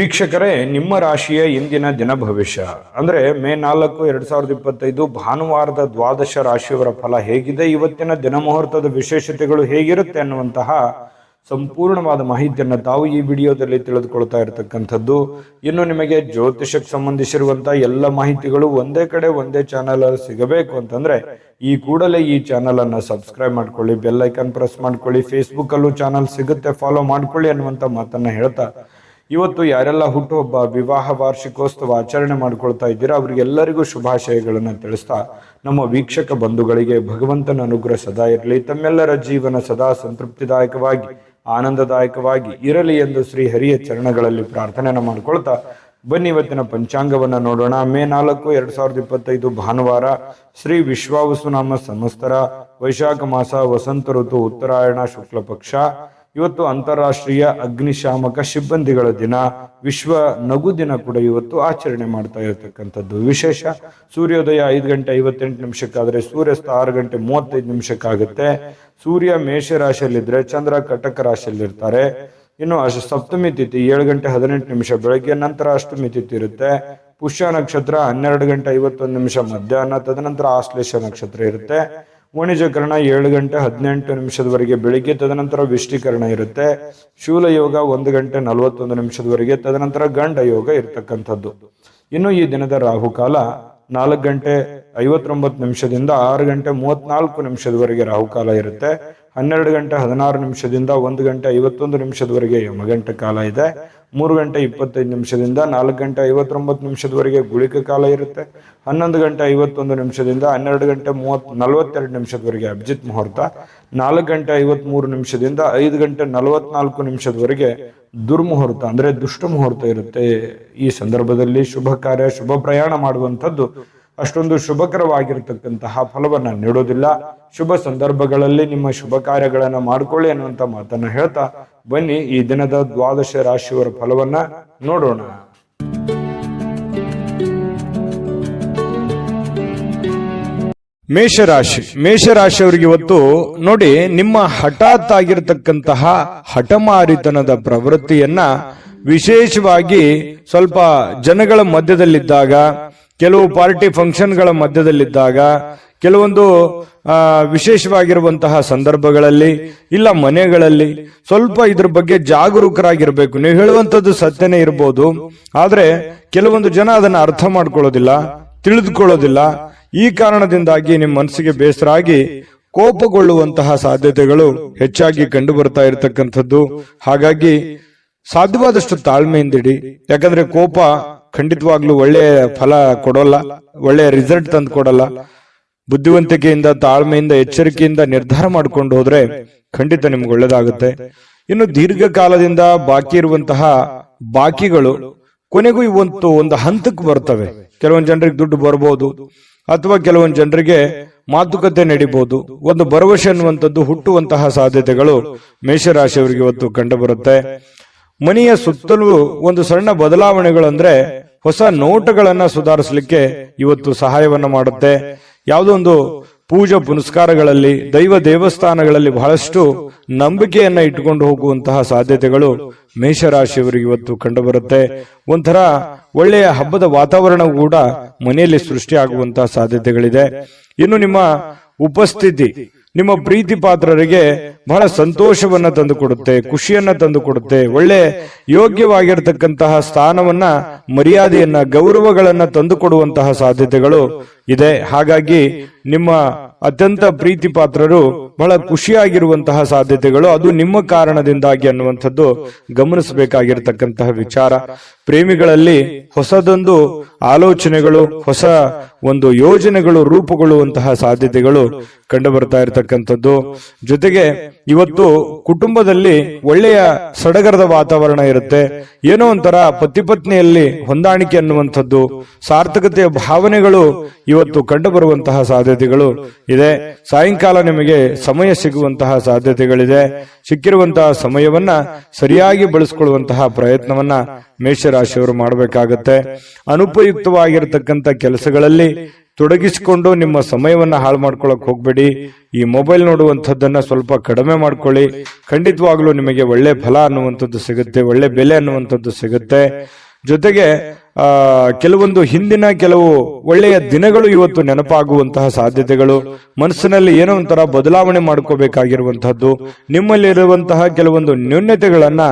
ವೀಕ್ಷಕರೇ, ನಿಮ್ಮ ರಾಶಿಯ ಇಂದಿನ ದಿನ ಭವಿಷ್ಯ ಅಂದ್ರೆ ಮೇ 4, 2025 ಭಾನುವಾರದ ದ್ವಾದಶ ರಾಶಿಯವರ ಫಲ ಹೇಗಿದೆ, ಇವತ್ತಿನ ದಿನ ಮುಹೂರ್ತದ ವಿಶೇಷತೆಗಳು ಹೇಗಿರುತ್ತೆ ಅನ್ನುವಂತಹ ಸಂಪೂರ್ಣವಾದ ಮಾಹಿತಿಯನ್ನು ತಾವು ಈ ವಿಡಿಯೋದಲ್ಲಿ ತಿಳಿದುಕೊಳ್ತಾ ಇರತಕ್ಕಂಥದ್ದು. ಇನ್ನು ನಿಮಗೆ ಜ್ಯೋತಿಷಕ್ಕೆ ಸಂಬಂಧಿಸಿರುವಂತಹ ಎಲ್ಲ ಮಾಹಿತಿಗಳು ಒಂದೇ ಕಡೆ ಒಂದೇ ಚಾನಲ್ ಅಲ್ಲಿ ಸಿಗಬೇಕು ಅಂತಂದ್ರೆ ಈ ಕೂಡಲೇ ಈ ಚಾನಲ್ ಅನ್ನ ಸಬ್ಸ್ಕ್ರೈಬ್ ಮಾಡ್ಕೊಳ್ಳಿ, ಬೆಲ್ ಐಕಾನ್ ಪ್ರೆಸ್ ಮಾಡ್ಕೊಳ್ಳಿ, ಫೇಸ್ಬುಕ್ ಅಲ್ಲೂ ಚಾನಲ್ ಸಿಗುತ್ತೆ, ಫಾಲೋ ಮಾಡ್ಕೊಳ್ಳಿ ಅನ್ನುವಂತ ಮಾತನ್ನ ಹೇಳ್ತಾ ಇವತ್ತು ಯಾರೆಲ್ಲ ಹುಟ್ಟುಹಬ್ಬ, ವಿವಾಹ ವಾರ್ಷಿಕೋತ್ಸವ ಆಚರಣೆ ಮಾಡ್ಕೊಳ್ತಾ ಇದ್ದೀರಾ ಅವರಿಗೆಲ್ಲರಿಗೂ ಶುಭಾಶಯಗಳನ್ನು ತಿಳಿಸ್ತಾ ನಮ್ಮ ವೀಕ್ಷಕ ಬಂಧುಗಳಿಗೆ ಭಗವಂತನ ಅನುಗ್ರಹ ಸದಾ ಇರಲಿ, ತಮ್ಮೆಲ್ಲರ ಜೀವನ ಸದಾ ಸಂತೃಪ್ತಿದಾಯಕವಾಗಿ ಆನಂದದಾಯಕವಾಗಿ ಇರಲಿ ಎಂದು ಶ್ರೀ ಹರಿಯ ಚರಣಗಳಲ್ಲಿ ಪ್ರಾರ್ಥನೆಯನ್ನು ಮಾಡ್ಕೊಳ್ತಾ ಬನ್ನಿ ಇವತ್ತಿನ ಪಂಚಾಂಗವನ್ನು ನೋಡೋಣ. ಮೇ 4, 2025 ಭಾನುವಾರ, ಶ್ರೀ ವಿಶ್ವಾವಸುನಾಮ ಸಂವತ್ಸರ, ವೈಶಾಖ ಮಾಸ, ವಸಂತ ಋತು, ಉತ್ತರಾಯಣ, ಶುಕ್ಲ ಪಕ್ಷ. ಇವತ್ತು ಅಂತಾರಾಷ್ಟ್ರೀಯ ಅಗ್ನಿಶಾಮಕ ಸಿಬ್ಬಂದಿಗಳ ದಿನ, ವಿಶ್ವ ನಗು ದಿನ ಕೂಡ ಇವತ್ತು ಆಚರಣೆ ಮಾಡ್ತಾ ಇರತಕ್ಕಂಥದ್ದು. ವಿಶೇಷ ಸೂರ್ಯೋದಯ 5:58 ಆದ್ರೆ ಸೂರ್ಯಾಸ್ತ 6:35 ಸೂರ್ಯ ಮೇಷ ರಾಶಿಯಲ್ಲಿದ್ರೆ ಚಂದ್ರ ಕಟಕ ರಾಶಿಯಲ್ಲಿರ್ತಾರೆ. ಇನ್ನು ಸಪ್ತಮಿ ತಿಥಿ 7:18 ಬೆಳಗ್ಗೆ, ನಂತರ ಅಷ್ಟಮಿ ತಿಥಿ ಇರುತ್ತೆ. ಪುಷ್ಯ ನಕ್ಷತ್ರ 12:51 ಮಧ್ಯಾಹ್ನ, ತದನಂತರ ಆಶ್ಲೇಷ ನಕ್ಷತ್ರ ಇರುತ್ತೆ. ವಾಣಿಜ್ಯಕರಣ 7:18 ಬೆಳಿಗ್ಗೆ, ತದನಂತರ ವಿಷ್ಟಿಕರಣ ಇರುತ್ತೆ. ಶೂಲ ಯೋಗ 1:41 ತದನಂತರ ಗಂಡ ಯೋಗ ಇರತಕ್ಕಂಥದ್ದು. ಇನ್ನು ಈ ದಿನದ ರಾಹುಕಾಲ 4:59 6:34 ರಾಹುಕಾಲ ಇರುತ್ತೆ. 12:16 1:51 ಯಮಗಂಟ ಕಾಲ ಇದೆ. 3:25 4:59 ಗುಳಿಕ ಕಾಲ ಇರುತ್ತೆ. 11:51 12:42 ಅಭಿಜಿತ್ ಮುಹೂರ್ತ. 4:53 5:44 ದುರ್ಮುಹೂರ್ತ ಅಂದ್ರೆ ದುಷ್ಟ ಮುಹೂರ್ತ ಇರುತ್ತೆ. ಈ ಸಂದರ್ಭದಲ್ಲಿ ಶುಭ ಕಾರ್ಯ, ಶುಭ ಪ್ರಯಾಣ ಮಾಡುವಂಥದ್ದು ಅಷ್ಟೊಂದು ಶುಭಕರವಾಗಿರ್ತಕ್ಕಂತಹ ಫಲವನ್ನ ನೀಡೋದಿಲ್ಲ. ಶುಭ ಸಂದರ್ಭಗಳಲ್ಲಿ ನಿಮ್ಮ ಶುಭ ಕಾರ್ಯಗಳನ್ನ ಮಾಡ್ಕೊಳ್ಳಿ ಅನ್ನುವಂತ ಮಾತನ್ನ ಹೇಳ್ತಾ ಬನ್ನಿ ಈ ದಿನದ ದ್ವಾದಶ ರಾಶಿಯವರ ಫಲವನ್ನ ನೋಡೋಣ. ಮೇಷರಾಶಿಯವರಿಗೆ ಇವತ್ತು ನೋಡಿ, ನಿಮ್ಮ ಹಠಾತ್ ಆಗಿರತಕ್ಕಂತಹ ಹಠಮಾರಿತನದ ಪ್ರವೃತ್ತಿಯನ್ನ ವಿಶೇಷವಾಗಿ ಸ್ವಲ್ಪ ಜನಗಳ ಮಧ್ಯದಲ್ಲಿದ್ದಾಗ, ಕೆಲವು ಪಾರ್ಟಿ ಫಂಕ್ಷನ್ಗಳ ಮಧ್ಯದಲ್ಲಿದ್ದಾಗ, ಕೆಲವೊಂದು ವಿಶೇಷವಾಗಿರುವಂತಹ ಸಂದರ್ಭಗಳಲ್ಲಿ, ಇಲ್ಲ ಮನೆಗಳಲ್ಲಿ ಸ್ವಲ್ಪ ಇದ್ರ ಬಗ್ಗೆ ಜಾಗರೂಕರಾಗಿರ್ಬೇಕು. ನೀವು ಹೇಳುವಂಥದ್ದು ಸತ್ಯನೇ ಇರ್ಬೋದು, ಆದ್ರೆ ಕೆಲವೊಂದು ಜನ ಅದನ್ನ ಅರ್ಥ ಮಾಡ್ಕೊಳ್ಳೋದಿಲ್ಲ, ತಿಳಿದುಕೊಳ್ಳೋದಿಲ್ಲ. ಈ ಕಾರಣದಿಂದಾಗಿ ನಿಮ್ಮ ಮನಸ್ಸಿಗೆ ಬೇಸರ ಆಗಿ ಕೋಪಗೊಳ್ಳುವಂತಹ ಸಾಧ್ಯತೆಗಳು ಹೆಚ್ಚಾಗಿ ಕಂಡು ಬರ್ತಾ ಇರತಕ್ಕಂಥದ್ದು. ಹಾಗಾಗಿ ಸಾಧ್ಯವಾದಷ್ಟು ತಾಳ್ಮೆಯಿಂದಿಡಿ. ಯಾಕಂದ್ರೆ ಕೋಪ ಖಂಡಿತವಾಗ್ಲೂ ಒಳ್ಳೆಯ ಫಲ ಕೊಡೋಲ್ಲ, ಒಳ್ಳೆಯ ರಿಸಲ್ಟ್ ತಂದು ಕೊಡಲ್ಲ. ಬುದ್ಧಿವಂತಿಕೆಯಿಂದ, ತಾಳ್ಮೆಯಿಂದ, ಎಚ್ಚರಿಕೆಯಿಂದ ನಿರ್ಧಾರ ಮಾಡ್ಕೊಂಡು ಹೋದ್ರೆ ಖಂಡಿತ ನಿಮ್ಗೆ ಒಳ್ಳೇದಾಗುತ್ತೆ. ಇನ್ನು ದೀರ್ಘಕಾಲದಿಂದ ಬಾಕಿ ಇರುವಂತಹ ಬಾಕಿಗಳು ಕೊನೆಗೂ ಇವತ್ತು ಒಂದು ಹಂತಕ್ಕೆ ಬರ್ತವೆ. ಕೆಲವೊಂದು ಜನರಿಗೆ ದುಡ್ಡು ಬರ್ಬೋದು, ಅಥವಾ ಕೆಲವೊಂದು ಜನರಿಗೆ ಮಾತುಕತೆ ನಡೀಬಹುದು. ಒಂದು ಭರವಸೆ ಅನ್ನುವಂಥದ್ದು ಹುಟ್ಟುವಂತಹ ಸಾಧ್ಯತೆಗಳು ಮೇಷರಾಶಿಯವರಿಗೆ ಇವತ್ತು ಕಂಡು ಬರುತ್ತೆ. ಮನೆಯ ಸುತ್ತಲೂ ಒಂದು ಸಣ್ಣ ಬದಲಾವಣೆಗಳು ಅಂದ್ರೆ ಹೊಸ ನೋಟಗಳನ್ನ ಸುಧಾರಿಸಲಿಕ್ಕೆ ಇವತ್ತು ಸಹಾಯವನ್ನ ಮಾಡುತ್ತೆ. ಯಾವುದೋ ಒಂದು ಪೂಜಾ ಪುನಸ್ಕಾರಗಳಲ್ಲಿ, ದೈವ ದೇವಸ್ಥಾನಗಳಲ್ಲಿ ಬಹಳಷ್ಟು ನಂಬಿಕೆಯನ್ನ ಇಟ್ಟುಕೊಂಡು ಹೋಗುವಂತಹ ಸಾಧ್ಯತೆಗಳು ಮೇಷರಾಶಿಯವರಿಗೆ ಇವತ್ತು ಕಂಡು ಬರುತ್ತೆ. ಒಂಥರ ಒಳ್ಳೆಯ ಹಬ್ಬದ ವಾತಾವರಣ ಕೂಡ ಮನೆಯಲ್ಲಿ ಸೃಷ್ಟಿಯಾಗುವಂತಹ ಸಾಧ್ಯತೆಗಳಿದೆ. ಇನ್ನು ನಿಮ್ಮ ಉಪಸ್ಥಿತಿ ನಿಮ್ಮ ಪ್ರೀತಿ ಪಾತ್ರರಿಗೆ ಬಹಳ ಸಂತೋಷವನ್ನ ತಂದುಕೊಡುತ್ತೆ, ಖುಷಿಯನ್ನ ತಂದುಕೊಡುತ್ತೆ. ಒಳ್ಳೆ ಯೋಗ್ಯವಾಗಿರ್ತಕ್ಕಂತಹ ಸ್ಥಾನವನ್ನ, ಮರ್ಯಾದೆಯನ್ನ, ಗೌರವಗಳನ್ನ ತಂದುಕೊಡುವಂತಹ ಸಾಧ್ಯತೆಗಳು ಇದೆ. ಹಾಗಾಗಿ ನಿಮ್ಮ ಅತ್ಯಂತ ಪ್ರೀತಿ ಪಾತ್ರರು ಬಹಳ ಖುಷಿಯಾಗಿರುವಂತಹ ಸಾಧ್ಯತೆಗಳು ಅದು ನಿಮ್ಮ ಕಾರಣದಿಂದಾಗಿ ಅನ್ನುವಂಥದ್ದು ಗಮನಿಸಬೇಕಾಗಿರ್ತಕ್ಕಂತಹ ವಿಚಾರ. ಪ್ರೇಮಿಗಳಲ್ಲಿ ಹೊಸದೊಂದು ಆಲೋಚನೆಗಳು, ಹೊಸ ಒಂದು ಯೋಜನೆಗಳು ರೂಪುಗೊಳ್ಳುವಂತಹ ಸಾಧ್ಯತೆಗಳು ಕಂಡು ಬರ್ತಾ ಇರತಕ್ಕಂಥದ್ದು. ಜೊತೆಗೆ ಇವತ್ತು ಕುಟುಂಬದಲ್ಲಿ ಒಳ್ಳೆಯ ಸಡಗರದ ವಾತಾವರಣ ಇರುತ್ತೆ. ಏನೋ ಒಂಥರ ಪತಿ ಪತ್ನಿಯಲ್ಲಿ ಹೊಂದಾಣಿಕೆ ಅನ್ನುವಂಥದ್ದು, ಸಾರ್ಥಕತೆಯ ಭಾವನೆಗಳು ಇವತ್ತು ಕಂಡು ಬರುವಂತಹ ಸಾಧ್ಯತೆಗಳು ಇದೆ. ಸಾಯಂಕಾಲ ನಿಮಗೆ ಸಮಯ ಸಿಗುವಂತಹ ಸಾಧ್ಯತೆಗಳಿದೆ. ಸಿಕ್ಕಿರುವಂತಹ ಸಮಯವನ್ನ ಸರಿಯಾಗಿ ಬಳಸಿಕೊಳ್ಳುವಂತಹ ಪ್ರಯತ್ನವನ್ನ ಮೇಷರಾಶಿಯವರು ಮಾಡಬೇಕಾಗತ್ತೆ. ಅನುಪಯುಕ್ತವಾಗಿರತಕ್ಕಂಥ ಕೆಲಸಗಳಲ್ಲಿ ತೊಡಗಿಸಿಕೊಂಡು ನಿಮ್ಮ ಸಮಯವನ್ನ ಹಾಳು ಮಾಡ್ಕೊಳಕ್ ಹೋಗ್ಬೇಡಿ. ಈ ಮೊಬೈಲ್ ನೋಡುವಂಥದ್ದನ್ನ ಸ್ವಲ್ಪ ಕಡಿಮೆ ಮಾಡ್ಕೊಳ್ಳಿ. ಖಂಡಿತವಾಗ್ಲೂ ನಿಮಗೆ ಒಳ್ಳೆ ಫಲ ಅನ್ನುವಂಥದ್ದು ಸಿಗುತ್ತೆ, ಒಳ್ಳೆ ಬೆಲೆ ಅನ್ನುವಂಥದ್ದು ಸಿಗುತ್ತೆ. ಜೊತೆಗೆ ಕೆಲವೊಂದು ಹಿಂದಿನ ಕೆಲವು ಒಳ್ಳೆಯ ದಿನಗಳು ಇವತ್ತು ನೆನಪಾಗುವಂತಹ ಸಾಧ್ಯತೆಗಳು, ಮನಸ್ಸಿನಲ್ಲಿ ಏನೋ ಒಂಥರ ಬದಲಾವಣೆ ಮಾಡ್ಕೋಬೇಕಾಗಿರುವಂತಹದ್ದು, ನಿಮ್ಮಲ್ಲಿರುವಂತಹ ಕೆಲವೊಂದು ನ್ಯೂನ್ಯತೆಗಳನ್ನ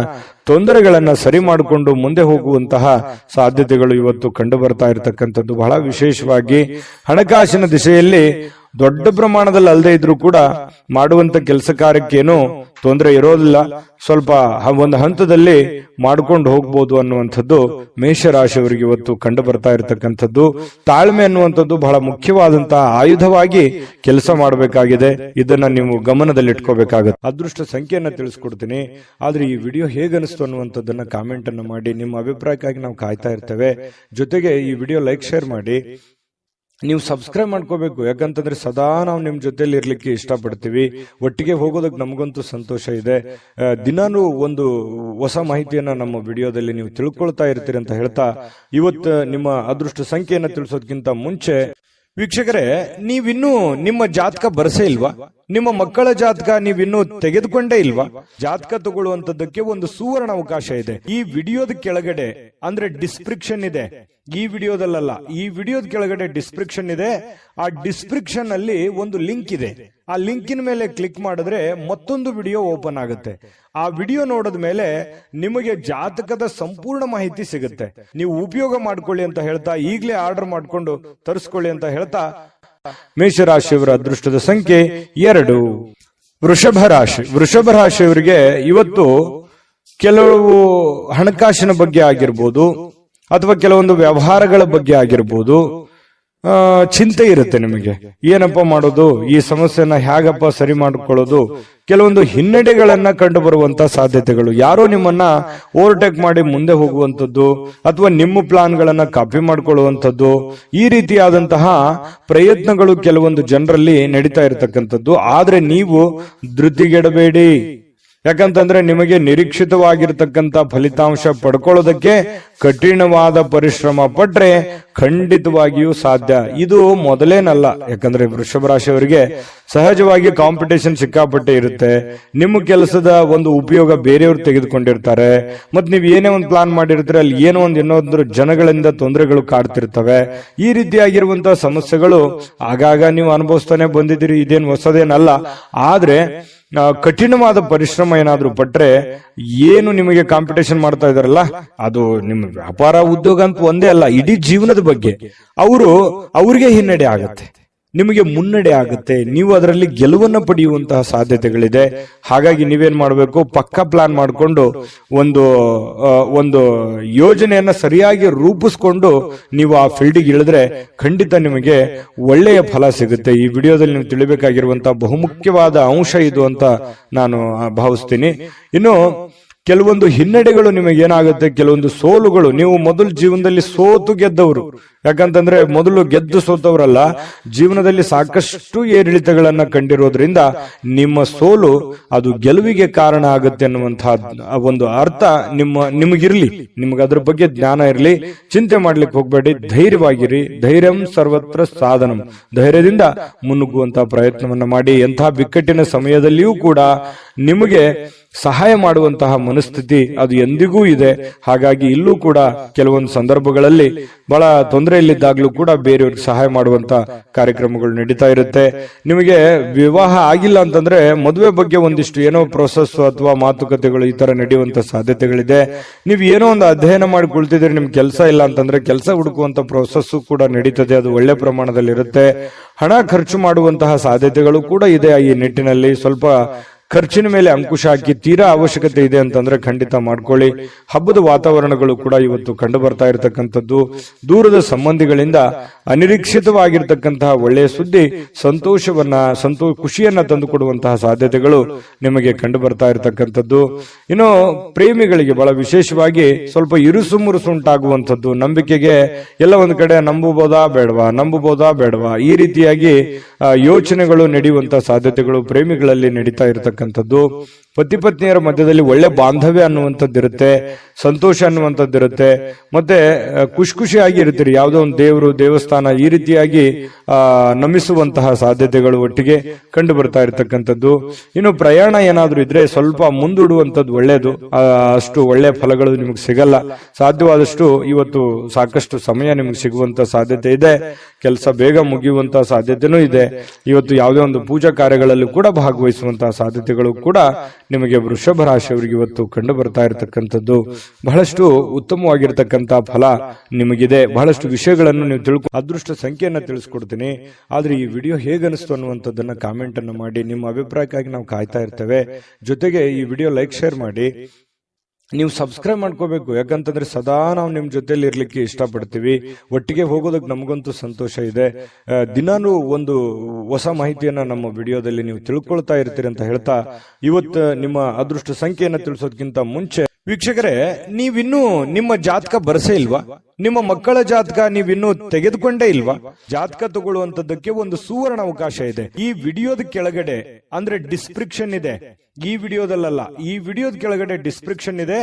ತೊಂದರೆಗಳನ್ನ ಸರಿ ಮಾಡಿಕೊಂಡು ಮುಂದೆ ಹೋಗುವಂತಹ ಸಾಧ್ಯತೆಗಳು ಇವತ್ತು ಕಂಡು ಬರ್ತಾ ಇರತಕ್ಕಂಥದ್ದು. ಬಹಳ ವಿಶೇಷವಾಗಿ ಹಣಕಾಸಿನ ದಿಶೆಯಲ್ಲಿ ದೊಡ್ಡ ಪ್ರಮಾಣದಲ್ಲಿ ಅಲ್ಲದೆ ಇದ್ರೂ ಕೂಡ ಮಾಡುವಂತ ಕೆಲಸ ಕಾರ್ಯಕ್ಕೇನು ತೊಂದರೆ ಇರೋದಿಲ್ಲ, ಸ್ವಲ್ಪ ಒಂದು ಹಂತದಲ್ಲಿ ಮಾಡ್ಕೊಂಡು ಹೋಗ್ಬೋದು ಅನ್ನುವಂಥದ್ದು ಮೇಷರಾಶಿಯವರಿಗೆ ಇವತ್ತು ಕಂಡು ಬರ್ತಾ ಇರತಕ್ಕಂಥದ್ದು. ತಾಳ್ಮೆ ಅನ್ನುವಂಥದ್ದು ಬಹಳ ಮುಖ್ಯವಾದಂತಹ ಆಯುಧವಾಗಿ ಕೆಲಸ ಮಾಡಬೇಕಾಗಿದೆ. ಇದನ್ನ ನೀವು ಗಮನದಲ್ಲಿಟ್ಕೋಬೇಕಾಗುತ್ತೆ. ಅದೃಷ್ಟ ಸಂಖ್ಯೆಯನ್ನ ತಿಳಿಸ್ಕೊಡ್ತೀನಿ, ಆದ್ರೆ ಈ ವಿಡಿಯೋ ಹೇಗನಿಸ್ತು ಅನ್ನುವಂಥದ್ದನ್ನ ಕಾಮೆಂಟ್ ಅನ್ನು ಮಾಡಿ. ನಿಮ್ಮ ಅಭಿಪ್ರಾಯಕ್ಕಾಗಿ ನಾವು ಕಾಯ್ತಾ ಇರ್ತೇವೆ. ಜೊತೆಗೆ ಈ ವಿಡಿಯೋ ಲೈಕ್ ಶೇರ್ ಮಾಡಿ. ನೀವು ಸಬ್ಸ್ಕ್ರೈಬ್ ಮಾಡ್ಕೋಬೇಕು, ಯಾಕಂತಂದ್ರೆ ಸದಾ ನಾವು ನಿಮ್ ಜೊತೆಲಿ ಇರ್ಲಿಕ್ಕೆ ಇಷ್ಟಪಡ್ತೀವಿ. ಒಟ್ಟಿಗೆ ಹೋಗೋದಕ್ಕೆ ನಮಗಂತೂ ಸಂತೋಷ ಇದೆ. ದಿನಾನು ಒಂದು ಹೊಸ ಮಾಹಿತಿಯನ್ನ ನಮ್ಮ ವಿಡಿಯೋದಲ್ಲಿ ನೀವು ತಿಳ್ಕೊಳ್ತಾ ಇರ್ತೀರಿ ಅಂತ ಹೇಳ್ತಾ, ಇವತ್ತು ನಿಮ್ಮ ಅದೃಷ್ಟ ಸಂಖ್ಯೆಯನ್ನ ತಿಳಿಸೋದಕ್ಕಿಂತ ಮುಂಚೆ ವೀಕ್ಷಕರೇ, ನೀವಿನ್ನೂ ನಿಮ್ಮ ಜಾತಕ ಬರಸೇ ಇಲ್ವಾ? ನಿಮ್ಮ ಮಕ್ಕಳ ಜಾತಕ ನೀವಿನ್ನೂ ತೆಗೆದುಕೊಂಡೇ ಇಲ್ವಾ? ಜಾತಕ ತಗೊಳ್ಳುವಂತದ್ದಕ್ಕೆ ಒಂದು ಸುವರ್ಣ ಅವಕಾಶ ಇದೆ. ಈ ವಿಡಿಯೋದ ಕೆಳಗಡೆ ಅಂದ್ರೆ ಡಿಸ್ಕ್ರಿಪ್ಷನ್ ಇದೆ, ಈ ವಿಡಿಯೋದಲ್ಲ, ಈ ವಿಡಿಯೋದ ಕೆಳಗಡೆ ಡಿಸ್ಕ್ರಿಪ್ಷನ್ ಇದೆ. ಆ ಡಿಸ್ಕ್ರಿಪ್ಷನ್ ಅಲ್ಲಿ ಒಂದು ಲಿಂಕ್ ಇದೆ. ಆ ಲಿಂಕಿನ ಮೇಲೆ ಕ್ಲಿಕ್ ಮಾಡಿದ್ರೆ ಮತ್ತೊಂದು ವಿಡಿಯೋ ಓಪನ್ ಆಗುತ್ತೆ. ಆ ವಿಡಿಯೋ ನೋಡಿದ ಮೇಲೆ ನಿಮಗೆ ಜಾತಕದ ಸಂಪೂರ್ಣ ಮಾಹಿತಿ ಸಿಗುತ್ತೆ. ನೀವು ಉಪಯೋಗ ಮಾಡ್ಕೊಳ್ಳಿ ಅಂತ ಹೇಳ್ತಾ, ಈಗಲೇ ಆರ್ಡರ್ ಮಾಡ್ಕೊಂಡು ತರಿಸ್ಕೊಳ್ಳಿ ಅಂತ ಹೇಳ್ತಾ, ಮೇಷರಾಶಿಯವರ ಅದೃಷ್ಟದ ಸಂಖ್ಯೆ 2. ವೃಷಭ ರಾಶಿ. ವೃಷಭ ರಾಶಿಯವರಿಗೆ ಇವತ್ತು ಕೆಲವು ಹಣಕಾಸಿನ ಬಗ್ಗೆ ಆಗಿರ್ಬೋದು ಅಥವಾ ಕೆಲವೊಂದು ವ್ಯವಹಾರಗಳ ಬಗ್ಗೆ ಆಗಿರ್ಬೋದು ಚಿಂತೆ ಇರುತ್ತೆ ನಿಮಗೆ. ಏನಪ್ಪ ಮಾಡೋದು, ಈ ಸಮಸ್ಯೆನ ಹೇಗಪ್ಪ ಸರಿ ಮಾಡಿಕೊಳ್ಳೋದು, ಕೆಲವೊಂದು ಹಿನ್ನಡೆಗಳನ್ನ ಕಂಡು ಬರುವಂತ ಸಾಧ್ಯತೆಗಳು, ಯಾರೋ ನಿಮ್ಮನ್ನ ಓವರ್ಟೇಕ್ ಮಾಡಿ ಮುಂದೆ ಹೋಗುವಂಥದ್ದು ಅಥವಾ ನಿಮ್ಮ ಪ್ಲಾನ್ ಗಳನ್ನ ಕಾಪಿ ಮಾಡ್ಕೊಳ್ಳುವಂಥದ್ದು, ಈ ರೀತಿಯಾದಂತಹ ಪ್ರಯತ್ನಗಳು ಕೆಲವೊಂದು ಜನರಲ್ಲಿ ನಡೀತಾ ಇರತಕ್ಕಂಥದ್ದು. ಆದ್ರೆ ನೀವು ಧೃತಿಗೆಡಬೇಡಿ, ಯಾಕಂತಂದ್ರೆ ನಿಮಗೆ ನಿರೀಕ್ಷಿತವಾಗಿರ್ತಕ್ಕಂಥ ಫಲಿತಾಂಶ ಪಡ್ಕೊಳ್ಳೋದಕ್ಕೆ ಕಠಿಣವಾದ ಪರಿಶ್ರಮ ಪಟ್ರೆ ಖಂಡಿತವಾಗಿಯೂ ಸಾಧ್ಯ. ಇದು ಮೊದಲೇನಲ್ಲ, ಯಾಕಂದ್ರೆ ವೃಷಭ ರಾಶಿಯವರಿಗೆ ಸಹಜವಾಗಿ ಕಾಂಪಿಟೇಷನ್ ಸಿಕ್ಕಾಪಟ್ಟೆ ಇರುತ್ತೆ. ನಿಮ್ಮ ಕೆಲಸದ ಒಂದು ಉಪಯೋಗ ಬೇರೆಯವರು ತೆಗೆದುಕೊಂಡಿರ್ತಾರೆ. ಮತ್ ನೀವ್ ಏನೇ ಒಂದು ಪ್ಲಾನ್ ಮಾಡಿರ್ತೀರ, ಅಲ್ಲಿ ಏನೋ ಒಂದು ಇನ್ನೊಂದು ಜನಗಳಿಂದ ತೊಂದರೆಗಳು ಕಾಡ್ತಿರ್ತವೆ. ಈ ರೀತಿಯಾಗಿರುವಂತಹ ಸಮಸ್ಯೆಗಳು ಆಗಾಗ ನೀವು ಅನುಭವಿಸ್ತಾನೆ ಬಂದಿದ್ದೀರಿ, ಇದೇನು ಹೊಸದೇನಲ್ಲ. ಆದ್ರೆ ಕಠಿಣವಾದ ಪರಿಶ್ರಮ ಏನಾದ್ರೂ ಪಟ್ರೆ, ಏನು ನಿಮಗೆ ಕಾಂಪಿಟೇಷನ್ ಮಾಡ್ತಾ ಇದಾರಲ್ಲ, ಅದು ನಿಮ್ಮ ವ್ಯಾಪಾರ ಉದ್ಯೋಗ ಅಂತ ಒಂದೇ ಅಲ್ಲ, ಇಡೀ ಜೀವನದ ಬಗ್ಗೆ ಅವ್ರಿಗೆ ಹಿನ್ನಡೆ ಆಗುತ್ತೆ, ನಿಮಗೆ ಮುನ್ನಡೆ ಆಗುತ್ತೆ. ನೀವು ಅದರಲ್ಲಿ ಗೆಲುವನ್ನು ಪಡೆಯುವಂತಹ ಸಾಧ್ಯತೆಗಳಿದೆ. ಹಾಗಾಗಿ ನೀವೇನ್ ಮಾಡಬೇಕು, ಪಕ್ಕಾ ಪ್ಲಾನ್ ಮಾಡಿಕೊಂಡು ಒಂದು ಯೋಜನೆಯನ್ನ ಸರಿಯಾಗಿ ರೂಪಿಸ್ಕೊಂಡು ನೀವು ಆ ಫೀಲ್ಡಿಗೆ ಇಳಿದ್ರೆ ಖಂಡಿತ ನಿಮಗೆ ಒಳ್ಳೆಯ ಫಲ ಸಿಗುತ್ತೆ. ಈ ವಿಡಿಯೋದಲ್ಲಿ ನೀವು ತಿಳಿಬೇಕಾಗಿರುವಂತಹ ಬಹುಮುಖ್ಯವಾದ ಅಂಶ ಇದು ಅಂತ ನಾನು ಭಾವಿಸ್ತೀನಿ. ಇನ್ನು ಕೆಲವೊಂದು ಹಿನ್ನಡೆಗಳು ನಿಮಗೆ ಏನಾಗುತ್ತೆ, ಕೆಲವೊಂದು ಸೋಲುಗಳು, ನೀವು ಮೊದಲು ಜೀವನದಲ್ಲಿ ಸೋತು ಗೆದ್ದವರು, ಯಾಕಂತಂದ್ರೆ ಮೊದಲು ಗೆದ್ದು ಸೋತವರಲ್ಲ, ಜೀವನದಲ್ಲಿ ಸಾಕಷ್ಟು ಏರಿಳಿತಗಳನ್ನ ಕಂಡಿರೋದ್ರಿಂದ ನಿಮ್ಮ ಸೋಲು ಅದು ಗೆಲುವಿಗೆ ಕಾರಣ ಆಗುತ್ತೆ ಅನ್ನುವಂತಹ ಒಂದು ಅರ್ಥ ನಿಮಗಿರ್ಲಿ, ನಿಮ್ಗೆ ಅದ್ರ ಬಗ್ಗೆ ಜ್ಞಾನ ಇರ್ಲಿ. ಚಿಂತೆ ಮಾಡ್ಲಿಕ್ಕೆ ಹೋಗ್ಬೇಡಿ, ಧೈರ್ಯವಾಗಿರಿ. ಧೈರ್ಯಂ ಸರ್ವತ್ರ ಸಾಧನಂ, ಧೈರ್ಯದಿಂದ ಮುನ್ನುಗ್ಗುವಂತಹ ಪ್ರಯತ್ನವನ್ನ ಮಾಡಿ. ಎಂತಹ ಬಿಕ್ಕಟ್ಟಿನ ಸಮಯದಲ್ಲಿಯೂ ಕೂಡ ನಿಮಗೆ ಸಹಾಯ ಮಾಡುವಂತಹ ಮನಸ್ಥಿತಿ ಅದು ಎಂದಿಗೂ ಇದೆ. ಹಾಗಾಗಿ ಇಲ್ಲೂ ಕೂಡ ಕೆಲವೊಂದು ಸಂದರ್ಭಗಳಲ್ಲಿ ಬಹಳ ತೊಂದರೆಯಲ್ಲಿದ್ದಾಗ್ಲೂ ಕೂಡ ಬೇರೆಯವ್ರಿಗೆ ಸಹಾಯ ಮಾಡುವಂತ ಕಾರ್ಯಕ್ರಮಗಳು ನಡೀತಾ ಇರುತ್ತೆ. ನಿಮಗೆ ವಿವಾಹ ಆಗಿಲ್ಲ ಅಂತಂದ್ರೆ ಮದುವೆ ಬಗ್ಗೆ ಒಂದಿಷ್ಟು ಏನೋ ಪ್ರೊಸೆಸ್ ಅಥವಾ ಮಾತುಕತೆಗಳು ಈ ತರ ನಡೆಯುವಂತ ಸಾಧ್ಯತೆಗಳಿದೆ. ನೀವು ಏನೋ ಒಂದು ಅಧ್ಯಯನ ಮಾಡಿ ಕುಳಿತಿದ್ರೆ, ನಿಮ್ ಕೆಲಸ ಇಲ್ಲ ಅಂತಂದ್ರೆ ಕೆಲಸ ಹುಡುಕುವಂತ ಪ್ರೊಸೆಸ್ ಕೂಡ ನಡೀತದೆ, ಅದು ಒಳ್ಳೆ ಪ್ರಮಾಣದಲ್ಲಿ ಇರುತ್ತೆ. ಹಣ ಖರ್ಚು ಮಾಡುವಂತಹ ಸಾಧ್ಯತೆಗಳು ಕೂಡ ಇದೆ. ಈ ನಿಟ್ಟಿನಲ್ಲಿ ಸ್ವಲ್ಪ ಖರ್ಚಿನ ಮೇಲೆ ಅಂಕುಶ ಹಾಕಿ, ತೀರಾ ಅವಶ್ಯಕತೆ ಇದೆ ಅಂತಂದ್ರೆ ಖಂಡಿತ ಮಾಡ್ಕೊಳ್ಳಿ. ಹಬ್ಬದ ವಾತಾವರಣಗಳು ಕೂಡ ಇವತ್ತು ಕಂಡು ಬರ್ತಾ ಇರತಕ್ಕಂಥದ್ದು. ದೂರದ ಸಂಬಂಧಿಗಳಿಂದ ಅನಿರೀಕ್ಷಿತವಾಗಿರ್ತಕ್ಕಂತಹ ಒಳ್ಳೆಯ ಸುದ್ದಿ ಖುಷಿಯನ್ನ ತಂದುಕೊಡುವಂತಹ ಸಾಧ್ಯತೆಗಳು ನಿಮಗೆ ಕಂಡು ಬರ್ತಾ ಇರತಕ್ಕಂಥದ್ದು. ಇನ್ನು ಪ್ರೇಮಿಗಳಿಗೆ ಬಹಳ ವಿಶೇಷವಾಗಿ ಸ್ವಲ್ಪ ಇರುಸು ಮುರುಸು ಉಂಟಾಗುವಂಥದ್ದು, ನಂಬಿಕೆಗೆ ಎಲ್ಲ ಒಂದು ಕಡೆ ನಂಬಬಹುದಾ ಬೇಡವಾ ಈ ರೀತಿಯಾಗಿ ಯೋಚನೆಗಳು ನಡೆಯುವಂತಹ ಸಾಧ್ಯತೆಗಳು ಪ್ರೇಮಿಗಳಲ್ಲಿ ನಡೀತಾ ಇರತಕ್ಕಂಥದ್ದು. ಪತಿ ಪತ್ನಿಯರ ಮಧ್ಯದಲ್ಲಿ ಒಳ್ಳೆ ಬಾಂಧವ್ಯ ಅನ್ನುವಂಥದ್ದಿರುತ್ತೆ, ಸಂತೋಷ ಅನ್ನುವಂಥದ್ದಿರುತ್ತೆ, ಮತ್ತೆ ಖುಷಿಯಾಗಿ ಇರ್ತೀರಿ. ಯಾವುದೋ ಒಂದು ದೇವರು ದೇವಸ್ಥಾನ ಈ ರೀತಿಯಾಗಿ ನಮಿಸುವಂತಹ ಸಾಧ್ಯತೆಗಳು ಒಟ್ಟಿಗೆ ಕಂಡು ಬರ್ತಾ ಇರತಕ್ಕಂಥದ್ದು. ಇನ್ನು ಪ್ರಯಾಣ ಏನಾದ್ರೂ ಇದ್ರೆ ಸ್ವಲ್ಪ ಮುಂದೂಡುವಂಥದ್ದು ಒಳ್ಳೇದು. ಅಷ್ಟು ಒಳ್ಳೆ ಫಲಗಳು ನಿಮಗೆ ಸಿಗಲ್ಲ. ಸಾಧ್ಯವಾದಷ್ಟು ಇವತ್ತು ಸಾಕಷ್ಟು ಸಮಯ ನಿಮಗೆ ಸಿಗುವಂತ ಸಾಧ್ಯತೆ ಇದೆ. ಕೆಲಸ ಬೇಗ ಮುಗಿಯುವಂತಹ ಸಾಧ್ಯತೆನೂ ಇದೆ. ಇವತ್ತು ಯಾವುದೇ ಒಂದು ಪೂಜಾ ಕಾರ್ಯಗಳಲ್ಲಿ ಕೂಡ ಭಾಗವಹಿಸುವಂತಹ ಸಾಧ್ಯತೆಗಳು ಕೂಡ ನಿಮಗೆ ವೃಷಭ ರಾಶಿಯವರಿಗೆ ಇವತ್ತು ಕಂಡು ಬರ್ತಾ ಇರತಕ್ಕಂಥದ್ದು. ಬಹಳಷ್ಟು ಉತ್ತಮವಾಗಿರ್ತಕ್ಕಂತಹ ಫಲ ನಿಮಗಿದೆ. ಬಹಳಷ್ಟು ವಿಷಯಗಳನ್ನು ನೀವು ಅದೃಷ್ಟ ಸಂಖ್ಯೆಯನ್ನ ತಿಳಿಸ್ಕೊಡ್ತೀನಿ. ಆದ್ರೆ ಈ ವಿಡಿಯೋ ಹೇಗನಿಸ್ತು ಅನ್ನುವಂಥದ್ದನ್ನ ಕಾಮೆಂಟ್ ಅನ್ನು ಮಾಡಿ. ನಿಮ್ಮ ಅಭಿಪ್ರಾಯಕ್ಕಾಗಿ ನಾವು ಕಾಯ್ತಾ ಇರ್ತೇವೆ. ಜೊತೆಗೆ ಈ ವಿಡಿಯೋ ಲೈಕ್ ಶೇರ್ ಮಾಡಿ. ನೀವು ಸಬ್ಸ್ಕ್ರೈಬ್ ಮಾಡ್ಕೋಬೇಕು. ಯಾಕಂತಂದ್ರೆ ಸದಾ ನಾವು ನಿಮ್ ಜೊತೆಲಿ ಇರ್ಲಿಕ್ಕೆ ಇಷ್ಟಪಡ್ತೀವಿ. ಒಟ್ಟಿಗೆ ಹೋಗೋದಕ್ಕೆ ನಮಗಂತೂ ಸಂತೋಷ ಇದೆ. ದಿನಾನು ಒಂದು ಹೊಸ ಮಾಹಿತಿಯನ್ನ ನಮ್ಮ ವಿಡಿಯೋದಲ್ಲಿ ನೀವು ತಿಳ್ಕೊಳ್ತಾ ಇರ್ತೀರಿ ಅಂತ ಹೇಳ್ತಾ, ಇವತ್ತು ನಿಮ್ಮ ಅದೃಷ್ಟ ಸಂಖ್ಯೆಯನ್ನ ತಿಳಿಸೋದಕ್ಕಿಂತ ಮುಂಚೆ ವೀಕ್ಷಕರೇ, ನೀವಿನ್ನೂ ನಿಮ್ಮ ಜಾತಕ ಬರಸೇ ಇಲ್ವಾ? ನಿಮ್ಮ ಮಕ್ಕಳ ಜಾತಕ ನೀವಿನ್ನೂ ತೆಗೆದುಕೊಂಡೇ ಇಲ್ವಾ? ಜಾತಕ ತಗೊಳ್ಳುವಂತದ್ದಕ್ಕೆ ಒಂದು ಸುವರ್ಣ ಅವಕಾಶ ಇದೆ. ಈ ವಿಡಿಯೋದ ಕೆಳಗಡೆ ಅಂದ್ರೆ ಡಿಸ್ಕ್ರಿಪ್ಷನ್ ಇದೆ. ಈ ವಿಡಿಯೋದಲ್ಲ, ಈ ವಿಡಿಯೋದ ಕೆಳಗಡೆ ಡಿಸ್ಕ್ರಿಪ್ಷನ್ ಇದೆ.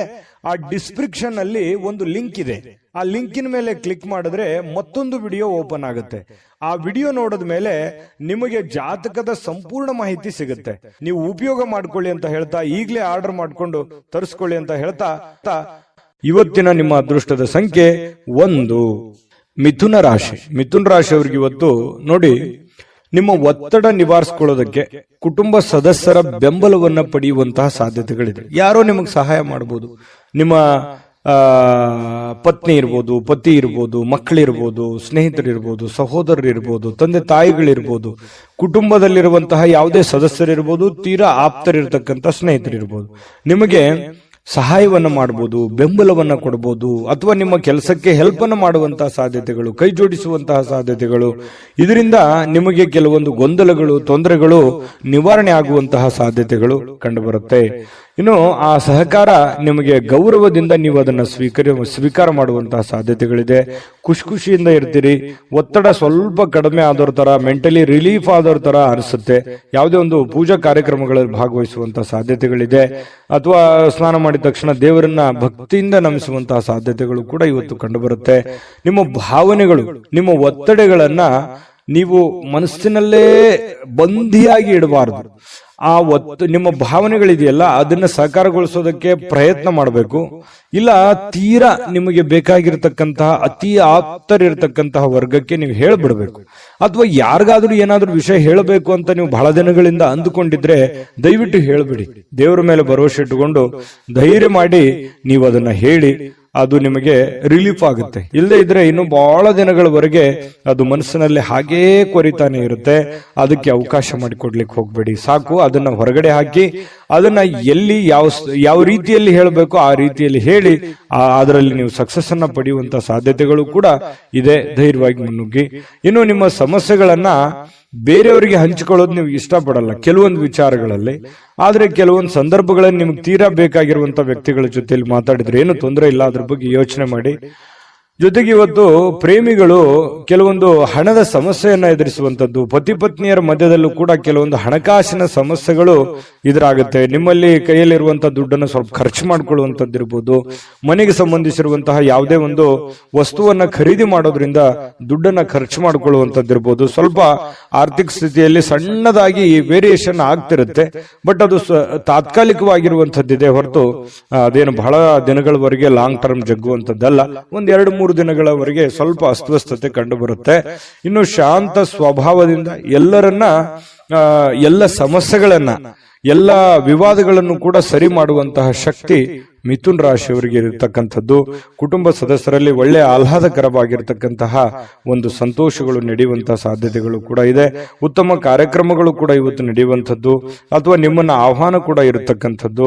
ಆ ಡಿಸ್ಕ್ರಿಪ್ಷನ್ ಅಲ್ಲಿ ಒಂದು ಲಿಂಕ್ ಇದೆ. ಆ ಲಿಂಕಿನ ಮೇಲೆ ಕ್ಲಿಕ್ ಮಾಡಿದ್ರೆ ಮತ್ತೊಂದು ವಿಡಿಯೋ ಓಪನ್ ಆಗುತ್ತೆ. ಆ ವಿಡಿಯೋ ನೋಡಿದ ಮೇಲೆ ನಿಮಗೆ ಜಾತಕದ ಸಂಪೂರ್ಣ ಮಾಹಿತಿ ಸಿಗುತ್ತೆ. ನೀವು ಉಪಯೋಗ ಮಾಡ್ಕೊಳ್ಳಿ ಅಂತ ಹೇಳ್ತಾ, ಈಗಲೇ ಆರ್ಡರ್ ಮಾಡ್ಕೊಂಡು ತರಿಸ್ಕೊಳ್ಳಿ ಅಂತ ಹೇಳ್ತಾ, ಇವತ್ತಿನ ನಿಮ್ಮ ಅದೃಷ್ಟದ ಸಂಖ್ಯೆ 1. ಮಿಥುನ ರಾಶಿ. ಮಿಥುನ ರಾಶಿಯವರಿಗೆ ಇವತ್ತು ನೋಡಿ, ನಿಮ್ಮ ಒತ್ತಡ ನಿವಾರಿಸಿಕೊಳ್ಳೋದಕ್ಕೆ ಕುಟುಂಬ ಸದಸ್ಯರ ಬೆಂಬಲವನ್ನ ಪಡೆಯುವಂತಹ ಸಾಧ್ಯತೆಗಳಿದೆ. ಯಾರೋ ನಿಮಗೆ ಸಹಾಯ ಮಾಡಬಹುದು. ನಿಮ್ಮ ಪತ್ನಿ ಇರ್ಬೋದು, ಪತಿ ಇರ್ಬೋದು, ಮಕ್ಕಳಿರ್ಬೋದು, ಸ್ನೇಹಿತರಿರ್ಬೋದು, ಸಹೋದರರಿರ್ಬೋದು, ತಂದೆ ತಾಯಿಗಳಿರ್ಬೋದು, ಕುಟುಂಬದಲ್ಲಿರುವಂತಹ ಯಾವುದೇ ಸದಸ್ಯರಿರ್ಬೋದು, ತೀರಾ ಆಪ್ತರಿರ್ತಕ್ಕಂಥ ಸ್ನೇಹಿತರಿರ್ಬೋದು, ನಿಮಗೆ ಸಹಾಯವನ್ನ ಮಾಡಬಹುದು, ಬೆಂಬಲವನ್ನ ಕೊಡಬಹುದು, ಅಥವಾ ನಿಮ್ಮ ಕೆಲಸಕ್ಕೆ ಹೆಲ್ಪ್ ಅನ್ನು ಮಾಡುವಂತಹ ಸಾಧ್ಯತೆಗಳು, ಕೈ ಜೋಡಿಸುವಂತಹ ಸಾಧ್ಯತೆಗಳು, ಇದರಿಂದ ನಿಮಗೆ ಕೆಲವೊಂದು ಗೊಂದಲಗಳು, ತೊಂದರೆಗಳು ನಿವಾರಣೆ ಆಗುವಂತಹ ಸಾಧ್ಯತೆಗಳು ಕಂಡುಬರುತ್ತೆ. ಇನ್ನು ಆ ಸಹಕಾರ ನಿಮಗೆ ಗೌರವದಿಂದ ನೀವು ಅದನ್ನ ಸ್ವೀಕಾರ ಮಾಡುವಂತಹ ಸಾಧ್ಯತೆಗಳಿದೆ. ಖುಷಿಯಿಂದ ಇರ್ತೀರಿ. ಒತ್ತಡ ಸ್ವಲ್ಪ ಕಡಿಮೆ ಆದವ್ರ ತರ, ಮೆಂಟಲಿ ರಿಲೀಫ್ ಆದವ್ರ ತರ ಅನಿಸುತ್ತೆ. ಯಾವುದೇ ಒಂದು ಪೂಜಾ ಕಾರ್ಯಕ್ರಮಗಳಲ್ಲಿ ಭಾಗವಹಿಸುವಂತಹ ಸಾಧ್ಯತೆಗಳಿದೆ. ಅಥವಾ ಸ್ನಾನ ಮಾಡಿದ ತಕ್ಷಣ ದೇವರನ್ನ ಭಕ್ತಿಯಿಂದ ನಮಿಸುವಂತಹ ಸಾಧ್ಯತೆಗಳು ಕೂಡ ಇವತ್ತು ಕಂಡುಬರುತ್ತೆ. ನಿಮ್ಮ ಭಾವನೆಗಳು, ನಿಮ್ಮ ಒತ್ತಡಗಳನ್ನ ನೀವು ಮನಸ್ಸಿನಲ್ಲೇ ಬಂಧಿಯಾಗಿ ಇಡಬಾರದು. ಆ ನಿಮ್ಮ ಭಾವನೆಗಳಿದೆಯಲ್ಲ, ಅದನ್ನ ಸಾಕಾರಗೊಳಿಸೋದಕ್ಕೆ ಪ್ರಯತ್ನ ಮಾಡಬೇಕು. ಇಲ್ಲ ತೀರಾ ನಿಮಗೆ ಬೇಕಾಗಿರ್ತಕ್ಕಂತಹ ಅತಿ ಆಪ್ತರಿರ್ತಕ್ಕಂತಹ ವರ್ಗಕ್ಕೆ ನೀವು ಹೇಳ್ಬಿಡ್ಬೇಕು. ಅಥವಾ ಯಾರಿಗಾದ್ರೂ ಏನಾದ್ರೂ ವಿಷಯ ಹೇಳಬೇಕು ಅಂತ ನೀವು ಬಹಳ ದಿನಗಳಿಂದ ಅಂದುಕೊಂಡಿದ್ರೆ ದಯವಿಟ್ಟು ಹೇಳ್ಬಿಡಿ. ದೇವರ ಮೇಲೆ ಭರವಸೆ ಇಟ್ಟುಕೊಂಡು ಧೈರ್ಯ ಮಾಡಿ ನೀವು ಅದನ್ನ ಹೇಳಿ. ಅದು ನಿಮಗೆ ರಿಲೀಫ್ ಆಗುತ್ತೆ. ಇಲ್ಲದೆ ಇದ್ರೆ ಇನ್ನು ಬಹಳ ದಿನಗಳವರೆಗೆ ಅದು ಮನಸ್ಸಿನಲ್ಲಿ ಹಾಗೇ ಕೊರಿತಾನೆ ಇರುತ್ತೆ. ಅದಕ್ಕೆ ಅವಕಾಶ ಮಾಡಿಕೊಡ್ಲಿಕ್ಕೆ ಹೋಗ್ಬೇಡಿ. ಸಾಕು, ಅದನ್ನ ಹೊರಗಡೆ ಹಾಕಿ ಅದನ್ನ ಎಲ್ಲಿ ಯಾವ ರೀತಿಯಲ್ಲಿ ಹೇಳಬೇಕು ಆ ರೀತಿಯಲ್ಲಿ ಹೇಳಿ ಅದರಲ್ಲಿ ನೀವು ಸಕ್ಸಸ್ ಅನ್ನ ಪಡೆಯುವಂತ ಸಾಧ್ಯತೆಗಳು ಕೂಡ ಇದೆ. ಧೈರ್ಯವಾಗಿ ಮುನ್ನುಗ್ಗಿ. ಇನ್ನು ನಿಮ್ಮ ಸಮಸ್ಯೆಗಳನ್ನ ಬೇರೆಯವರಿಗೆ ಹಂಚಿಕೊಳ್ಳೋದು ನೀವು ಇಷ್ಟಪಡಲ್ಲ ಕೆಲವೊಂದು ವಿಚಾರಗಳಲ್ಲಿ. ಆದ್ರೆ ಕೆಲವೊಂದು ಸಂದರ್ಭಗಳಲ್ಲಿ ನಿಮ್ಗೆ ತೀರಾ ಬೇಕಾಗಿರುವಂತ ವ್ಯಕ್ತಿಗಳ ಜೊತೆಲಿ ಮಾತಾಡಿದ್ರೆ ಏನು ತೊಂದರೆ ಇಲ್ಲ. ಅದ್ರ ಬಗ್ಗೆ ಯೋಚನೆ ಮಾಡಿ. ಜೊತೆಗೆ ಇವತ್ತು ಪ್ರೇಮಿಗಳು ಕೆಲವೊಂದು ಹಣದ ಸಮಸ್ಯೆಯನ್ನ ಎದುರಿಸುವಂತದ್ದು, ಪತಿ ಪತ್ನಿಯರ ಮಧ್ಯದಲ್ಲೂ ಕೂಡ ಕೆಲವೊಂದು ಹಣಕಾಸಿನ ಸಮಸ್ಯೆಗಳು ಎದುರಾಗುತ್ತೆ. ನಿಮ್ಮಲ್ಲಿ ಕೈಯಲ್ಲಿರುವಂತಹ ದುಡ್ಡನ್ನು ಸ್ವಲ್ಪ ಖರ್ಚು ಮಾಡ್ಕೊಳ್ಳುವಂತದ್ದಿರ್ಬೋದು. ಮನೆಗೆ ಸಂಬಂಧಿಸಿರುವಂತಹ ಯಾವುದೇ ಒಂದು ವಸ್ತುವನ್ನ ಖರೀದಿ ಮಾಡೋದ್ರಿಂದ ದುಡ್ಡನ್ನ ಖರ್ಚು ಮಾಡ್ಕೊಳ್ಳುವಂತದ್ದಿರ್ಬೋದು. ಸ್ವಲ್ಪ ಆರ್ಥಿಕ ಸ್ಥಿತಿಯಲ್ಲಿ ಸಣ್ಣದಾಗಿ ವೇರಿಯೇಷನ್ ಆಗ್ತಿರುತ್ತೆ. ಬಟ್ ಅದು ತಾತ್ಕಾಲಿಕವಾಗಿರುವಂತದ್ದಿದೆ ಹೊರತು ಅದೇನು ಬಹಳ ದಿನಗಳವರೆಗೆ ಲಾಂಗ್ ಟರ್ಮ್ ಜಗ್ಗುವಂತದ್ದಲ್ಲ. 1-2-3 ದಿನಗಳವರೆಗೆ ಸ್ವಲ್ಪ ಅಸ್ವಸ್ಥತೆ ಕಂಡು ಬರುತ್ತೆ. ಇನ್ನು ಶಾಂತ ಸ್ವಭಾವದಿಂದ ಎಲ್ಲ ಸಮಸ್ಯೆಗಳನ್ನ, ಎಲ್ಲ ವಿವಾದಗಳನ್ನು ಕೂಡ ಸರಿ ಮಾಡುವಂತಹ ಶಕ್ತಿ ಮಿಥುನ್ ರಾಶಿಯವರಿಗೆ ಇರತಕ್ಕಂಥದ್ದು. ಕುಟುಂಬ ಸದಸ್ಯರಲ್ಲಿ ಒಳ್ಳೆ ಆಹ್ಲಾದಕರವಾಗಿರ್ತಕ್ಕಂತಹ ಒಂದು ಸಂತೋಷಗಳು ನಡೆಯುವಂತಹ ಸಾಧ್ಯತೆಗಳು ಕೂಡ ಇದೆ. ಉತ್ತಮ ಕಾರ್ಯಕ್ರಮಗಳು ಕೂಡ ಇವತ್ತು ನಡೆಯುವಂಥದ್ದು, ಅಥವಾ ನಿಮ್ಮನ್ನ ಆಹ್ವಾನ ಕೂಡ ಇರತಕ್ಕಂಥದ್ದು,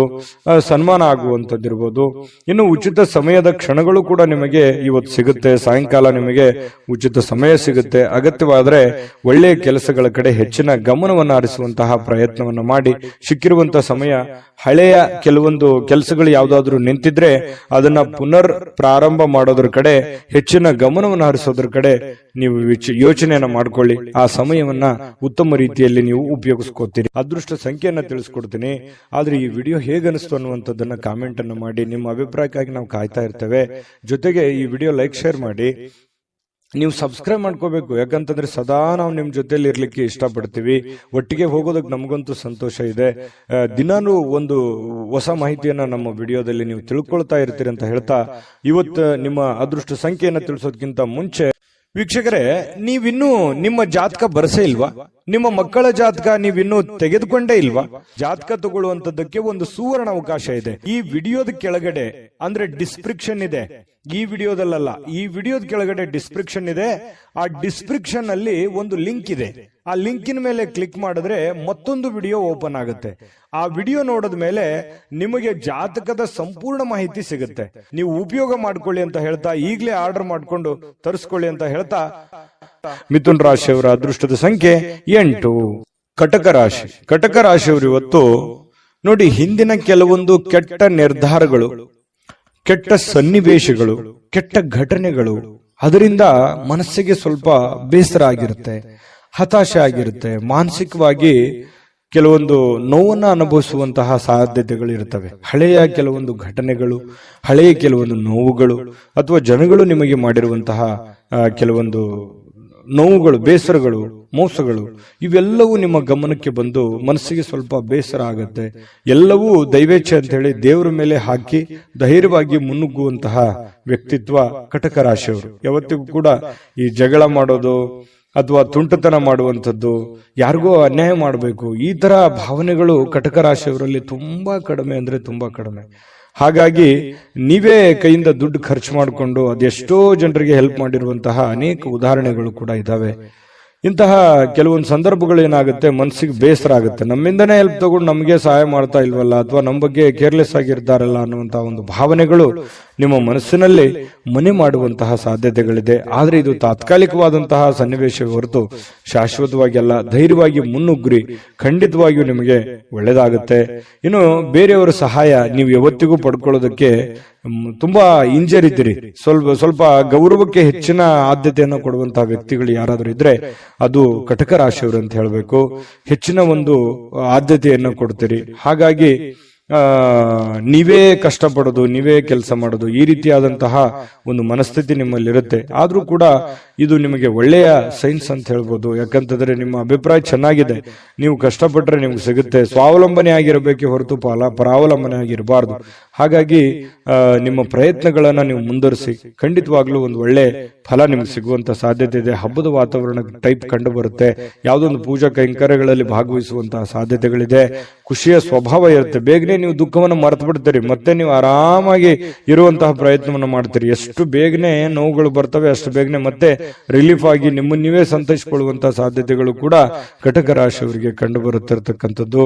ಸನ್ಮಾನ ಆಗುವಂಥದ್ದಿರ್ಬೋದು. ಇನ್ನು ಉಚಿತ ಸಮಯದ ಕ್ಷಣಗಳು ಕೂಡ ನಿಮಗೆ ಇವತ್ತು ಸಿಗುತ್ತೆ. ಸಾಯಂಕಾಲ ನಿಮಗೆ ಉಚಿತ ಸಮಯ ಸಿಗುತ್ತೆ. ಅಗತ್ಯವಾದರೆ ಒಳ್ಳೆಯ ಕೆಲಸಗಳ ಕಡೆ ಹೆಚ್ಚಿನ ಗಮನವನ್ನು ಹರಿಸುವಂತಹ ಪ್ರಯತ್ನವನ್ನ ಮಾಡಿ ಸಿಕ್ಕಿರುವಂತಹ ಸಮಯ ಹಳೆಯ ಕೆಲವೊಂದು ಕೆಲಸಗಳು ಯಾವ್ದಾದ್ರು ಯಾವುದಾದ್ರೂ ನಿಂತಿದ್ರೆ ಅದನ್ನ ಪುನರ್ ಪ್ರಾರಂಭ ಮಾಡೋದ್ರ ಕಡೆ ಹೆಚ್ಚಿನ ಗಮನವನ್ನು ಹರಿಸೋದ್ರ ಕಡೆ ನೀವು ಯೋಚನೆಯನ್ನ ಮಾಡ್ಕೊಳ್ಳಿ. ಆ ಸಮಯವನ್ನ ಉತ್ತಮ ರೀತಿಯಲ್ಲಿ ನೀವು ಉಪಯೋಗಿಸ್ಕೋತೀರಿ. ಅದೃಷ್ಟ ಸಂಖ್ಯೆಯನ್ನ ತಿಳಿಸ್ಕೊಡ್ತೀನಿ. ಆದ್ರೆ ಈ ವಿಡಿಯೋ ಹೇಗನಿಸ್ತು ಅನ್ನುವಂಥದ್ದನ್ನ ಕಾಮೆಂಟ್ ಅನ್ನು ಮಾಡಿ. ನಿಮ್ಮ ಅಭಿಪ್ರಾಯಕ್ಕಾಗಿ ನಾವು ಕಾಯ್ತಾ ಇರ್ತೇವೆ. ಜೊತೆಗೆ ಈ ವಿಡಿಯೋ ಲೈಕ್ ಶೇರ್ ಮಾಡಿ. ನೀವು ಸಬ್ಸ್ಕ್ರೈಬ್ ಮಾಡ್ಕೋಬೇಕು. ಯಾಕಂತಂದ್ರೆ ಸದಾ ನಾವು ನಿಮ್ ಜೊತೆಲಿ ಇರ್ಲಿಕ್ಕೆ ಇಷ್ಟಪಡ್ತೀವಿ. ಒಟ್ಟಿಗೆ ಹೋಗೋದಕ್ಕೆ ನಮಗಂತೂ ಸಂತೋಷ ಇದೆ. ದಿನಾನು ಒಂದು ಹೊಸ ಮಾಹಿತಿಯನ್ನ ನಮ್ಮ ವಿಡಿಯೋದಲ್ಲಿ ನೀವು ತಿಳ್ಕೊಳ್ತಾ ಇರ್ತೀರಿ ಅಂತ ಹೇಳ್ತಾ, ಇವತ್ತು ನಿಮ್ಮ ಅದೃಷ್ಟ ಸಂಖ್ಯೆಯನ್ನ ತಿಳಿಸೋದಕ್ಕಿಂತ ಮುಂಚೆ ವೀಕ್ಷಕರೇ, ನೀವಿನ್ನೂ ನಿಮ್ಮ ಜಾತಕ ಬರಸೇ ಇಲ್ವಾ? ನಿಮ್ಮ ಮಕ್ಕಳ ಜಾತಕ ನೀವಿನ್ನೂ ತೆಗೆದುಕೊಂಡೇ ಇಲ್ವಾ? ಜಾತಕ ತಗೊಳ್ಳುವಂತದ್ದಕ್ಕೆ ಒಂದು ಸುವರ್ಣ ಅವಕಾಶ ಇದೆ. ಈ ವಿಡಿಯೋದ ಕೆಳಗಡೆ ಅಂದ್ರೆ ಡಿಸ್ಕ್ರಿಪ್ಷನ್ ಇದೆ. ಈ ವಿಡಿಯೋದಲ್ಲ, ಈ ವಿಡಿಯೋದ ಕೆಳಗಡೆ ಡಿಸ್ಕ್ರಿಪ್ಷನ್ ಇದೆ. ಆ ಡಿಸ್ಕ್ರಿಪ್ಷನ್ ಅಲ್ಲಿ ಒಂದು ಲಿಂಕ್ ಇದೆ. ಆ ಲಿಂಕಿನ ಮೇಲೆ ಕ್ಲಿಕ್ ಮಾಡಿದ್ರೆ ಮತ್ತೊಂದು ವಿಡಿಯೋ ಓಪನ್ ಆಗುತ್ತೆ. ಆ ವಿಡಿಯೋ ನೋಡಿದ ಮೇಲೆ ನಿಮಗೆ ಜಾತಕದ ಸಂಪೂರ್ಣ ಮಾಹಿತಿ ಸಿಗುತ್ತೆ. ನೀವು ಉಪಯೋಗ ಮಾಡ್ಕೊಳ್ಳಿ ಅಂತ ಹೇಳ್ತಾ, ಈಗಲೇ ಆರ್ಡರ್ ಮಾಡ್ಕೊಂಡು ತರಿಸ್ಕೊಳ್ಳಿ ಅಂತ ಹೇಳ್ತಾ, ಮಿಥುನ್ ರಾಶಿಯವರ ಅದೃಷ್ಟದ ಸಂಖ್ಯೆ 8. ಕಟಕ ರಾಶಿ. ಕಟಕ ರಾಶಿಯವರು ಇವತ್ತು ನೋಡಿ, ಹಿಂದಿನ ಕೆಲವೊಂದು ಕೆಟ್ಟ ನಿರ್ಧಾರಗಳು, ಕೆಟ್ಟ ಸನ್ನಿವೇಶಗಳು, ಕೆಟ್ಟ ಘಟನೆಗಳು, ಅದರಿಂದ ಮನಸ್ಸಿಗೆ ಸ್ವಲ್ಪ ಬೇಸರ ಆಗಿರುತ್ತೆ, ಹತಾಶೆ ಆಗಿರುತ್ತೆ. ಮಾನಸಿಕವಾಗಿ ಕೆಲವೊಂದು ನೋವನ್ನ ಅನುಭವಿಸುವಂತಹ ಸಾಧ್ಯತೆಗಳು ಇರ್ತವೆ. ಹಳೆಯ ಕೆಲವೊಂದು ಘಟನೆಗಳು, ಹಳೆಯ ಕೆಲವೊಂದು ನೋವುಗಳು, ಅಥವಾ ಜನಗಳು ನಿಮಗೆ ಮಾಡಿರುವಂತಹ ಕೆಲವೊಂದು ನೋವುಗಳು, ಬೇಸರಗಳು, ಮೋಸಗಳು, ಇವೆಲ್ಲವೂ ನಿಮ್ಮ ಗಮನಕ್ಕೆ ಬಂದು ಮನಸ್ಸಿಗೆ ಸ್ವಲ್ಪ ಬೇಸರ ಆಗುತ್ತೆ. ಎಲ್ಲವೂ ದೈವೇಚ್ಛೆ ಅಂತ ಹೇಳಿ ದೇವರ ಮೇಲೆ ಹಾಕಿ ಧೈರ್ಯವಾಗಿ ಮುನ್ನುಗ್ಗುವಂತಹ ವ್ಯಕ್ತಿತ್ವ ಕಟಕ ರಾಶಿಯವರು. ಯಾವತ್ತಿಗೂ ಕೂಡ ಈ ಜಗಳ ಮಾಡೋದು ಅಥವಾ ತುಂಟತನ ಮಾಡುವಂಥದ್ದು, ಯಾರಿಗೋ ಅನ್ಯಾಯ ಮಾಡಬೇಕು, ಈ ತರ ಭಾವನೆಗಳು ಕಟಕ ರಾಶಿಯವರಲ್ಲಿ ತುಂಬಾ ಕಡಿಮೆ ಅಂದ್ರೆ ತುಂಬಾ ಕಡಿಮೆ. ಹಾಗಾಗಿ ನೀವೇ ಕೈಯಿಂದ ದುಡ್ಡು ಖರ್ಚು ಮಾಡಿಕೊಂಡು ಅದೆಷ್ಟೋ ಜನರಿಗೆ ಹೆಲ್ಪ್ ಮಾಡಿರುವಂತಹ ಅನೇಕ ಉದಾಹರಣೆಗಳು ಕೂಡ ಇದಾವೆ. ಇಂತಹ ಕೆಲವೊಂದು ಸಂದರ್ಭಗಳು ಏನಾಗುತ್ತೆ, ಮನಸ್ಸಿಗೆ ಬೇಸರ ಆಗುತ್ತೆ. ನಮ್ಮಿಂದನೇ ಹೆಲ್ಪ್ ತಗೊಂಡು ನಮಗೆ ಸಹಾಯ ಮಾಡ್ತಾ ಇಲ್ವಲ್ಲ, ಅಥವಾ ನಮ್ಮ ಬಗ್ಗೆ ಕೇರ್ಲೆಸ್ ಆಗಿರ್ತಾರಲ್ಲ ಅನ್ನುವಂತಹ ಒಂದು ಭಾವನೆಗಳು ನಿಮ್ಮ ಮನಸ್ಸಿನಲ್ಲಿ ಮನೆ ಮಾಡುವಂತಹ ಸಾಧ್ಯತೆಗಳಿದೆ. ಆದ್ರೆ ಇದು ತಾತ್ಕಾಲಿಕವಾದಂತಹ ಸನ್ನಿವೇಶ ಹೊರತು ಶಾಶ್ವತವಾಗಿ ಅಲ್ಲ. ಧೈರ್ಯವಾಗಿ ಮುನ್ನುಗ್ರಿ, ಖಂಡಿತವಾಗಿಯೂ ನಿಮಗೆ ಒಳ್ಳೇದಾಗುತ್ತೆ. ಇನ್ನು ಬೇರೆಯವರ ಸಹಾಯ ನೀವು ಯಾವತ್ತಿಗೂ ಪಡ್ಕೊಳ್ಳೋದಕ್ಕೆ ತುಂಬಾ ಹಿಂಜರಿತೀರಿ. ಸ್ವಲ್ಪ ಗೌರವಕ್ಕೆ ಹೆಚ್ಚಿನ ಆದ್ಯತೆಯನ್ನು ಕೊಡುವಂತಹ ವ್ಯಕ್ತಿಗಳು ಯಾರಾದ್ರೂ ಇದ್ರೆ ಅದು ಕಟಕ ರಾಶಿಯವರು ಅಂತ ಹೇಳಬೇಕು. ಹೆಚ್ಚಿನ ಒಂದು ಆದ್ಯತೆಯನ್ನು ಕೊಡ್ತೀರಿ. ಹಾಗಾಗಿ ನೀವೇ ಕಷ್ಟಪಡೋದು, ನೀವೇ ಕೆಲಸ ಮಾಡೋದು, ಈ ರೀತಿಯಾದಂತಹ ಒಂದು ಮನಸ್ಥಿತಿ ನಿಮ್ಮಲ್ಲಿರುತ್ತೆ. ಆದ್ರೂ ಕೂಡ ಇದು ನಿಮಗೆ ಒಳ್ಳೆಯ ಸೈನ್ಸ್ ಅಂತ ಹೇಳ್ಬೋದು. ಯಾಕಂತಂದ್ರೆ ನಿಮ್ಮ ಅಭಿಪ್ರಾಯ ಚೆನ್ನಾಗಿದೆ, ನೀವು ಕಷ್ಟಪಟ್ರೆ ನಿಮ್ಗೆ ಸಿಗುತ್ತೆ. ಸ್ವಾವಲಂಬನೆ ಆಗಿರಬೇಕೆ ಹೊರತು ಪರಾವಲಂಬನೆ ಆಗಿರಬಾರ್ದು. ಹಾಗಾಗಿ ನಿಮ್ಮ ಪ್ರಯತ್ನಗಳನ್ನ ನೀವು ಮುಂದುವರಿಸಿ, ಖಂಡಿತವಾಗ್ಲೂ ಒಂದು ಒಳ್ಳೆ ಫಲ ನಿಮ್ಗೆ ಸಿಗುವಂತ ಸಾಧ್ಯತೆ ಇದೆ. ಹಬ್ಬದ ವಾತಾವರಣ ಟೈಪ್ ಕಂಡು ಬರುತ್ತೆ. ಯಾವುದೊಂದು ಪೂಜಾ ಕೈಂಕರ್ಯಗಳಲ್ಲಿ ಭಾಗವಹಿಸುವಂತಹ ಸಾಧ್ಯತೆಗಳಿದೆ. ಖುಷಿಯ ಸ್ವಭಾವ ಇರುತ್ತೆ. ಬೇಗನೆ ನೀವು ದುಃಖವನ್ನು ಮರೆತು ಬಿಡ್ತೀರಿ, ಮತ್ತೆ ನೀವು ಆರಾಮಾಗಿ ಇರುವಂತಹ ಪ್ರಯತ್ನವನ್ನು ಮಾಡ್ತೀರಿ. ಎಷ್ಟು ಬೇಗನೆ ನೋವುಗಳು ಬರ್ತವೆ ಅಷ್ಟು ಬೇಗನೆ ಮತ್ತೆ ರಿಲೀಫ್ ಆಗಿ ನಿಮ್ಮನ್ನು ನೀವೇ ಸಂತೈಸಿಕೊಳ್ಳುವಂತಹ ಸಾಧ್ಯತೆಗಳು ಕೂಡ ಕಟಕ ರಾಶಿಯವರಿಗೆ ಕಂಡು ಬರುತ್ತಿರತಕ್ಕಂಥದ್ದು.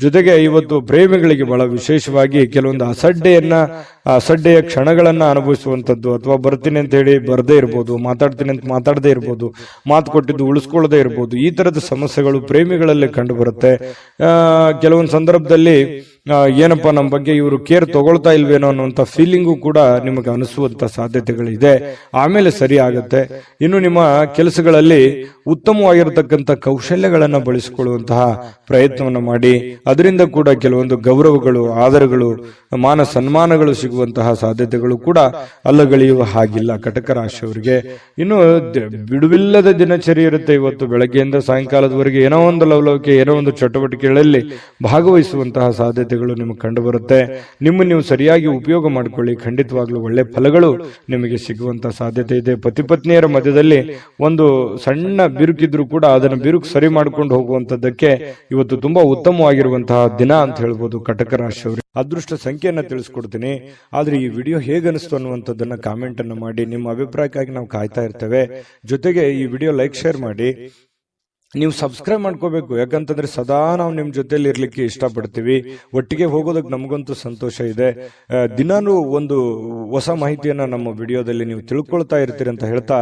ಜೊತೆಗೆ ಇವತ್ತು ಪ್ರೇಮಿಗಳಿಗೆ ಬಹಳ ವಿಶೇಷವಾಗಿ ಕೆಲವೊಂದು ಅಸಡ್ಡೆಯ ಕ್ಷಣಗಳನ್ನ ಅನುಭವಿಸುವಂತದ್ದು, ಅಥವಾ ಬರ್ತೀನಿ ಅಂತ ಹೇಳಿ ಬರದೇ ಇರ್ಬೋದು, ಮಾತಾಡ್ತೀನಿ ಅಂತ ಮಾತಾಡದೇ ಇರ್ಬೋದು, ಮಾತು ಕೊಟ್ಟಿದ್ದು ಉಳಿಸ್ಕೊಳ್ಳದೆ ಇರ್ಬೋದು. ಈ ತರದ ಸಮಸ್ಯೆಗಳು ಪ್ರೇಮಿಗಳಲ್ಲಿ ಕಂಡು ಬರುತ್ತೆ. ಕೆಲವೊಂದು ಸಂದರ್ಭದಲ್ಲಿ ಏನಪ್ಪಾ ನಮ್ಮ ಬಗ್ಗೆ ಇವರು ಕೇರ್ ತಗೊಳ್ತಾ ಇಲ್ವೇನೋ ಅನ್ನುವಂತ ಫೀಲಿಂಗು ಕೂಡ ನಿಮಗೆ ಅನಿಸುವಂತ ಸಾಧ್ಯತೆಗಳಿದೆ. ಆಮೇಲೆ ಸರಿ ಆಗುತ್ತೆ. ಇನ್ನು ನಿಮ್ಮ ಕೆಲಸಗಳಲ್ಲಿ ಉತ್ತಮವಾಗಿರತಕ್ಕಂಥ ಕೌಶಲ್ಯಗಳನ್ನ ಬಳಸಿಕೊಳ್ಳುವಂತಹ ಪ್ರಯತ್ನವನ್ನು ಮಾಡಿ. ಅದರಿಂದ ಕೂಡ ಕೆಲವೊಂದು ಗೌರವಗಳು, ಆದರಗಳು, ಮಾನ ಸನ್ಮಾನಗಳು ಸಿಗುವಂತಹ ಸಾಧ್ಯತೆಗಳು ಕೂಡ ಅಲ್ಲಗಳೆಯುವ ಹಾಗಿಲ್ಲ ಕಟಕ ರಾಶಿಯವರಿಗೆ. ಇನ್ನು ಬಿಡುವಿಲ್ಲದ ದಿನಚರಿ ಇರುತ್ತೆ. ಇವತ್ತು ಬೆಳಗ್ಗೆಯಿಂದ ಸಾಯಂಕಾಲದವರೆಗೆ ಏನೋ ಒಂದು ಲವಲವಿಕೆ, ಏನೋ ಒಂದು ಚಟುವಟಿಕೆಗಳಲ್ಲಿ ಭಾಗವಹಿಸುವಂತಹ ಸಾಧ್ಯತೆಗಳು ನಿಮಗೆ ಕಂಡು ಬರುತ್ತೆ. ನಿಮ್ಮನ್ನು ನೀವು ಸರಿಯಾಗಿ ಉಪಯೋಗ ಮಾಡಿಕೊಳ್ಳಿ, ಖಂಡಿತವಾಗ್ಲೂ ಒಳ್ಳೆ ಫಲಗಳು ನಿಮಗೆ ಸಿಗುವಂತ ಸಾಧ್ಯತೆ ಇದೆ. ಪತಿ ಪತ್ನಿಯರ ಮಧ್ಯದಲ್ಲಿ ಒಂದು ಸಣ್ಣ ಬಿರುಕಿದ್ರು ಕೂಡ ಅದನ್ನು ಬಿರುಕು ಸರಿ ಮಾಡ್ಕೊಂಡು ಹೋಗುವಂತದ್ದಕ್ಕೆ ಇವತ್ತು ತುಂಬಾ ಉತ್ತಮವಾಗಿರುವಂತಹ ದಿನ ಅಂತ ಹೇಳ್ಬೋದು ಕಟಕ ರಾಶಿಯವರು. ಅದೃಷ್ಟ ಸಂಖ್ಯೆಯನ್ನ ತಿಳಿಸ್ಕೊಡ್ತೀನಿ. ಆದ್ರೆ ಈ ವಿಡಿಯೋ ಹೇಗನಿಸ್ತು ಅನ್ನುವಂಥದ್ದನ್ನ ಕಾಮೆಂಟ್ ಅನ್ನು ಮಾಡಿ. ನಿಮ್ಮ ಅಭಿಪ್ರಾಯಕ್ಕಾಗಿ ನಾವು ಕಾಯ್ತಾ ಇರ್ತೇವೆ. ಜೊತೆಗೆ ಈ ವಿಡಿಯೋ ಲೈಕ್ ಶೇರ್ ಮಾಡಿ. ನೀವು ಸಬ್ಸ್ಕ್ರೈಬ್ ಮಾಡ್ಕೋಬೇಕು. ಯಾಕಂತಂದ್ರೆ ಸದಾ ನಾವು ನಿಮ್ ಜೊತೆಲಿ ಇರ್ಲಿಕ್ಕೆ ಇಷ್ಟಪಡ್ತೀವಿ. ಒಟ್ಟಿಗೆ ಹೋಗೋದಕ್ಕೆ ನಮಗಂತೂ ಸಂತೋಷ ಇದೆ. ದಿನಾನು ಒಂದು ಹೊಸ ಮಾಹಿತಿಯನ್ನ ನಮ್ಮ ವಿಡಿಯೋದಲ್ಲಿ ನೀವು ತಿಳ್ಕೊಳ್ತಾ ಇರ್ತೀರಿ ಅಂತ ಹೇಳ್ತಾ,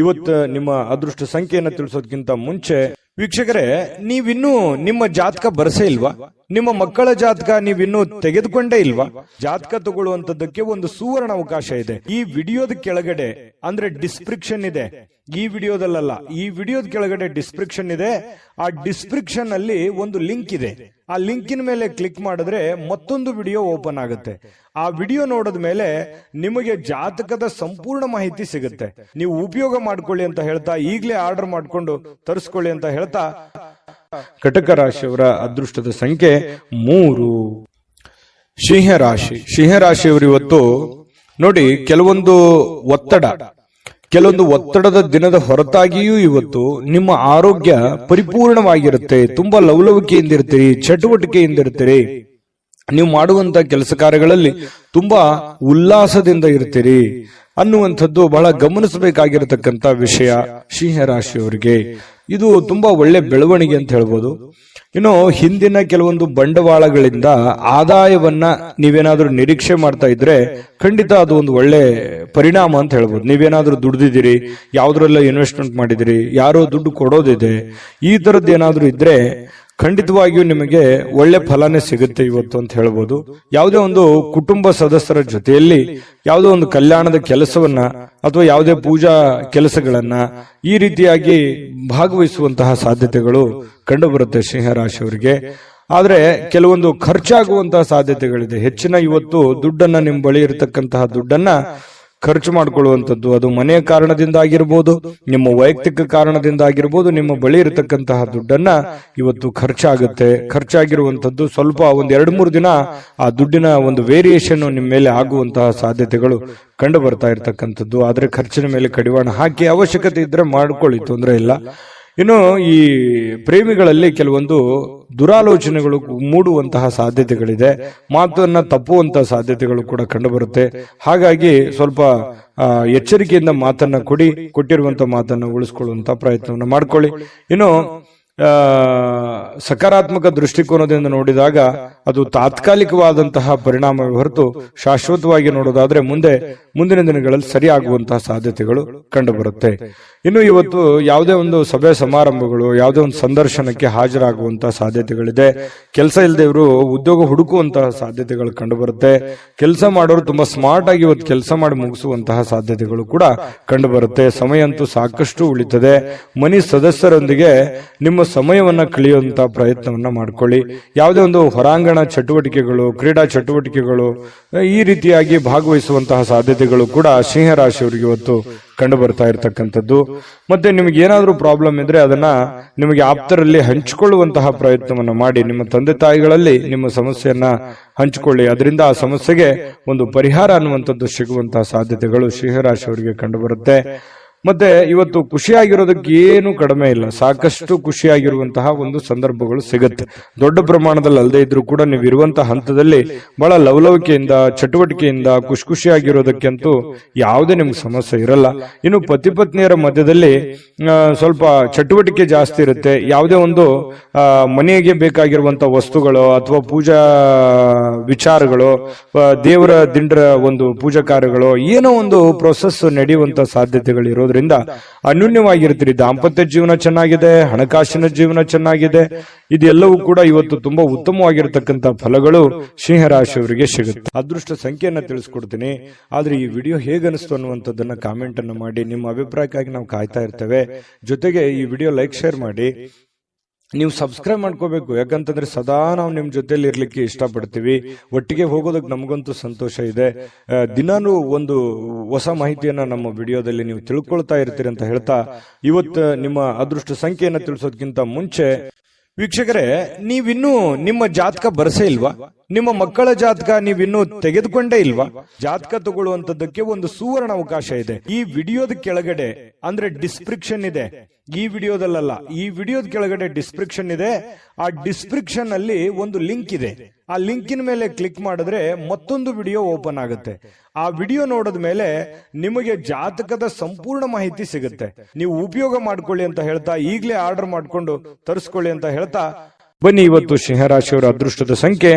ಇವತ್ತು ನಿಮ್ಮ ಅದೃಷ್ಟ ಸಂಖ್ಯೆಯನ್ನ ತಿಳಿಸೋದಕ್ಕಿಂತ ಮುಂಚೆ ವೀಕ್ಷಕರೇ, ನೀವಿನ್ನೂ ನಿಮ್ಮ ಜಾತಕ ಬರಸೇ ಇಲ್ವಾ? ನಿಮ್ಮ ಮಕ್ಕಳ ಜಾತಕ ನೀವಿನ್ನೂ ತೆಗೆದುಕೊಂಡೇ ಇಲ್ವಾ? ಜಾತಕ ತಗೊಳ್ಳುವಂತದ್ದಕ್ಕೆ ಒಂದು ಸುವರ್ಣ ಅವಕಾಶ ಇದೆ. ಈ ವಿಡಿಯೋದ ಕೆಳಗಡೆ ಅಂದ್ರೆ ಡಿಸ್ಕ್ರಿಪ್ಷನ್ ಇದೆ, ಈ ವಿಡಿಯೋದಲ್ಲ, ಈ ವಿಡಿಯೋದ ಕೆಳಗಡೆ ಡಿಸ್ಕ್ರಿಪ್ಷನ್ ಇದೆ. ಆ ಡಿಸ್ಕ್ರಿಪ್ಷನ್ ಅಲ್ಲಿ ಒಂದು ಲಿಂಕ್ ಇದೆ. ಆ ಲಿಂಕಿನ ಮೇಲೆ ಕ್ಲಿಕ್ ಮಾಡಿದ್ರೆ ಮತ್ತೊಂದು ವಿಡಿಯೋ ಓಪನ್ ಆಗುತ್ತೆ. ಆ ವಿಡಿಯೋ ನೋಡಿದ ಮೇಲೆ ನಿಮಗೆ ಜಾತಕದ ಸಂಪೂರ್ಣ ಮಾಹಿತಿ ಸಿಗುತ್ತೆ. ನೀವು ಉಪಯೋಗ ಮಾಡ್ಕೊಳ್ಳಿ ಅಂತ ಹೇಳ್ತಾ, ಈಗಲೇ ಆರ್ಡರ್ ಮಾಡ್ಕೊಂಡು ತರಿಸ್ಕೊಳ್ಳಿ ಅಂತ ಹೇಳ್ತಾ, ಕಟಕ ರಾಶಿಯವರ ಅದೃಷ್ಟದ ಸಂಖ್ಯೆ 3. ಸಿಂಹರಾಶಿಯವರು ಇವತ್ತು ನೋಡಿ, ಕೆಲವೊಂದು ಒತ್ತಡದ ದಿನದ ಹೊರತಾಗಿಯೂ ಇವತ್ತು ನಿಮ್ಮ ಆರೋಗ್ಯ ಪರಿಪೂರ್ಣವಾಗಿರುತ್ತೆ. ತುಂಬಾ ಲವಲವಿಕೆಯಿಂದ ಇರ್ತೀರಿ, ಚಟುವಟಿಕೆಯಿಂದ ಇರ್ತೀರಿ. ನೀವು ಮಾಡುವಂತ ಕೆಲಸ ಕಾರ್ಯಗಳಲ್ಲಿ ತುಂಬಾ ಉಲ್ಲಾಸದಿಂದ ಇರ್ತೀರಿ ಅನ್ನುವಂಥದ್ದು ಬಹಳ ಗಮನಿಸಬೇಕಾಗಿರತಕ್ಕಂತ ವಿಷಯ ಸಿಂಹರಾಶಿಯವರಿಗೆ. ಇದು ತುಂಬಾ ಒಳ್ಳೆ ಬೆಳವಣಿಗೆ ಅಂತ ಹೇಳ್ಬೋದು. ಇನ್ನು ಹಿಂದಿನ ಕೆಲವೊಂದು ಬಂಡವಾಳಗಳಿಂದ ಆದಾಯವನ್ನ ನೀವೇನಾದ್ರೂ ನಿರೀಕ್ಷೆ ಮಾಡ್ತಾ ಇದ್ರೆ ಖಂಡಿತ ಅದು ಒಂದು ಒಳ್ಳೆ ಪರಿಣಾಮ ಅಂತ ಹೇಳ್ಬೋದು. ನೀವೇನಾದ್ರೂ ದುಡ್ದಿದ್ದೀರಿ, ಯಾವ್ದ್ರೆಲ್ಲ ಇನ್ವೆಸ್ಟ್ಮೆಂಟ್ ಮಾಡಿದಿರಿ, ಯಾರೋ ದುಡ್ಡು ಕೊಡೋದಿದೆ, ಈ ತರದ್ದು ಏನಾದ್ರೂ ಇದ್ರೆ ಖಂಡಿತವಾಗಿಯೂ ನಿಮಗೆ ಒಳ್ಳೆ ಫಲನೇ ಸಿಗುತ್ತೆ ಇವತ್ತು ಅಂತ ಹೇಳ್ಬೋದು. ಯಾವುದೇ ಒಂದು ಕುಟುಂಬ ಸದಸ್ಯರ ಜೊತೆಯಲ್ಲಿ ಯಾವುದೋ ಒಂದು ಕಲ್ಯಾಣದ ಕೆಲಸವನ್ನ ಅಥವಾ ಯಾವುದೇ ಪೂಜಾ ಕೆಲಸಗಳನ್ನ ಈ ರೀತಿಯಾಗಿ ಭಾಗವಹಿಸುವಂತಹ ಸಾಧ್ಯತೆಗಳು ಕಂಡು ಬರುತ್ತೆ ಸಿಂಹರಾಶಿಯವರಿಗೆ. ಆದ್ರೆ ಕೆಲವೊಂದು ಖರ್ಚಾಗುವಂತಹ ಸಾಧ್ಯತೆಗಳಿದೆ. ಹೆಚ್ಚಿನ ಇವತ್ತು ದುಡ್ಡನ್ನ ನಿಮ್ಮ ಬಳಿ ಇರತಕ್ಕಂತಹ ದುಡ್ಡನ್ನ ಖರ್ಚು ಮಾಡಿಕೊಳ್ಳುವಂಥದ್ದು, ಅದು ಮನೆಯ ಕಾರಣದಿಂದ ಆಗಿರ್ಬೋದು, ನಿಮ್ಮ ವೈಯಕ್ತಿಕ ಕಾರಣದಿಂದ ಆಗಿರ್ಬೋದು, ನಿಮ್ಮ ಬಳಿ ಇರತಕ್ಕಂತಹ ದುಡ್ಡನ್ನ ಇವತ್ತು ಖರ್ಚಾಗಿರುವಂಥದ್ದು ಸ್ವಲ್ಪ ಒಂದ್ 2-3 ದಿನ ಆ ದುಡ್ಡಿನ ಒಂದು ವೇರಿಯೇಷನ್ ನಿಮ್ಮ ಮೇಲೆ ಆಗುವಂತಹ ಸಾಧ್ಯತೆಗಳು ಕಂಡು ಬರ್ತಾ ಇರತಕ್ಕಂಥದ್ದು. ಆದ್ರೆ ಖರ್ಚಿನ ಮೇಲೆ ಕಡಿವಾಣ ಹಾಕಿ ಅವಶ್ಯಕತೆ ಇದ್ರೆ ಮಾಡ್ಕೊಳ್ಳಿ, ತೊಂದರೆ ಇಲ್ಲ. ಇನ್ನು ಈ ಪ್ರೇಮಿಗಳಲ್ಲಿ ಕೆಲವೊಂದು ದುರಾಲೋಚನೆಗಳು ಮೂಡುವಂತಹ ಸಾಧ್ಯತೆಗಳಿದೆ, ಮಾತನ್ನ ತಪ್ಪುವಂತಹ ಸಾಧ್ಯತೆಗಳು ಕೂಡ ಕಂಡುಬರುತ್ತೆ. ಹಾಗಾಗಿ ಸ್ವಲ್ಪ ಎಚ್ಚರಿಕೆಯಿಂದ ಮಾತನ್ನ ಕೊಟ್ಟಿರುವಂತಹ ಮಾತನ್ನ ಉಳಿಸ್ಕೊಳ್ಳುವಂತ ಪ್ರಯತ್ನವನ್ನು ಮಾಡ್ಕೊಳ್ಳಿ. ಇನ್ನು ಸಕಾರಾತ್ಮಕ ದೃಷ್ಟಿಕೋನದಿಂದ ನೋಡಿದಾಗ ಅದು ತಾತ್ಕಾಲಿಕವಾದಂತಹ ಪರಿಣಾಮವೇ ಹೊರತು ಶಾಶ್ವತವಾಗಿ ನೋಡೋದಾದ್ರೆ ಮುಂದಿನ ದಿನಗಳಲ್ಲಿ ಸರಿಯಾಗುವಂತಹ ಸಾಧ್ಯತೆಗಳು ಕಂಡುಬರುತ್ತೆ. ಇನ್ನು ಇವತ್ತು ಯಾವುದೇ ಒಂದು ಸಭೆ ಸಮಾರಂಭಗಳು, ಯಾವುದೇ ಒಂದು ಸಂದರ್ಶನಕ್ಕೆ ಹಾಜರಾಗುವಂತಹ ಸಾಧ್ಯತೆಗಳಿದೆ. ಕೆಲಸ ಇಲ್ಲದೆವರು ಉದ್ಯೋಗ ಹುಡುಕುವಂತಹ ಸಾಧ್ಯತೆಗಳು ಕಂಡುಬರುತ್ತೆ. ಕೆಲಸ ಮಾಡೋರು ತುಂಬಾ ಸ್ಮಾರ್ಟ್ ಆಗಿ ಇವತ್ತು ಕೆಲಸ ಮಾಡಿ ಮುಗಿಸುವಂತಹ ಸಾಧ್ಯತೆಗಳು ಕೂಡ ಕಂಡುಬರುತ್ತೆ. ಸಮಯ ಅಂತೂ ಸಾಕಷ್ಟು ಉಳಿತದೆ. ಮನೆ ಸದಸ್ಯರೊಂದಿಗೆ ನಿಮ್ಮ ಸಮಯವನ್ನ ಕಳೆಯುವಂತಹ ಪ್ರಯತ್ನವನ್ನ ಮಾಡ್ಕೊಳ್ಳಿ. ಯಾವುದೇ ಒಂದು ಹೊರಾಂಗಣ ಚಟುವಟಿಕೆಗಳು, ಕ್ರೀಡಾ ಚಟುವಟಿಕೆಗಳು ಈ ರೀತಿಯಾಗಿ ಭಾಗವಹಿಸುವಂತಹ ಸಾಧ್ಯತೆಗಳು ಕೂಡ ಸಿಂಹರಾಶಿಯವರಿಗೆ ಇವತ್ತು ಕಂಡು ಬರ್ತಾ ಇರತಕ್ಕಂಥದ್ದು. ಮತ್ತೆ ನಿಮಗೆ ಏನಾದ್ರೂ ಪ್ರಾಬ್ಲಮ್ ಇದ್ರೆ ಅದನ್ನ ನಿಮಗೆ ಆಪ್ತರಲ್ಲಿ ಹಂಚಿಕೊಳ್ಳುವಂತಹ ಪ್ರಯತ್ನವನ್ನ ಮಾಡಿ. ನಿಮ್ಮ ತಂದೆ ತಾಯಿಗಳಲ್ಲಿ ನಿಮ್ಮ ಸಮಸ್ಯೆಯನ್ನ ಹಂಚಿಕೊಳ್ಳಿ. ಅದರಿಂದ ಆ ಸಮಸ್ಯೆಗೆ ಒಂದು ಪರಿಹಾರ ಅನ್ನುವಂಥದ್ದು ಸಿಗುವಂತಹ ಸಾಧ್ಯತೆಗಳು ಸಿಂಹರಾಶಿಯವರಿಗೆ ಕಂಡು ಬರುತ್ತೆ. ಮತ್ತೆ ಇವತ್ತು ಖುಷಿಯಾಗಿರೋದಕ್ಕೆ ಏನು ಕಡಿಮೆ ಇಲ್ಲ, ಸಾಕಷ್ಟು ಖುಷಿಯಾಗಿರುವಂತಹ ಒಂದು ಸಂದರ್ಭಗಳು ಸಿಗುತ್ತೆ. ದೊಡ್ಡ ಪ್ರಮಾಣದಲ್ಲಿ ಅಲ್ಲದೆ ಇದ್ರೂ ಕೂಡ ನೀವು ಇರುವಂತಹ ಹಂತದಲ್ಲಿ ಬಹಳ ಲವಲವಿಕೆಯಿಂದ, ಚಟುವಟಿಕೆಯಿಂದ ಖುಷಿಯಾಗಿರೋದಕ್ಕಂತೂ ಯಾವುದೇ ನಿಮ್ಗೆ ಸಮಸ್ಯೆ ಇರಲ್ಲ. ಇನ್ನು ಪತಿ ಪತ್ನಿಯರ ಮಧ್ಯದಲ್ಲಿ ಸ್ವಲ್ಪ ಚಟುವಟಿಕೆ ಜಾಸ್ತಿ ಇರುತ್ತೆ. ಯಾವುದೇ ಒಂದು ಮನೆಗೆ ಬೇಕಾಗಿರುವಂತಹ ವಸ್ತುಗಳು ಅಥವಾ ಪೂಜಾ ವಿಚಾರಗಳು, ದೇವರ ದಿಂಡ್ರ ಒಂದು ಪೂಜಾ ಕಾರ್ಯಗಳು, ಏನೋ ಒಂದು ಪ್ರೊಸೆಸ್ ನಡೆಯುವಂತ ಸಾಧ್ಯತೆಗಳು ಇರೋದ್ರಿಂದ ಅನ್ಯೂನ್ಯವಾಗಿರ್ತೀರಿ. ದಾಂಪತ್ಯ ಜೀವನ ಚೆನ್ನಾಗಿದೆ, ಹಣಕಾಸಿನ ಜೀವನ ಚೆನ್ನಾಗಿದೆ. ಇದೆಲ್ಲವೂ ಕೂಡ ಇವತ್ತು ತುಂಬಾ ಉತ್ತಮವಾಗಿರತಕ್ಕಂತ ಫಲಗಳು ಸಿಂಹರಾಶಿಯವರಿಗೆ ಸಿಗುತ್ತೆ. ಅದೃಷ್ಟ ಸಂಖ್ಯೆಯನ್ನ ತಿಳಿಸ್ಕೊಡ್ತೀನಿ. ಆದ್ರೆ ಈ ವಿಡಿಯೋ ಹೇಗನಿಸ್ತು ಅನ್ನುವಂಥದ್ದನ್ನ ಕಾಮೆಂಟ್ ಅನ್ನು ಮಾಡಿ. ನಿಮ್ಮ ಅಭಿಪ್ರಾಯಕ್ಕಾಗಿ ನಾವು ಕಾಯ್ತಾ ಇರ್ತೇವೆ. ಜೊತೆಗೆ ಈ ವಿಡಿಯೋ ಲೈಕ್, ಶೇರ್ ಮಾಡಿ. ನೀವು ಸಬ್ಸ್ಕ್ರೈಬ್ ಮಾಡ್ಕೋಬೇಕು, ಯಾಕಂತಂದ್ರೆ ಸದಾ ನಾವು ನಿಮ್ ಜೊತೆಲಿ ಇರ್ಲಿಕ್ಕೆ ಇಷ್ಟಪಡ್ತೀವಿ. ಒಟ್ಟಿಗೆ ಹೋಗೋದಕ್ಕೆ ನಮಗಂತೂ ಸಂತೋಷ ಇದೆ. ದಿನಾನು ಒಂದು ಹೊಸ ಮಾಹಿತಿಯನ್ನ ನಮ್ಮ ವಿಡಿಯೋದಲ್ಲಿ ನೀವು ತಿಳ್ಕೊಳ್ತಾ ಇರ್ತೀರಿ ಅಂತ ಹೇಳ್ತಾ, ಇವತ್ತು ನಿಮ್ಮ ಅದೃಷ್ಟ ಸಂಖ್ಯೆಯನ್ನ ತಿಳಿಸೋದಕ್ಕಿಂತ ಮುಂಚೆ ವೀಕ್ಷಕರೇ, ನೀವಿನ್ನೂ ನಿಮ್ಮ ಜಾತಕ ಬರಸೇ ಇಲ್ವಾ? ನಿಮ್ಮ ಮಕ್ಕಳ ಜಾತಕ ನೀವಿನ್ನೂ ತೆಗೆದುಕೊಂಡೇ ಇಲ್ವಾ? ಜಾತಕ ತಗೊಳ್ಳುವಂತದ್ದಕ್ಕೆ ಒಂದು ಸುವರ್ಣ ಅವಕಾಶ ಇದೆ. ಈ ವಿಡಿಯೋದ ಕೆಳಗಡೆ ಅಂದ್ರೆ ಡಿಸ್ಕ್ರಿಪ್ಷನ್ ಇದೆ, ಈ ವಿಡಿಯೋದಲ್ಲ, ಈ ವಿಡಿಯೋದ ಕೆಳಗಡೆ ಡಿಸ್ಕ್ರಿಪ್ಷನ್ ಇದೆ. ಆ ಡಿಸ್ಕ್ರಿಪ್ಷನ್ ಅಲ್ಲಿ ಒಂದು ಲಿಂಕ್ ಇದೆ. ಆ ಲಿಂಕಿನ ಮೇಲೆ ಕ್ಲಿಕ್ ಮಾಡಿದ್ರೆ ಮತ್ತೊಂದು ವಿಡಿಯೋ ಓಪನ್ ಆಗುತ್ತೆ. ಆ ವಿಡಿಯೋ ನೋಡಿದ ಮೇಲೆ ನಿಮಗೆ ಜಾತಕದ ಸಂಪೂರ್ಣ ಮಾಹಿತಿ ಸಿಗುತ್ತೆ. ನೀವು ಉಪಯೋಗ ಮಾಡ್ಕೊಳ್ಳಿ ಅಂತ ಹೇಳ್ತಾ, ಈಗಲೇ ಆರ್ಡರ್ ಮಾಡ್ಕೊಂಡು ತರಿಸ್ಕೊಳ್ಳಿ ಅಂತ ಹೇಳ್ತಾ, ಬನ್ನಿ ಇವತ್ತು ಸಿಂಹರಾಶಿಯವರ ಅದೃಷ್ಟದ ಸಂಖ್ಯೆ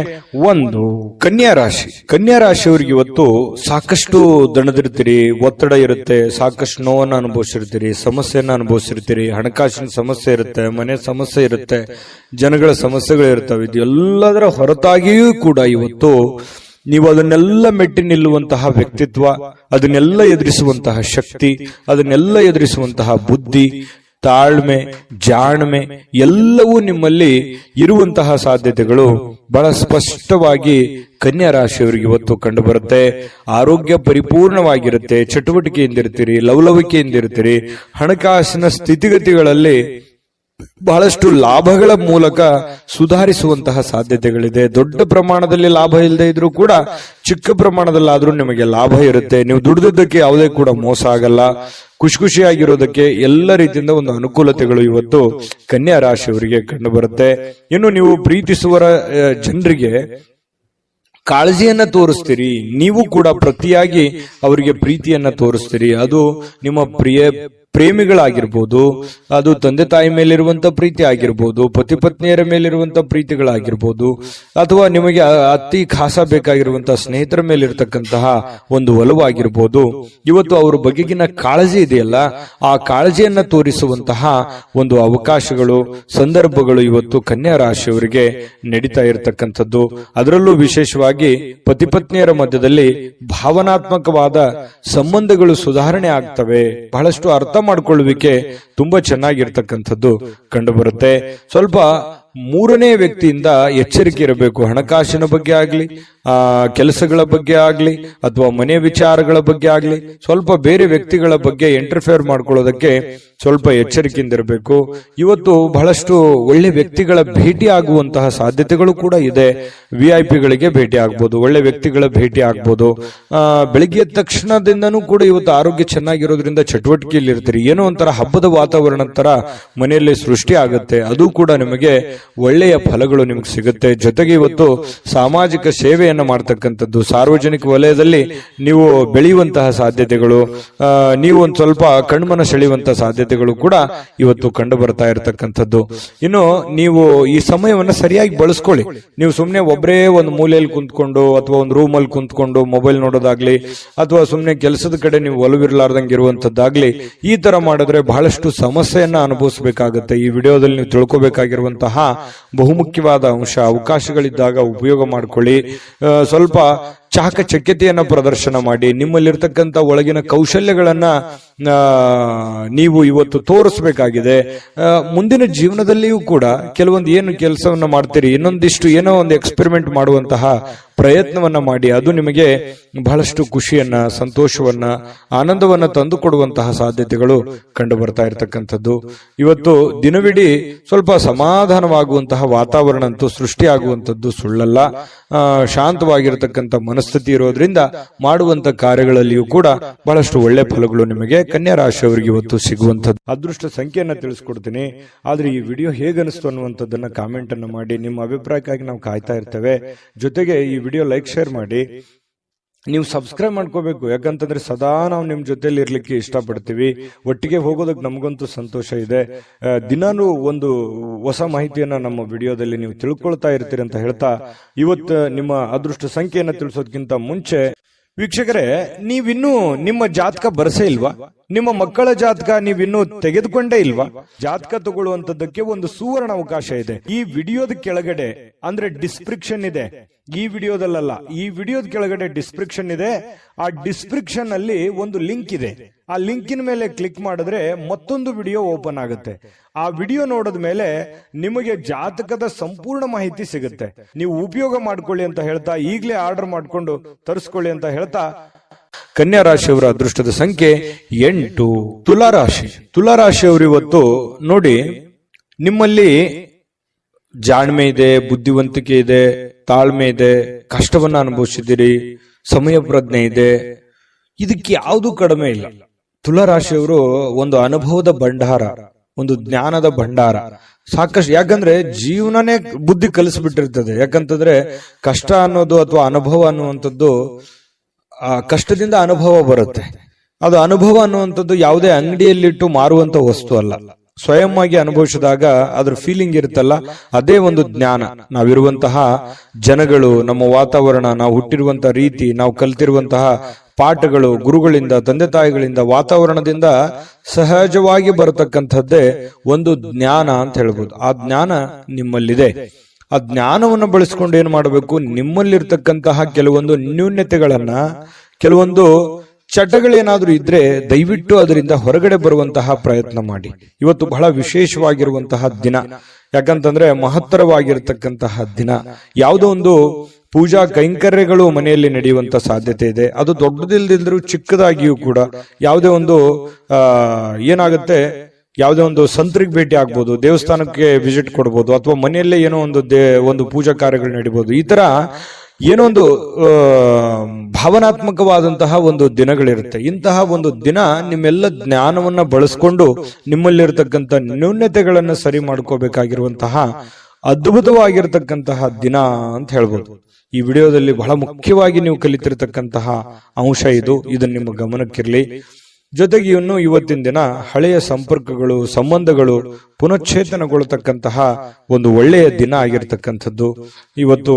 1. ಕನ್ಯಾ ರಾಶಿ. ಕನ್ಯಾ ರಾಶಿಯವರಿಗೆ ಇವತ್ತು ಸಾಕಷ್ಟು ದಣದಿರ್ತೀರಿ, ಒತ್ತಡ ಇರುತ್ತೆ, ಸಾಕಷ್ಟು ನೋವನ್ನು ಅನುಭವಿಸಿರ್ತೀರಿ, ಸಮಸ್ಯೆಯನ್ನ ಅನುಭವಿಸಿರ್ತೀರಿ, ಹಣಕಾಸಿನ ಸಮಸ್ಯೆ ಇರುತ್ತೆ, ಮನೆ ಸಮಸ್ಯೆ ಇರುತ್ತೆ, ಜನಗಳ ಸಮಸ್ಯೆಗಳು ಇರ್ತವೆ. ಇದು ಎಲ್ಲದರ ಹೊರತಾಗಿಯೂ ಕೂಡ ಇವತ್ತು ನೀವು ಅದನ್ನೆಲ್ಲ ಮೆಟ್ಟಿ ನಿಲ್ಲುವಂತಹ ವ್ಯಕ್ತಿತ್ವ, ಅದನ್ನೆಲ್ಲ ಎದುರಿಸುವಂತಹ ಶಕ್ತಿ, ಅದನ್ನೆಲ್ಲ ಎದುರಿಸುವಂತಹ ಬುದ್ಧಿ, ತಾಳ್ಮೆ, ಜಾಣ್ಮೆ ಎಲ್ಲವೂ ನಿಮ್ಮಲ್ಲಿ ಇರುವಂತಹ ಸಾಧ್ಯತೆಗಳು ಬಹಳ ಸ್ಪಷ್ಟವಾಗಿ ಕನ್ಯಾ ರಾಶಿಯವರಿಗೆ ಇವತ್ತು ಕಂಡು ಬರುತ್ತೆ. ಆರೋಗ್ಯ ಪರಿಪೂರ್ಣವಾಗಿರುತ್ತೆ, ಚಟುವಟಿಕೆಯಿಂದಿರ್ತೀರಿ, ಲವಲವಿಕೆಯಿಂದಿರ್ತೀರಿ, ಹಣಕಾಸಿನ ಸ್ಥಿತಿಗತಿಗಳಲ್ಲಿ ಬಹಳಷ್ಟು ಲಾಭಗಳ ಮೂಲಕ ಸುಧಾರಿಸುವಂತಹ ಸಾಧ್ಯತೆಗಳಿದೆ. ದೊಡ್ಡ ಪ್ರಮಾಣದಲ್ಲಿ ಲಾಭ ಇಲ್ಲದೆ ಇದ್ರೂ ಕೂಡ ಚಿಕ್ಕ ಪ್ರಮಾಣದಲ್ಲಾದ್ರೂ ನಿಮಗೆ ಲಾಭ ಇರುತ್ತೆ. ನೀವು ದುಡಿದದ್ದಕ್ಕೆ ಯಾವುದೇ ಕೂಡ ಮೋಸ ಆಗಲ್ಲ. ಖುಷಿಯಾಗಿರೋದಕ್ಕೆ ಎಲ್ಲ ರೀತಿಯಿಂದ ಒಂದು ಅನುಕೂಲತೆಗಳು ಇವತ್ತು ಕನ್ಯಾ ರಾಶಿಯವರಿಗೆ ಕಂಡು ಬರುತ್ತೆ. ಇನ್ನು ನೀವು ಪ್ರೀತಿಸುವ ಜನರಿಗೆ ಕಾಳಜಿಯನ್ನ ತೋರಿಸ್ತೀರಿ, ನೀವು ಕೂಡ ಪ್ರತಿಯಾಗಿ ಅವರಿಗೆ ಪ್ರೀತಿಯನ್ನ ತೋರಿಸ್ತೀರಿ. ಅದು ನಿಮ್ಮ ಪ್ರೇಮಿಗಳಾಗಿರ್ಬೋದು, ಅದು ತಂದೆ ತಾಯಿ ಮೇಲಿರುವಂತ ಪ್ರೀತಿ ಆಗಿರ್ಬೋದು, ಪತಿ ಪತ್ನಿಯರ ಮೇಲಿರುವಂತ ಪ್ರೀತಿಗಳಾಗಿರ್ಬೋದು, ಅಥವಾ ನಿಮಗೆ ಅತಿ ಖಾಸ ಬೇಕಾಗಿರುವಂತಹ ಸ್ನೇಹಿತರ ಮೇಲಿರ್ತಕ್ಕಂತಹ ಒಂದು ಒಲವಾಗಿರ್ಬೋದು. ಇವತ್ತು ಅವ್ರ ಬಗೆಗಿನ ಕಾಳಜಿ ಇದೆಯಲ್ಲ, ಆ ಕಾಳಜಿಯನ್ನ ತೋರಿಸುವಂತಹ ಒಂದು ಅವಕಾಶಗಳು, ಸಂದರ್ಭಗಳು ಇವತ್ತು ಕನ್ಯಾ ರಾಶಿಯವರಿಗೆ ನಡೀತಾ ಇರತಕ್ಕಂಥದ್ದು. ಅದರಲ್ಲೂ ವಿಶೇಷವಾಗಿ ಪತಿ ಪತ್ನಿಯರ ಮಧ್ಯದಲ್ಲಿ ಭಾವನಾತ್ಮಕವಾದ ಸಂಬಂಧಗಳು ಸುಧಾರಣೆ ಆಗ್ತವೆ. ಬಹಳಷ್ಟು ಅರ್ಥ ಮಾಡಿಕೊಳ್ಳುವಿಕೆ ತುಂಬಾ ಚೆನ್ನಾಗಿರ್ತಕ್ಕಂಥದ್ದು ಕಂಡು ಬರುತ್ತೆ. ಸ್ವಲ್ಪ ಮೂರನೇ ವ್ಯಕ್ತಿಯಿಂದ ಎಚ್ಚರಿಕೆ ಇರಬೇಕು. ಹಣಕಾಸಿನ ಬಗ್ಗೆ ಆಗ್ಲಿ, ಕೆಲಸಗಳ ಬಗ್ಗೆ ಆಗ್ಲಿ, ಅಥವಾ ಮನೆ ವಿಚಾರಗಳ ಬಗ್ಗೆ ಆಗ್ಲಿ, ಸ್ವಲ್ಪ ಬೇರೆ ವ್ಯಕ್ತಿಗಳ ಬಗ್ಗೆ ಇಂಟರ್ಫಿಯರ್ ಮಾಡ್ಕೊಳ್ಳೋದಕ್ಕೆ ಸ್ವಲ್ಪ ಎಚ್ಚರಿಕೆಯಿಂದ ಇರಬೇಕು. ಇವತ್ತು ಬಹಳಷ್ಟು ಒಳ್ಳೆ ವ್ಯಕ್ತಿಗಳ ಭೇಟಿ ಆಗುವಂತಹ ಸಾಧ್ಯತೆಗಳು ಕೂಡ ಇದೆ. VIP ಗಳಿಗೆ ಭೇಟಿ ಆಗ್ಬೋದು, ಒಳ್ಳೆ ವ್ಯಕ್ತಿಗಳ ಭೇಟಿ ಆಗ್ಬೋದು. ಬೆಳಿಗ್ಗೆ ಎದ್ದ ತಕ್ಷಣದಿಂದನೂ ಕೂಡ ಇವತ್ತು ಆರೋಗ್ಯ ಚೆನ್ನಾಗಿರೋದ್ರಿಂದ ಚಟುವಟಿಕೆಯಲ್ಲಿ ಇರ್ತೀರಿ. ಏನೋ ಒಂಥರ ಹಬ್ಬದ ವಾತಾವರಣ ತರ ಮನೆಯಲ್ಲಿ ಸೃಷ್ಟಿ ಆಗುತ್ತೆ. ಅದು ಕೂಡ ನಿಮಗೆ ಒಳ್ಳೆಯ ಫಲಗಳು ನಿಮ್ಗೆ ಸಿಗುತ್ತೆ. ಜೊತೆಗೆ ಇವತ್ತು ಸಾಮಾಜಿಕ ಸೇವೆಯನ್ನ ಮಾಡ್ತಕ್ಕಂಥದ್ದು, ಸಾರ್ವಜನಿಕ ವಲಯದಲ್ಲಿ ನೀವು ಬೆಳೆಯುವಂತಹ ಸಾಧ್ಯತೆಗಳು, ನೀವು ಒಂದು ಸ್ವಲ್ಪ ಕಣ್ಮನ ಸೆಳೆಯುವಂತಹ ಸಾಧ್ಯತೆಗಳು ಕೂಡ ಇವತ್ತು ಕಂಡು ಬರ್ತಾ ಇರತಕ್ಕಂಥದ್ದು. ಇನ್ನು ನೀವು ಈ ಸಮಯವನ್ನ ಸರಿಯಾಗಿ ಬಳಸ್ಕೊಳ್ಳಿ. ನೀವು ಸುಮ್ಮನೆ ಒಬ್ಬರೇ ಒಂದು ಮೂಲೆಯಲ್ಲಿ ಕುಂತ್ಕೊಂಡು ಅಥವಾ ಒಂದು ರೂಮಲ್ಲಿ ಕುಂತ್ಕೊಂಡು ಮೊಬೈಲ್ ನೋಡೋದಾಗ್ಲಿ, ಅಥವಾ ಸುಮ್ಮನೆ ಕೆಲಸದ ಕಡೆ ನೀವು ಒಲವಿರ್ಲಾರ್ದಂಗೆ ಇರುವಂತದ್ದಾಗ್ಲಿ, ಈ ತರ ಮಾಡಿದ್ರೆ ಬಹಳಷ್ಟು ಸಮಸ್ಯೆಯನ್ನ ಅನುಭವಿಸಬೇಕಾಗುತ್ತೆ. ಈ ವಿಡಿಯೋದಲ್ಲಿ ನೀವು ತಿಳ್ಕೊಬೇಕಾಗಿರುವಂತಹ ಬಹುಮುಖ್ಯವಾದ ಅಂಶ, ಅವಕಾಶಗಳಿದ್ದಾಗ ಉಪಯೋಗ ಮಾಡಿಕೊಳ್ಳಿ. ಸ್ವಲ್ಪ ಚಾಕಚಕ್ಯತೆಯನ್ನ ಪ್ರದರ್ಶನ ಮಾಡಿ, ನಿಮ್ಮಲ್ಲಿರ್ತಕ್ಕಂಥ ಒಳಗಿನ ಕೌಶಲ್ಯಗಳನ್ನ ನೀವು ಇವತ್ತು ತೋರಿಸಬೇಕಾಗಿದೆ. ಮುಂದಿನ ಜೀವನದಲ್ಲಿಯೂ ಕೂಡ ಕೆಲವೊಂದು ಏನು ಕೆಲಸವನ್ನ ಮಾಡ್ತೀರಿ, ಇನ್ನೊಂದಿಷ್ಟು ಏನೋ ಒಂದು ಎಕ್ಸ್ಪೆರಿಮೆಂಟ್ ಮಾಡುವಂತಹ ಪ್ರಯತ್ನವನ್ನ ಮಾಡಿ. ಅದು ನಿಮಗೆ ಬಹಳಷ್ಟು ಖುಷಿಯನ್ನ, ಸಂತೋಷವನ್ನ, ಆನಂದವನ್ನ ತಂದು ಕೊಡುವಂತಹ ಸಾಧ್ಯತೆಗಳು ಕಂಡು ಬರ್ತಾ ಇರತಕ್ಕಂಥದ್ದು. ಇವತ್ತು ದಿನವಿಡೀ ಸ್ವಲ್ಪ ಸಮಾಧಾನವಾಗುವಂತಹ ವಾತಾವರಣ ಅಂತೂ ಸೃಷ್ಟಿಯಾಗುವಂಥದ್ದು ಸುಳ್ಳಲ್ಲ. ಶಾಂತವಾಗಿರತಕ್ಕಂಥ ಮನಸ್ಥಿತಿ ಇರೋದ್ರಿಂದ ಮಾಡುವಂತ ಕಾರ್ಯಗಳಲ್ಲಿಯೂ ಕೂಡ ಬಹಳಷ್ಟು ಒಳ್ಳೆ ಫಲಗಳು ನಿಮಗೆ ಕನ್ಯಾ ರಾಶಿಯವರಿಗೆ ಇವತ್ತು ಸಿಗುವಂಥದ್ದು. ಅದೃಷ್ಟ ಸಂಖ್ಯೆಯನ್ನ ತಿಳಿಸ್ಕೊಡ್ತೀನಿ. ಆದ್ರೆ ಈ ವಿಡಿಯೋ ಹೇಗನಿಸ್ತು ಅನ್ನುವಂಥದ್ದನ್ನ ಕಾಮೆಂಟ್ ಅನ್ನು ಮಾಡಿ. ನಿಮ್ಮ ಅಭಿಪ್ರಾಯಕ್ಕಾಗಿ ನಾವು ಕಾಯ್ತಾ ಇರ್ತೇವೆ. ಜೊತೆಗೆ ಈ ವಿಡಿಯೋ ಲೈಕ್, ಶೇರ್ ಮಾಡಿ. ನೀವು ಸಬ್ಸ್ಕ್ರೈಬ್ ಮಾಡ್ಕೋಬೇಕು. ಯಾಕಂತಂದ್ರೆ ಸದಾ ನಾವು ನಿಮ್ ಜೊತೆಲಿ ಇರ್ಲಿಕ್ಕೆ ಇಷ್ಟಪಡ್ತೀವಿ. ಒಟ್ಟಿಗೆ ಹೋಗೋದಕ್ಕೆ ನಮಗಂತೂ ಸಂತೋಷ ಇದೆ. ದಿನಾನು ಒಂದು ಹೊಸ ಮಾಹಿತಿಯನ್ನ ನಮ್ಮ ವಿಡಿಯೋದಲ್ಲಿ ನೀವು ತಿಳ್ಕೊಳ್ತಾ ಇರ್ತೀರಿ ಅಂತ ಹೇಳ್ತಾ, ಇವತ್ತು ನಿಮ್ಮ ಅದೃಷ್ಟ ಸಂಖ್ಯೆಯನ್ನ ತಿಳಿಸೋದಕ್ಕಿಂತ ಮುಂಚೆ ವೀಕ್ಷಕರೇ, ನೀವಿನ್ನೂ ನಿಮ್ಮ ಜಾತಕ ಬರಸೇ ಇಲ್ವಾ? ನಿಮ್ಮ ಮಕ್ಕಳ ಜಾತಕ ನೀವಿನ್ನೂ ತೆಗೆದುಕೊಂಡೇ ಇಲ್ವಾ? ಜಾತಕ ತಗೊಳ್ಳುವಂತದ್ದಕ್ಕೆ ಒಂದು ಸುವರ್ಣ ಅವಕಾಶ ಇದೆ. ಈ ವಿಡಿಯೋದ ಕೆಳಗಡೆ ಅಂದ್ರೆ ಡಿಸ್ಕ್ರಿಪ್ಷನ್ ಇದೆ. ಈ ವಿಡಿಯೋದಲ್ಲ, ಈ ವಿಡಿಯೋದ ಕೆಳಗಡೆ ಡಿಸ್ಕ್ರಿಪ್ಷನ್ ಇದೆ. ಆ ಡಿಸ್ಕ್ರಿಪ್ಷನ್ ಅಲ್ಲಿ ಒಂದು ಲಿಂಕ್ ಇದೆ. ಆ ಲಿಂಕಿನ ಮೇಲೆ ಕ್ಲಿಕ್ ಮಾಡಿದ್ರೆ ಮತ್ತೊಂದು ವಿಡಿಯೋ ಓಪನ್ ಆಗುತ್ತೆ. ಆ ವಿಡಿಯೋ ನೋಡಿದ ಮೇಲೆ ನಿಮಗೆ ಜಾತಕದ ಸಂಪೂರ್ಣ ಮಾಹಿತಿ ಸಿಗುತ್ತೆ. ನೀವು ಉಪಯೋಗ ಮಾಡ್ಕೊಳ್ಳಿ ಅಂತ ಹೇಳ್ತಾ, ಈಗಲೇ ಆರ್ಡರ್ ಮಾಡ್ಕೊಂಡು ತರಿಸ್ಕೊಳ್ಳಿ ಅಂತ ಹೇಳ್ತಾ, ಕನ್ಯಾ ರಾಶಿಯವರ ಅದೃಷ್ಟದ ಸಂಖ್ಯೆ 8. ತುಲಾರಾಶಿ. ತುಲಾರಾಶಿಯವರು ಇವತ್ತು ನೋಡಿ, ನಿಮ್ಮಲ್ಲಿ ಜಾಣ್ಮೆ ಇದೆ, ಬುದ್ಧಿವಂತಿಕೆ ಇದೆ, ತಾಳ್ಮೆ ಇದೆ, ಕಷ್ಟವನ್ನ ಅನುಭವಿಸಿದ್ದೀರಿ, ಸಮಯ ಪ್ರಜ್ಞೆ ಇದೆ. ಇದಕ್ಕೆ ಯಾವುದು ಕಡಿಮೆ ಇಲ್ಲ. ತುಲಾರಾಶಿಯವರು ಒಂದು ಅನುಭವದ ಭಂಡಾರ, ಒಂದು ಜ್ಞಾನದ ಭಂಡಾರ ಸಾಕಷ್ಟು. ಯಾಕಂದ್ರೆ ಜೀವನನೇ ಬುದ್ಧಿ ಕಲಿಸ್ಬಿಟ್ಟಿರ್ತದೆ. ಯಾಕಂತಂದ್ರೆ ಕಷ್ಟ ಅನ್ನೋದು ಅಥವಾ ಅನುಭವ ಅನ್ನುವಂಥದ್ದು, ಕಷ್ಟದಿಂದ ಅನುಭವ ಬರುತ್ತೆ. ಅದು ಅನುಭವ ಅನ್ನುವಂಥದ್ದು ಯಾವುದೇ ಅಂಗಡಿಯಲ್ಲಿಟ್ಟು ಮಾರುವಂತ ವಸ್ತು ಅಲ್ಲ. ಸ್ವಯಂ ಆಗಿ ಅನುಭವಿಸಿದಾಗ ಅದ್ರ ಫೀಲಿಂಗ್ ಇರುತ್ತಲ್ಲ, ಅದೇ ಒಂದು ಜ್ಞಾನ. ನಾವಿರುವಂತಹ ಜನಗಳು, ನಮ್ಮ ವಾತಾವರಣ, ನಾವು ಹುಟ್ಟಿರುವಂತಹ ರೀತಿ, ನಾವು ಕಲ್ತಿರುವಂತಹ ಪಾಠಗಳು, ಗುರುಗಳಿಂದ, ತಂದೆ ತಾಯಿಗಳಿಂದ, ವಾತಾವರಣದಿಂದ ಸಹಜವಾಗಿ ಬರತಕ್ಕಂಥದ್ದೇ ಒಂದು ಜ್ಞಾನ ಅಂತ ಹೇಳ್ಬೋದು. ಆ ಜ್ಞಾನ ನಿಮ್ಮಲ್ಲಿದೆ. ಆ ಜ್ಞಾನವನ್ನು ಬಳಸ್ಕೊಂಡು ಏನ್ ಮಾಡಬೇಕು, ನಿಮ್ಮಲ್ಲಿರ್ತಕ್ಕಂತಹ ಕೆಲವೊಂದು ನ್ಯೂನ್ಯತೆಗಳನ್ನ, ಕೆಲವೊಂದು ಚಟಗಳೇನಾದ್ರೂ ಇದ್ರೆ ದಯವಿಟ್ಟು ಅದರಿಂದ ಹೊರಗಡೆ ಬರುವಂತಹ ಪ್ರಯತ್ನ ಮಾಡಿ. ಇವತ್ತು ಬಹಳ ವಿಶೇಷವಾಗಿರುವಂತಹ ದಿನ, ಯಾಕಂತಂದ್ರೆ ಮಹತ್ತರವಾಗಿರ್ತಕ್ಕಂತಹ ದಿನ. ಯಾವುದೋ ಒಂದು ಪೂಜಾ ಕೈಂಕರ್ಯಗಳು ಮನೆಯಲ್ಲಿ ನಡೆಯುವಂತ ಸಾಧ್ಯತೆ ಇದೆ. ಅದು ದೊಡ್ಡದಿಲ್ದಿಲ್ದ್ರೂ ಚಿಕ್ಕದಾಗಿಯೂ ಕೂಡ ಯಾವುದೇ ಒಂದು ಏನಾಗುತ್ತೆ, ಯಾವುದೇ ಒಂದು ಸಂತರಿಗೆ ಭೇಟಿ ಆಗ್ಬೋದು, ದೇವಸ್ಥಾನಕ್ಕೆ ವಿಸಿಟ್ ಕೊಡ್ಬೋದು, ಅಥವಾ ಮನೆಯಲ್ಲೇ ಏನೋ ಒಂದು ಪೂಜಾ ಕಾರ್ಯಗಳು ನಡೀಬಹುದು. ಈ ತರ ಏನೋ ಒಂದು ಭಾವನಾತ್ಮಕವಾದಂತಹ ಒಂದು ದಿನಗಳಿರುತ್ತೆ. ಇಂತಹ ಒಂದು ದಿನ ನಿಮ್ಮೆಲ್ಲ ಜ್ಞಾನವನ್ನ ಬಳಸ್ಕೊಂಡು ನಿಮ್ಮಲ್ಲಿರ್ತಕ್ಕಂಥ ನ್ಯೂನ್ಯತೆಗಳನ್ನ ಸರಿ ಮಾಡ್ಕೋಬೇಕಾಗಿರುವಂತಹ ಅದ್ಭುತವಾಗಿರ್ತಕ್ಕಂತಹ ದಿನ ಅಂತ ಹೇಳ್ಬೋದು. ಈ ವಿಡಿಯೋದಲ್ಲಿ ಬಹಳ ಮುಖ್ಯವಾಗಿ ನೀವು ಕಲಿತಿರ್ತಕ್ಕಂತಹ ಅಂಶ ಇದನ್ನ ನಿಮ್ಮ ಗಮನಕ್ಕಿರ್ಲಿ. ಜೊತೆಗೆ ಇವತ್ತಿನ ದಿನ ಹಳೆಯ ಸಂಪರ್ಕಗಳು, ಸಂಬಂಧಗಳು ಪುನಶ್ಚೇತನಗೊಳ್ಳತಕ್ಕಂತಹ ಒಂದು ಒಳ್ಳೆಯ ದಿನ ಆಗಿರ್ತಕ್ಕಂಥದ್ದು. ಇವತ್ತು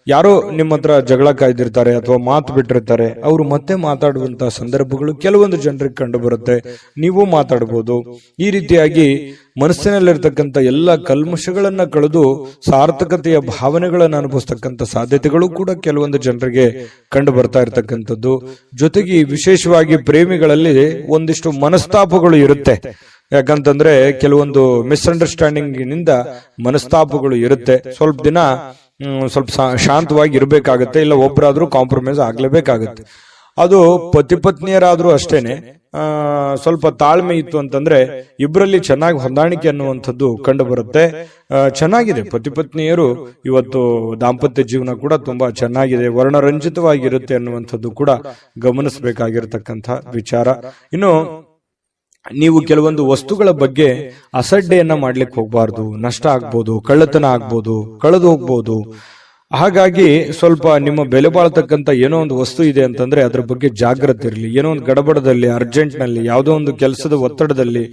ಯಾರೋ ನಿಮ್ಮ ಹತ್ರ ಜಗಳ ಕಾಯ್ದಿರ್ತಾರೆ ಅಥವಾ ಮಾತು ಬಿಟ್ಟಿರ್ತಾರೆ, ಅವರು ಮತ್ತೆ ಮಾತಾಡುವಂತಹ ಸಂದರ್ಭಗಳು ಕೆಲವೊಂದು ಜನರಿಗೆ ಕಂಡು ಬರುತ್ತೆ. ನೀವು ಮಾತಾಡಬಹುದು. ಈ ರೀತಿಯಾಗಿ ಮನಸ್ಸಿನಲ್ಲಿರ್ತಕ್ಕಂಥ ಎಲ್ಲ ಕಲ್ಮಶಗಳನ್ನ ಕಳೆದು ಸಾರ್ಥಕತೆಯ ಭಾವನೆಗಳನ್ನು ಅನುಭವಿಸ್ತಕ್ಕಂಥ ಸಾಧ್ಯತೆಗಳು ಕೂಡ ಕೆಲವೊಂದು ಜನರಿಗೆ ಕಂಡು ಬರ್ತಾ ಇರತಕ್ಕಂಥದ್ದು. ಜೊತೆಗೆ ವಿಶೇಷವಾಗಿ ಪ್ರೇಮಿಗಳಲ್ಲಿ ಒಂದಿಷ್ಟು ಮನಸ್ತಾಪಗಳು ಇರುತ್ತೆ. ಯಾಕಂತಂದ್ರೆ ಕೆಲವೊಂದು ಮಿಸ್ಅಂಡರ್ಸ್ಟ್ಯಾಂಡಿಂಗ್ ನಿಂದ ಮನಸ್ತಾಪಗಳು ಇರುತ್ತೆ. ಸ್ವಲ್ಪ ದಿನ ಸ್ವಲ್ಪ ಶಾಂತವಾಗಿ ಇರಬೇಕಾಗತ್ತೆ, ಇಲ್ಲ ಒಬ್ಬರಾದ್ರೂ ಕಾಂಪ್ರಮೈಸ್ ಆಗ್ಲೇಬೇಕಾಗತ್ತೆ. ಅದು ಪತಿ ಪತ್ನಿಯರಾದ್ರೂ ಅಷ್ಟೇನೆ. ಸ್ವಲ್ಪ ತಾಳ್ಮೆ ಇತ್ತು ಅಂತಂದ್ರೆ ಇಬ್ಬರಲ್ಲಿ ಚೆನ್ನಾಗಿ ಹೊಂದಾಣಿಕೆ ಅನ್ನುವಂಥದ್ದು ಕಂಡು ಬರುತ್ತೆ. ಚೆನ್ನಾಗಿದೆ, ಪತಿ ಪತ್ನಿಯರು ಇವತ್ತು ದಾಂಪತ್ಯ ಜೀವನ ಕೂಡ ತುಂಬಾ ಚೆನ್ನಾಗಿದೆ, ವರ್ಣರಂಜಿತವಾಗಿರುತ್ತೆ ಅನ್ನುವಂಥದ್ದು ಕೂಡ ಗಮನಿಸಬೇಕಾಗಿರತಕ್ಕಂಥ ವಿಚಾರ. ಇನ್ನು ನೀವು ಕೆಲವೊಂದು ವಸ್ತುಗಳ ಬಗ್ಗೆ ಅಸಡ್ಡೆಯನ್ನ ಮಾಡ್ಲಿಕ್ಕೆ ಹೋಗ್ಬಾರ್ದು. ನಷ್ಟ ಆಗ್ಬೋದು, ಕಳ್ಳತನ ಆಗ್ಬೋದು, ಕಳೆದು ಹೋಗ್ಬೋದು. ಹಾಗಾಗಿ ಸ್ವಲ್ಪ ನಿಮ್ಮ ಬೆಲೆ ಬಾಳ್ತಕ್ಕಂಥ ಏನೋ ಒಂದು ವಸ್ತು ಇದೆ ಅಂತಂದ್ರೆ ಅದ್ರ ಬಗ್ಗೆ ಜಾಗ್ರತೆ ಇರಲಿ. ಏನೋ ಒಂದು ಗಡಬಡದಲ್ಲಿ, ಅರ್ಜೆಂಟ್ ನಲ್ಲಿ, ಯಾವುದೋ ಒಂದು ಕೆಲಸದ ಒತ್ತಡದಲ್ಲಿ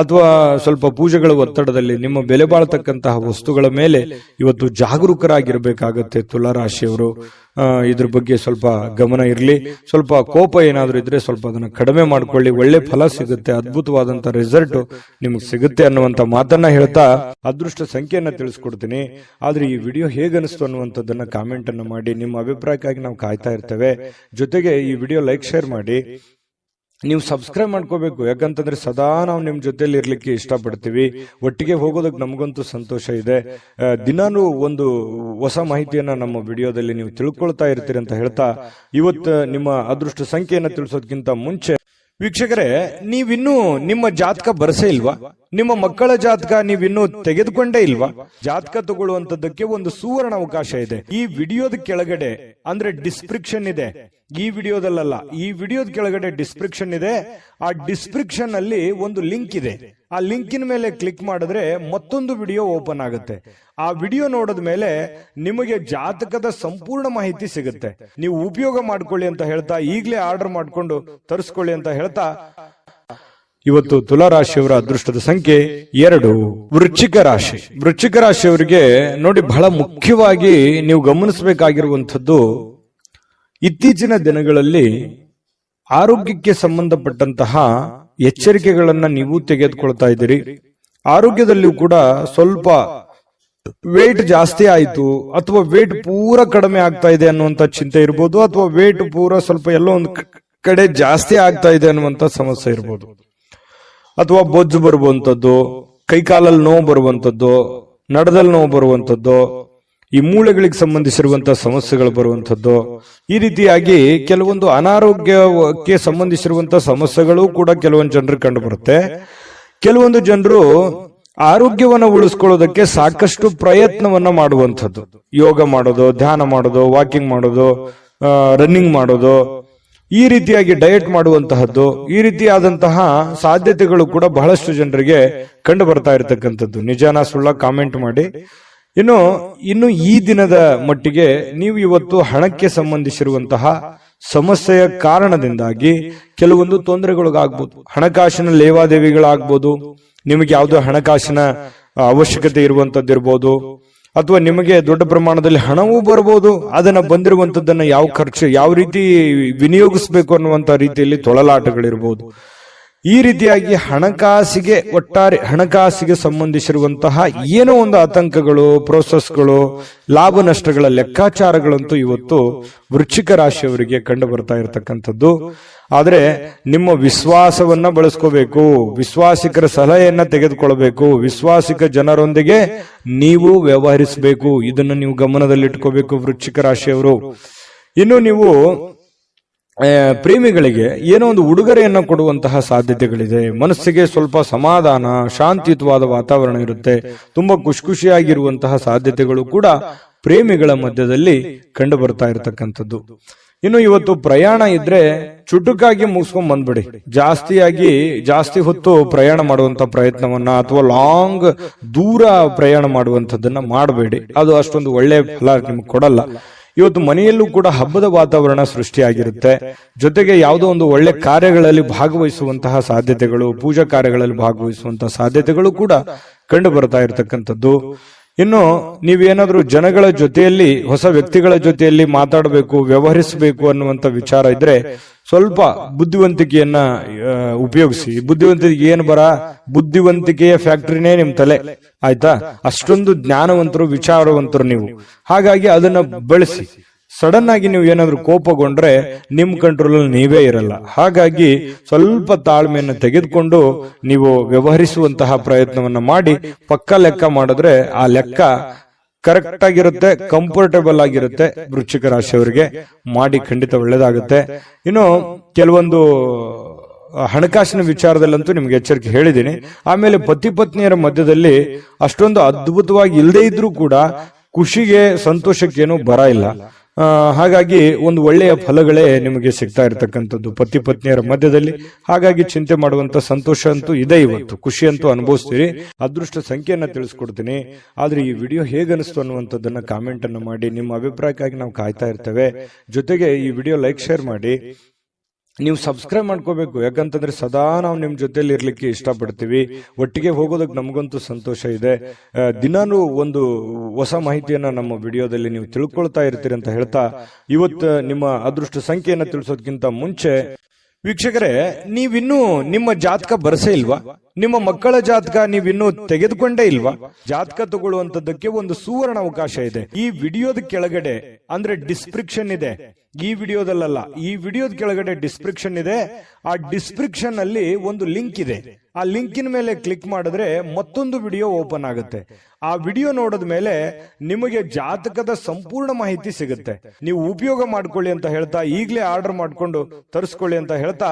ಅಥವಾ ಸ್ವಲ್ಪ ಪೂಜೆಗಳ ಒತ್ತಡದಲ್ಲಿ ನಿಮ್ಮ ಬೆಲೆ ಬಾಳ್ತಕ್ಕಂತಹ ವಸ್ತುಗಳ ಮೇಲೆ ಇವತ್ತು ಜಾಗರೂಕರಾಗಿರ್ಬೇಕಾಗತ್ತೆ ತುಲಾರಾಶಿಯವರು. ಇದ್ರ ಬಗ್ಗೆ ಸ್ವಲ್ಪ ಗಮನ ಇರಲಿ. ಸ್ವಲ್ಪ ಕೋಪ ಏನಾದ್ರೂ ಇದ್ರೆ ಸ್ವಲ್ಪ ಅದನ್ನ ಕಡಿಮೆ ಮಾಡ್ಕೊಳ್ಳಿ. ಒಳ್ಳೆ ಫಲ ಸಿಗುತ್ತೆ, ಅದ್ಭುತವಾದಂತ ರಿಸಲ್ಟ್ ನಿಮ್ಗೆ ಸಿಗುತ್ತೆ ಅನ್ನುವಂತ ಮಾತನ್ನ ಹೇಳ್ತಾ ಅದೃಷ್ಟ ಸಂಖ್ಯೆಯನ್ನ ತಿಳಿಸ್ಕೊಡ್ತೀನಿ. ಆದ್ರೆ ಈ ವಿಡಿಯೋ ಹೇಗನಿಸ್ತು ಅನ್ನುವಂಥದ್ದನ್ನ ಕಾಮೆಂಟ್ ಅನ್ನು ಮಾಡಿ. ನಿಮ್ಮ ಅಭಿಪ್ರಾಯಕ್ಕಾಗಿ ನಾವು ಕಾಯ್ತಾ ಇರ್ತೇವೆ. ಜೊತೆಗೆ ಈ ವಿಡಿಯೋ ಲೈಕ್, ಶೇರ್ ಮಾಡಿ. ನೀವು ಸಬ್ಸ್ಕ್ರೈಬ್ ಮಾಡ್ಕೋಬೇಕು, ಯಾಕಂತಂದ್ರೆ ಸದಾ ನಾವು ನಿಮ್ ಜೊತೆಲಿ ಇರ್ಲಿಕ್ಕೆ ಇಷ್ಟಪಡ್ತೀವಿ. ಒಟ್ಟಿಗೆ ಹೋಗೋದಕ್ಕೆ ನಮಗಂತೂ ಸಂತೋಷ ಇದೆ. ದಿನಾನು ಒಂದು ಹೊಸ ಮಾಹಿತಿಯನ್ನ ನಮ್ಮ ವಿಡಿಯೋದಲ್ಲಿ ನೀವು ತಿಳ್ಕೊಳ್ತಾ ಇರ್ತೀರಿ ಅಂತ ಹೇಳ್ತಾ, ಇವತ್ತು ನಿಮ್ಮ ಅದೃಷ್ಟ ಸಂಖ್ಯೆಯನ್ನ ತಿಳಿಸೋದಕ್ಕಿಂತ ಮುಂಚೆ ವೀಕ್ಷಕರೇ, ನೀವಿನ್ನೂ ನಿಮ್ಮ ಜಾತಕ ಬರಸೇ ಇಲ್ವಾ? ನಿಮ್ಮ ಮಕ್ಕಳ ಜಾತಕ ನೀವಿನ್ನೂ ತೆಗೆದುಕೊಂಡೇ ಇಲ್ವಾ? ಜಾತಕ ತಗೊಳ್ಳುವಂತದ್ದಕ್ಕೆ ಒಂದು ಸುವರ್ಣ ಅವಕಾಶ ಇದೆ. ಈ ವಿಡಿಯೋದ ಕೆಳಗಡೆ ಅಂದ್ರೆ ಡಿಸ್ಕ್ರಿಪ್ಷನ್ ಇದೆ. ಈ ವಿಡಿಯೋದಲ್ಲ, ಈ ವಿಡಿಯೋದ ಕೆಳಗಡೆ ಡಿಸ್ಕ್ರಿಪ್ಷನ್ ಇದೆ. ಆ ಡಿಸ್ಕ್ರಿಪ್ಷನ್ ಅಲ್ಲಿ ಒಂದು ಲಿಂಕ್ ಇದೆ. ಆ ಲಿಂಕಿನ ಮೇಲೆ ಕ್ಲಿಕ್ ಮಾಡಿದ್ರೆ ಮತ್ತೊಂದು ವಿಡಿಯೋ ಓಪನ್ ಆಗುತ್ತೆ. ಆ ವಿಡಿಯೋ ನೋಡಿದ ಮೇಲೆ ನಿಮಗೆ ಜಾತಕದ ಸಂಪೂರ್ಣ ಮಾಹಿತಿ ಸಿಗುತ್ತೆ. ನೀವು ಉಪಯೋಗ ಮಾಡ್ಕೊಳ್ಳಿ ಅಂತ ಹೇಳ್ತಾ, ಈಗಲೇ ಆರ್ಡರ್ ಮಾಡ್ಕೊಂಡು ತರಿಸ್ಕೊಳ್ಳಿ ಅಂತ ಹೇಳ್ತಾ, ಇವತ್ತು ತುಲಾರಾಶಿಯವರ ಅದೃಷ್ಟದ ಸಂಖ್ಯೆ 2. ವೃಶ್ಚಿಕ ರಾಶಿ. ವೃಶ್ಚಿಕ ರಾಶಿಯವರಿಗೆ ನೋಡಿ, ಬಹಳ ಮುಖ್ಯವಾಗಿ ನೀವು ಗಮನಿಸಬೇಕಾಗಿರುವಂಥದ್ದು, ಇತ್ತೀಚಿನ ದಿನಗಳಲ್ಲಿ ಆರೋಗ್ಯಕ್ಕೆ ಸಂಬಂಧಪಟ್ಟಂತಹ ಎಚ್ಚರಿಕೆಗಳನ್ನ ನೀವು ತೆಗೆದುಕೊಳ್ತಾ ಇದ್ದೀರಿ. ಆರೋಗ್ಯದಲ್ಲಿಯೂ ಕೂಡ ಸ್ವಲ್ಪ ವೇಟ್ ಜಾಸ್ತಿ ಆಯ್ತು ಅಥವಾ ವೇಟ್ ಪೂರ ಕಡಿಮೆ ಆಗ್ತಾ ಇದೆ ಅನ್ನುವಂತ ಚಿಂತೆ ಇರ್ಬೋದು, ಅಥವಾ ವೇಟ್ ಪೂರ ಸ್ವಲ್ಪ ಎಲ್ಲೋ ಒಂದು ಕಡೆ ಜಾಸ್ತಿ ಆಗ್ತಾ ಇದೆ ಅನ್ನುವಂತ ಸಮಸ್ಯೆ ಇರ್ಬೋದು, ಅಥವಾ ಬೊಜ್ಜು ಬರುವಂತದ್ದು, ಕೈಕಾಲಲ್ಲಿ ನೋವು ಬರುವಂತದ್ದು, ನಡದಲ್ಲಿ ನೋವು ಬರುವಂತದ್ದು, ಈ ಮೂಳೆಗಳಿಗೆ ಸಂಬಂಧಿಸಿರುವಂತಹ ಸಮಸ್ಯೆಗಳು ಬರುವಂತದ್ದು. ಈ ರೀತಿಯಾಗಿ ಕೆಲವೊಂದು ಅನಾರೋಗ್ಯಕ್ಕೆ ಸಂಬಂಧಿಸಿರುವಂತಹ ಸಮಸ್ಯೆಗಳು ಕೂಡ ಕೆಲವೊಂದು ಜನರಿಗೆ ಕಂಡು ಬರುತ್ತೆ. ಕೆಲವೊಂದು ಜನರು ಆರೋಗ್ಯವನ್ನ ಉಳಿಸ್ಕೊಳ್ಳೋದಕ್ಕೆ ಸಾಕಷ್ಟು ಪ್ರಯತ್ನವನ್ನ ಮಾಡುವಂಥದ್ದು, ಯೋಗ ಮಾಡೋದು, ಧ್ಯಾನ ಮಾಡೋದು, ವಾಕಿಂಗ್ ಮಾಡೋದು, ರನ್ನಿಂಗ್ ಮಾಡೋದು, ಈ ರೀತಿಯಾಗಿ ಡಯಟ್ ಮಾಡುವಂತಹದ್ದು, ಈ ರೀತಿಯಾದಂತಹ ಸಾಧ್ಯತೆಗಳು ಕೂಡ ಬಹಳಷ್ಟು ಜನರಿಗೆ ಕಂಡು ಬರ್ತಾ ಇರತಕ್ಕಂಥದ್ದು. ನಿಜಾನ ಸುಳ್ಳ ಕಾಮೆಂಟ್ ಮಾಡಿ. ಇನ್ನು ಈ ದಿನದ ಮಟ್ಟಿಗೆ ನೀವು ಇವತ್ತು ಹಣಕ್ಕೆ ಸಂಬಂಧಿಸಿರುವಂತಹ ಸಮಸ್ಯೆಯ ಕಾರಣದಿಂದಾಗಿ ಕೆಲವೊಂದು ತೊಂದರೆಗಳಿಗಾಗ್ಬೋದು. ಹಣಕಾಸಿನ ಲೇವಾದೇವಿಗಳಾಗ್ಬೋದು, ನಿಮಗೆ ಯಾವುದೋ ಹಣಕಾಸಿನ ಅವಶ್ಯಕತೆ ಇರುವಂತದ್ದಿರ್ಬೋದು, ಅಥವಾ ನಿಮಗೆ ದೊಡ್ಡ ಪ್ರಮಾಣದಲ್ಲಿ ಹಣವೂ ಬರ್ಬೋದು. ಅದನ್ನ ಬಂದಿರುವಂತದ್ದನ್ನ ಯಾವ ರೀತಿ ವಿನಿಯೋಗಿಸಬೇಕು ಅನ್ನುವಂತ ರೀತಿಯಲ್ಲಿ ತೊಳಲಾಟಗಳಿರ್ಬೋದು. ಈ ರೀತಿಯಾಗಿ ಒಟ್ಟಾರೆ ಹಣಕಾಸಿಗೆ ಸಂಬಂಧಿಸಿರುವಂತಹ ಏನೋ ಒಂದು ಆತಂಕಗಳು, ಪ್ರೋಸೆಸ್ಗಳು, ಲಾಭ ನಷ್ಟಗಳ ಲೆಕ್ಕಾಚಾರಗಳಂತೂ ಇವತ್ತು ವೃಶ್ಚಿಕ ರಾಶಿಯವರಿಗೆ ಕಂಡು ಬರ್ತಾ ಇರತಕ್ಕಂಥದ್ದು. ಆದ್ರೆ ನಿಮ್ಮ ವಿಶ್ವಾಸವನ್ನ ಬಳಸ್ಕೋಬೇಕು, ವಿಶ್ವಾಸಿಕರ ಸಲಹೆಯನ್ನ ತೆಗೆದುಕೊಳ್ಬೇಕು, ವಿಶ್ವಾಸಿಕ ಜನರೊಂದಿಗೆ ನೀವು ವ್ಯವಹರಿಸಬೇಕು. ಇದನ್ನು ನೀವು ಗಮನದಲ್ಲಿಟ್ಕೋಬೇಕು ವೃಶ್ಚಿಕ ರಾಶಿಯವರು. ಇನ್ನು ನೀವು ಪ್ರೇಮಿಗಳಿಗೆ ಏನೋ ಒಂದು ಉಡುಗೊರೆಯನ್ನು ಕೊಡುವಂತಹ ಸಾಧ್ಯತೆಗಳಿದೆ. ಮನಸ್ಸಿಗೆ ಸ್ವಲ್ಪ ಸಮಾಧಾನ, ಶಾಂತಿಯುತವಾದ ವಾತಾವರಣ ಇರುತ್ತೆ. ತುಂಬಾ ಖುಷಿಯಾಗಿರುವಂತಹ ಸಾಧ್ಯತೆಗಳು ಕೂಡ ಪ್ರೇಮಿಗಳ ಮಧ್ಯದಲ್ಲಿ ಕಂಡು ಬರ್ತಾ ಇರತಕ್ಕಂಥದ್ದು. ಇನ್ನು ಇವತ್ತು ಪ್ರಯಾಣ ಇದ್ರೆ ಚುಟುಕಾಗಿ ಮುಗಿಸ್ಕೊಂಡ್ ಬಂದ್ಬಿಡಿ. ಜಾಸ್ತಿ ಹೊತ್ತು ಪ್ರಯಾಣ ಮಾಡುವಂತ ಪ್ರಯತ್ನವನ್ನ ಅಥವಾ ಲಾಂಗ್ ದೂರ ಪ್ರಯಾಣ ಮಾಡುವಂತದ್ದನ್ನ ಮಾಡಬೇಡಿ. ಅದು ಅಷ್ಟೊಂದು ಒಳ್ಳೆ ಫಲ ನಿಮ್ಗೆ ಕೊಡಲ್ಲ. ಇವತ್ತು ಮನೆಯಲ್ಲೂ ಕೂಡ ಹಬ್ಬದ ವಾತಾವರಣ ಸೃಷ್ಟಿಯಾಗಿರುತ್ತೆ. ಜೊತೆಗೆ ಯಾವುದೋ ಒಂದು ಒಳ್ಳೆ ಕಾರ್ಯಗಳಲ್ಲಿ ಭಾಗವಹಿಸುವಂತಹ ಸಾಧ್ಯತೆಗಳು, ಪೂಜಾ ಕಾರ್ಯಗಳಲ್ಲಿ ಭಾಗವಹಿಸುವಂತಹ ಸಾಧ್ಯತೆಗಳು ಕೂಡ ಕಂಡು ಬರ್ತಾ ಇರತಕ್ಕಂಥದ್ದು. ಇನ್ನು ನೀವೇನಾದ್ರೂ ಜನಗಳ ಜೊತೆಯಲ್ಲಿ, ಹೊಸ ವ್ಯಕ್ತಿಗಳ ಜೊತೆಯಲ್ಲಿ ಮಾತಾಡಬೇಕು, ವ್ಯವಹರಿಸಬೇಕು ಅನ್ನುವಂತ ವಿಚಾರ ಇದ್ರೆ ಸ್ವಲ್ಪ ಬುದ್ಧಿವಂತಿಕೆಯನ್ನ ಉಪಯೋಗಿಸಿ. ಬುದ್ಧಿವಂತಿಕೆ ಏನು ಬುದ್ಧಿವಂತಿಕೆಯ ಫ್ಯಾಕ್ಟರಿನೇ ನಿಮ್ ತಲೆ, ಆಯ್ತಾ? ಅಷ್ಟೊಂದು ಜ್ಞಾನವಂತರು, ವಿಚಾರವಂತರು ನೀವು. ಹಾಗಾಗಿ ಅದನ್ನ ಬಳಸಿ. ಸಡನ್ ಆಗಿ ನೀವು ಏನಾದ್ರೂ ಕೋಪಗೊಂಡ್ರೆ ನಿಮ್ ಕಂಟ್ರೋಲ್ ಅಲ್ಲಿ ನೀವೇ ಇರಲ್ಲ. ಹಾಗಾಗಿ ಸ್ವಲ್ಪ ತಾಳ್ಮೆಯನ್ನು ತೆಗೆದುಕೊಂಡು ನೀವು ವ್ಯವಹರಿಸುವಂತಹ ಪ್ರಯತ್ನವನ್ನ ಮಾಡಿ. ಪಕ್ಕ ಲೆಕ್ಕ ಮಾಡಿದ್ರೆ ಆ ಲೆಕ್ಕ ಕರೆಕ್ಟ್ ಆಗಿರುತ್ತೆ, ಕಂಫರ್ಟೇಬಲ್ ಆಗಿರುತ್ತೆ. ವೃಶ್ಚಿಕ ರಾಶಿಯವರಿಗೆ ಮಾಡಿ, ಖಂಡಿತ ಒಳ್ಳೇದಾಗುತ್ತೆ. ಇನ್ನು ಕೆಲವೊಂದು ಹಣಕಾಸಿನ ವಿಚಾರದಲ್ಲಂತೂ ನಿಮ್ಗೆ ಎಚ್ಚರಿಕೆ ಹೇಳಿದ್ದೀನಿ. ಆಮೇಲೆ ಪತಿ ಪತ್ನಿಯರ ಮಧ್ಯದಲ್ಲಿ ಅಷ್ಟೊಂದು ಅದ್ಭುತವಾಗಿ ಇಲ್ಲದೆ ಇದ್ರೂ ಕೂಡ ಖುಷಿಗೆ, ಸಂತೋಷಕ್ಕೇನು ಬರ ಇಲ್ಲ. ಹಾಗಾಗಿ ಒಂದು ಒಳ್ಳೆಯ ಫಲಗಳೇ ನಿಮಗೆ ಸಿಗ್ತಾ ಇರತಕ್ಕಂಥದ್ದು ಪತಿ ಪತ್ನಿಯರ ಮಧ್ಯದಲ್ಲಿ. ಹಾಗಾಗಿ ಚಿಂತೆ ಮಾಡುವಂತ ಸಂತೋಷ ಅಂತೂ ಇದೆ. ಇವತ್ತು ಖುಷಿ ಅಂತೂ ಅನುಭವಿಸ್ತೀರಿ. ಅದೃಷ್ಟ ಸಂಖ್ಯೆಯನ್ನ ತಿಳಿಸ್ಕೊಡ್ತೀನಿ. ಆದ್ರೆ ಈ ವಿಡಿಯೋ ಹೇಗನಿಸ್ತು ಅನ್ನುವಂಥದ್ದನ್ನ ಕಾಮೆಂಟ್ ಅನ್ನು ಮಾಡಿ. ನಿಮ್ಮ ಅಭಿಪ್ರಾಯಕ್ಕಾಗಿ ನಾವು ಕಾಯ್ತಾ ಇರ್ತೇವೆ. ಜೊತೆಗೆ ಈ ವಿಡಿಯೋ ಲೈಕ್, ಶೇರ್ ಮಾಡಿ. ನೀವು ಸಬ್ಸ್ಕ್ರೈಬ್ ಮಾಡ್ಕೋಬೇಕು. ಯಾಕಂತಂದ್ರೆ ಸದಾ ನಾವು ನಿಮ್ ಜೊತೆಲಿ ಇರ್ಲಿಕ್ಕೆ ಇಷ್ಟಪಡ್ತೀವಿ. ಒಟ್ಟಿಗೆ ಹೋಗೋದಕ್ಕೆ ನಮಗಂತೂ ಸಂತೋಷ ಇದೆ. ದಿನಾನು ಒಂದು ಹೊಸ ಮಾಹಿತಿಯನ್ನ ನಮ್ಮ ವಿಡಿಯೋದಲ್ಲಿ ನೀವು ತಿಳ್ಕೊಳ್ತಾ ಇರ್ತೀರಿ ಅಂತ ಹೇಳ್ತಾ, ಇವತ್ತು ನಿಮ್ಮ ಅದೃಷ್ಟ ಸಂಖ್ಯೆಯನ್ನ ತಿಳಿಸೋದಕ್ಕಿಂತ ಮುಂಚೆ ವೀಕ್ಷಕರೇ, ನೀವಿನ್ನೂ ನಿಮ್ಮ ಜಾತಕ ಬರಸೇ ಇಲ್ವಾ? ನಿಮ್ಮ ಮಕ್ಕಳ ಜಾತಕ ನೀವಿನ್ನೂ ತೆಗೆದುಕೊಂಡೇ ಇಲ್ವಾ? ಜಾತಕ ತಗೊಳ್ಳುವಂತದ್ದಕ್ಕೆ ಒಂದು ಸುವರ್ಣ ಅವಕಾಶ ಇದೆ. ಈ ವಿಡಿಯೋದ ಕೆಳಗಡೆ, ಅಂದ್ರೆ ಡಿಸ್ಕ್ರಿಪ್ಷನ್ ಇದೆ. ಈ ವಿಡಿಯೋದಲ್ಲ, ಈ ವಿಡಿಯೋದ ಕೆಳಗಡೆ ಡಿಸ್ಕ್ರಿಪ್ಷನ್ ಇದೆ. ಆ ಡಿಸ್ಕ್ರಿಪ್ಷನ್ ಅಲ್ಲಿ ಒಂದು ಲಿಂಕ್ ಇದೆ. ಆ ಲಿಂಕಿನ ಮೇಲೆ ಕ್ಲಿಕ್ ಮಾಡಿದ್ರೆ ಮತ್ತೊಂದು ವಿಡಿಯೋ ಓಪನ್ ಆಗುತ್ತೆ. ಆ ವಿಡಿಯೋ ನೋಡಿದ ಮೇಲೆ ನಿಮಗೆ ಜಾತಕದ ಸಂಪೂರ್ಣ ಮಾಹಿತಿ ಸಿಗುತ್ತೆ. ನೀವು ಉಪಯೋಗ ಮಾಡ್ಕೊಳ್ಳಿ ಅಂತ ಹೇಳ್ತಾ, ಈಗಲೇ ಆರ್ಡರ್ ಮಾಡ್ಕೊಂಡು ತರಿಸ್ಕೊಳ್ಳಿ ಅಂತ ಹೇಳ್ತಾ,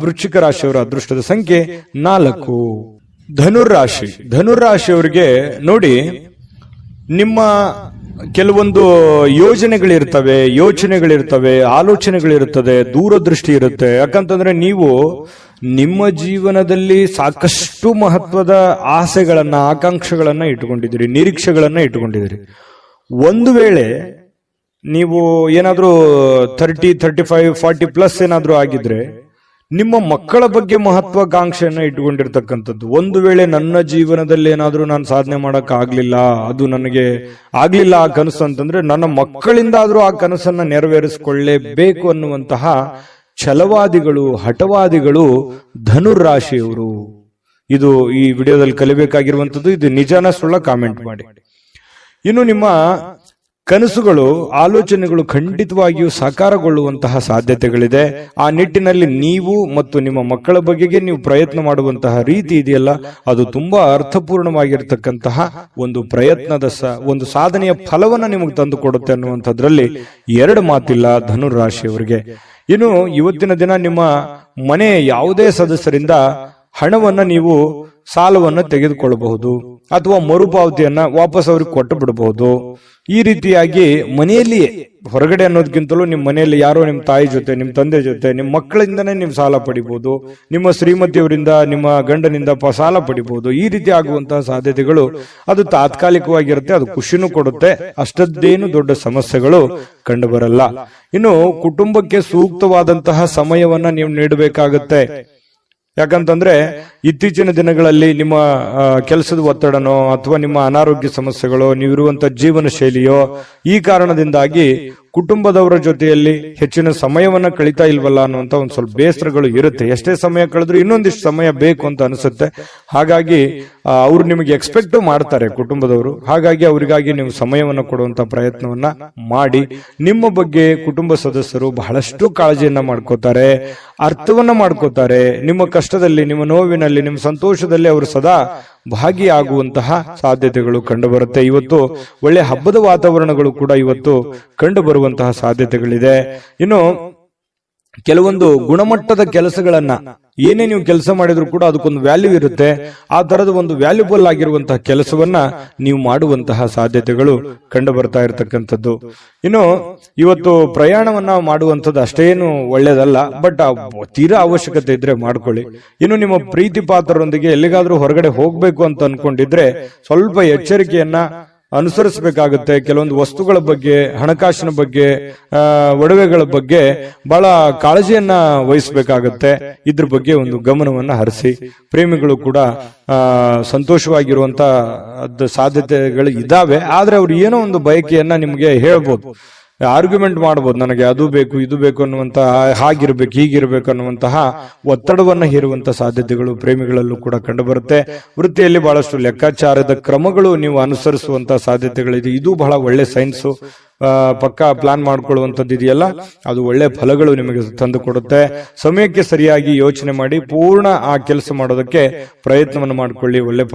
ವೃಶ್ಚಿಕ ರಾಶಿಯವರ ಅದೃಷ್ಟದ ಸಂಖ್ಯೆ 4. ಧನುರಾಶಿ. ಧನುರಾಶಿಯವರಿಗೆ ನೋಡಿ, ನಿಮ್ಮ ಕೆಲವೊಂದು ಯೋಚನೆಗಳಿರ್ತವೆ, ಆಲೋಚನೆಗಳಿರ್ತದೆ, ದೂರದೃಷ್ಟಿ ಇರುತ್ತೆ. ಯಾಕಂತಂದ್ರೆ ನೀವು ನಿಮ್ಮ ಜೀವನದಲ್ಲಿ ಸಾಕಷ್ಟು ಮಹತ್ವದ ಆಸೆಗಳನ್ನ, ಆಕಾಂಕ್ಷೆಗಳನ್ನ ಇಟ್ಟುಕೊಂಡಿದ್ದೀರಿ, ನಿರೀಕ್ಷೆಗಳನ್ನ ಇಟ್ಟುಕೊಂಡಿದ್ದೀರಿ. ಒಂದು ವೇಳೆ ನೀವು ಏನಾದ್ರೂ 30, 35, 40 ಪ್ಲಸ್ ಏನಾದ್ರೂ ಆಗಿದ್ರೆ ನಿಮ್ಮ ಮಕ್ಕಳ ಬಗ್ಗೆ ಮಹತ್ವಾಕಾಂಕ್ಷೆಯನ್ನ ಇಟ್ಟುಕೊಂಡಿರ್ತಕ್ಕಂಥದ್ದು. ಒಂದು ವೇಳೆ ನನ್ನ ಜೀವನದಲ್ಲಿ ಏನಾದ್ರೂ ನಾನು ಸಾಧನೆ ಮಾಡಕ್ ಆಗ್ಲಿಲ್ಲ, ಅದು ನನಗೆ ಆಗ್ಲಿಲ್ಲ ಆ ಕನಸು ಅಂತಂದ್ರೆ, ನನ್ನ ಮಕ್ಕಳಿಂದ ಆದ್ರೂ ಆ ಕನಸನ್ನ ನೆರವೇರಿಸಿಕೊಳ್ಳೇಬೇಕು ಅನ್ನುವಂತಹ ಛಲವಾದಿಗಳು, ಹಠವಾದಿಗಳು ಧನುರಾಶಿಯವರು. ಇದು ಈ ವಿಡಿಯೋದಲ್ಲಿ ಕಲಿಬೇಕಾಗಿರುವಂತದ್ದು. ಇದು ನಿಜಾನ ಸುಳ್ಳ ಕಾಮೆಂಟ್ ಮಾಡಿ. ಇನ್ನು ನಿಮ್ಮ ಕನಸುಗಳು, ಆಲೋಚನೆಗಳು ಖಂಡಿತವಾಗಿಯೂ ಸಾಕಾರಗೊಳ್ಳುವಂತಹ ಸಾಧ್ಯತೆಗಳಿದೆ. ಆ ನಿಟ್ಟಿನಲ್ಲಿ ನೀವು ಮತ್ತು ನಿಮ್ಮ ಮಕ್ಕಳ ಬಗೆಗೆ ನೀವು ಪ್ರಯತ್ನ ಮಾಡುವಂತಹ ರೀತಿ ಇದೆಯಲ್ಲ, ಅದು ತುಂಬಾ ಅರ್ಥಪೂರ್ಣವಾಗಿರ್ತಕ್ಕಂತಹ ಒಂದು ಪ್ರಯತ್ನದ ಒಂದು ಸಾಧನೆಯ ಫಲವನ್ನ ನಿಮಗೆ ತಂದು ಕೊಡುತ್ತೆ ಅನ್ನುವಂಥದ್ರಲ್ಲಿ ಎರಡು ಮಾತಿಲ್ಲ ಧನುರಾಶಿಯವರಿಗೆ. ಇನ್ನು ಇವತ್ತಿನ ದಿನ ನಿಮ್ಮ ಮನೆಯ ಯಾವುದೇ ಸದಸ್ಯರಿಂದ ಹಣವನ್ನ ನೀವು ಸಾಲವನ್ನ ತೆಗೆದುಕೊಳ್ಳಬಹುದು. ಅಥವಾ ಮರುಪಾವತಿಯನ್ನ ವಾಪಸ್ ಅವ್ರಿಗೆ ಕೊಟ್ಟು ಬಿಡಬಹುದು. ಈ ರೀತಿಯಾಗಿ ಮನೆಯಲ್ಲಿಯೇ, ಹೊರಗಡೆ ಅನ್ನೋದಕ್ಕಿಂತಲೂ ನಿಮ್ಮ ಮನೆಯಲ್ಲಿ ಯಾರೋ ನಿಮ್ಮ ತಾಯಿ ಜೊತೆ, ನಿಮ್ಮ ತಂದೆ ಜೊತೆ, ನಿಮ್ಮ ಮಕ್ಕಳಿಂದನೇ ನೀವು ಸಾಲ ಪಡಿಬಹುದು, ನಿಮ್ಮ ಶ್ರೀಮತಿಯವರಿಂದ, ನಿಮ್ಮ ಗಂಡನಿಂದ ಸಾಲ ಪಡಿಬಹುದು. ಈ ರೀತಿ ಆಗುವಂತಹ ಸಾಧ್ಯತೆಗಳು ಅದು ತಾತ್ಕಾಲಿಕವಾಗಿರುತ್ತೆ, ಅದು ಖುಷಿನೂ ಕೊಡುತ್ತೆ, ಅಷ್ಟದ್ದೇನು ದೊಡ್ಡ ಸಮಸ್ಯೆಗಳು ಕಂಡು ಬರಲ್ಲ. ಇನ್ನು ಕುಟುಂಬಕ್ಕೆ ಸೂಕ್ತವಾದಂತಹ ಸಮಯವನ್ನ ನೀವು ನೀಡಬೇಕಾಗತ್ತೆ. ಯಾಕಂತಂದ್ರೆ ಇತ್ತೀಚಿನ ದಿನಗಳಲ್ಲಿ ನಿಮ್ಮ ಕೆಲಸದ ಒತ್ತಡನೋ ಅಥವಾ ನಿಮ್ಮ ಅನಾರೋಗ್ಯ ಸಮಸ್ಯೆಗಳು, ನೀವಿರುವಂತ ಜೀವನ ಶೈಲಿಯೋ, ಈ ಕಾರಣದಿಂದಾಗಿ ಕುಟುಂಬದವರ ಜೊತೆಯಲ್ಲಿ ಹೆಚ್ಚಿನ ಸಮಯವನ್ನ ಕಳೀತಾ ಇಲ್ವಲ್ಲ ಅನ್ನುವಂತ ಒಂದು ಸ್ವಲ್ಪ ಬೇಸರಗಳು ಇರುತ್ತೆ. ಎಷ್ಟೇ ಸಮಯ ಕಳೆದ್ರೂ ಇನ್ನೊಂದಿಷ್ಟು ಸಮಯ ಬೇಕು ಅಂತ ಅನಿಸುತ್ತೆ. ಹಾಗಾಗಿ ಅವ್ರು ನಿಮಗೆ ಎಕ್ಸ್ಪೆಕ್ಟ್ ಮಾಡ್ತಾರೆ ಕುಟುಂಬದವರು. ಹಾಗಾಗಿ ಅವರಿಗಾಗಿ ನೀವು ಸಮಯವನ್ನ ಕೊಡುವಂತ ಪ್ರಯತ್ನವನ್ನ ಮಾಡಿ. ನಿಮ್ಮ ಬಗ್ಗೆ ಕುಟುಂಬ ಸದಸ್ಯರು ಬಹಳಷ್ಟು ಕಾಳಜಿಯನ್ನ ಮಾಡ್ಕೋತಾರೆ, ಅರ್ಥವನ್ನ ಮಾಡ್ಕೋತಾರೆ. ನಿಮ್ಮ ಕಷ್ಟದಲ್ಲಿ, ನಿಮ್ಮ ನೋವಿನಲ್ಲಿ, ನಿಮ್ಮ ಸಂತೋಷದಲ್ಲಿ ಅವರು ಸದಾ ಭಾಗಿಯಾಗುವಂತಹ ಸಾಧ್ಯತೆಗಳು ಕಂಡು ಬರುತ್ತೆ. ಇವತ್ತು ಒಳ್ಳೆ ಹಬ್ಬದ ವಾತಾವರಣಗಳು ಕೂಡ ಇವತ್ತು ಕಂಡು ಬರುವಂತಹ ಸಾಧ್ಯತೆಗಳಿದೆ. ಇನ್ನು ಕೆಲವೊಂದು ಗುಣಮಟ್ಟದ ಕೆಲಸಗಳನ್ನ, ಏನೇ ನೀವು ಕೆಲಸ ಮಾಡಿದ್ರು ಕೂಡ ಅದಕ್ಕೊಂದು ವ್ಯಾಲ್ಯೂ ಇರುತ್ತೆ. ಆ ತರದ ಒಂದು ವ್ಯಾಲ್ಯೂಬಲ್ ಆಗಿರುವಂತಹ ಕೆಲಸವನ್ನ ನೀವು ಮಾಡುವಂತಹ ಸಾಧ್ಯತೆಗಳು ಕಂಡು ಬರ್ತಾ ಇರತಕ್ಕಂಥದ್ದು. ಇನ್ನು ಇವತ್ತು ಪ್ರಯಾಣವನ್ನ ಮಾಡುವಂಥದ್ದು ಅಷ್ಟೇನು ಒಳ್ಳೇದಲ್ಲ, ಬಟ್ ತೀರಾ ಅವಶ್ಯಕತೆ ಇದ್ರೆ ಮಾಡ್ಕೊಳ್ಳಿ. ಇನ್ನು ನಿಮ್ಮ ಪ್ರೀತಿ ಪಾತ್ರರೊಂದಿಗೆ ಎಲ್ಲಿಗಾದ್ರೂ ಹೊರಗಡೆ ಹೋಗ್ಬೇಕು ಅಂತ ಅನ್ಕೊಂಡಿದ್ರೆ ಸ್ವಲ್ಪ ಎಚ್ಚರಿಕೆಯನ್ನ ಅನುಸರಿಸಬೇಕಾಗುತ್ತೆ. ಕೆಲವೊಂದು ವಸ್ತುಗಳ ಬಗ್ಗೆ, ಹಣಕಾಸಿನ ಬಗ್ಗೆ, ಒಡವೆಗಳ ಬಗ್ಗೆ ಬಹಳ ಕಾಳಜಿಯನ್ನ ವಹಿಸಬೇಕಾಗತ್ತೆ. ಇದ್ರ ಬಗ್ಗೆ ಒಂದು ಗಮನವನ್ನ ಹರಿಸಿ. ಪ್ರೇಮಿಗಳು ಕೂಡ ಸಂತೋಷವಾಗಿರುವಂತ ಸಾಧ್ಯತೆಗಳು ಇದಾವೆ. ಆದ್ರೆ ಅವ್ರು ಏನೋ ಒಂದು ಬಯಕೆಯನ್ನ ನಿಮ್ಗೆ ಹೇಳ್ಬೋದು, ಆರ್ಗ್ಯುಮೆಂಟ್ ಮಾಡಬಹುದು, ನನಗೆ ಅದು ಬೇಕು ಇದು ಬೇಕು ಅನ್ನುವಂತ, ಹಾಗಿರ್ಬೇಕು ಹೀಗಿರ್ಬೇಕು ಅನ್ನುವಂತಹ ಒತ್ತಡವನ್ನ ಹೇರುವಂತಹ ಸಾಧ್ಯತೆಗಳು ಪ್ರೇಮಿಗಳಲ್ಲೂ ಕೂಡ ಕಂಡು ಬರುತ್ತೆ. ವೃತ್ತಿಯಲ್ಲಿ ಬಹಳಷ್ಟು ಲೆಕ್ಕಾಚಾರದ ಕ್ರಮಗಳು ನೀವು ಅನುಸರಿಸುವಂತಹ ಸಾಧ್ಯತೆಗಳಿದೆ. ಇದು ಬಹಳ ಒಳ್ಳೆ ಸೈನ್ಸು. ಪಕ್ಕಾ ಪ್ಲಾನ್ ಮಾಡ್ಕೊಳ್ಳುವಂಥದ್ದು ಇದೆಯಲ್ಲ, ಅದು ಒಳ್ಳೆ ಫಲಗಳು ನಿಮಗೆ ತಂದು ಕೊಡುತ್ತೆ. ಸಮಯಕ್ಕೆ ಸರಿಯಾಗಿ ಯೋಚನೆ ಮಾಡಿ ಪೂರ್ಣ ಆ ಕೆಲಸ ಮಾಡೋದಕ್ಕೆ ಪ್ರಯತ್ನವನ್ನು ಮಾಡಿಕೊಳ್ಳಿ.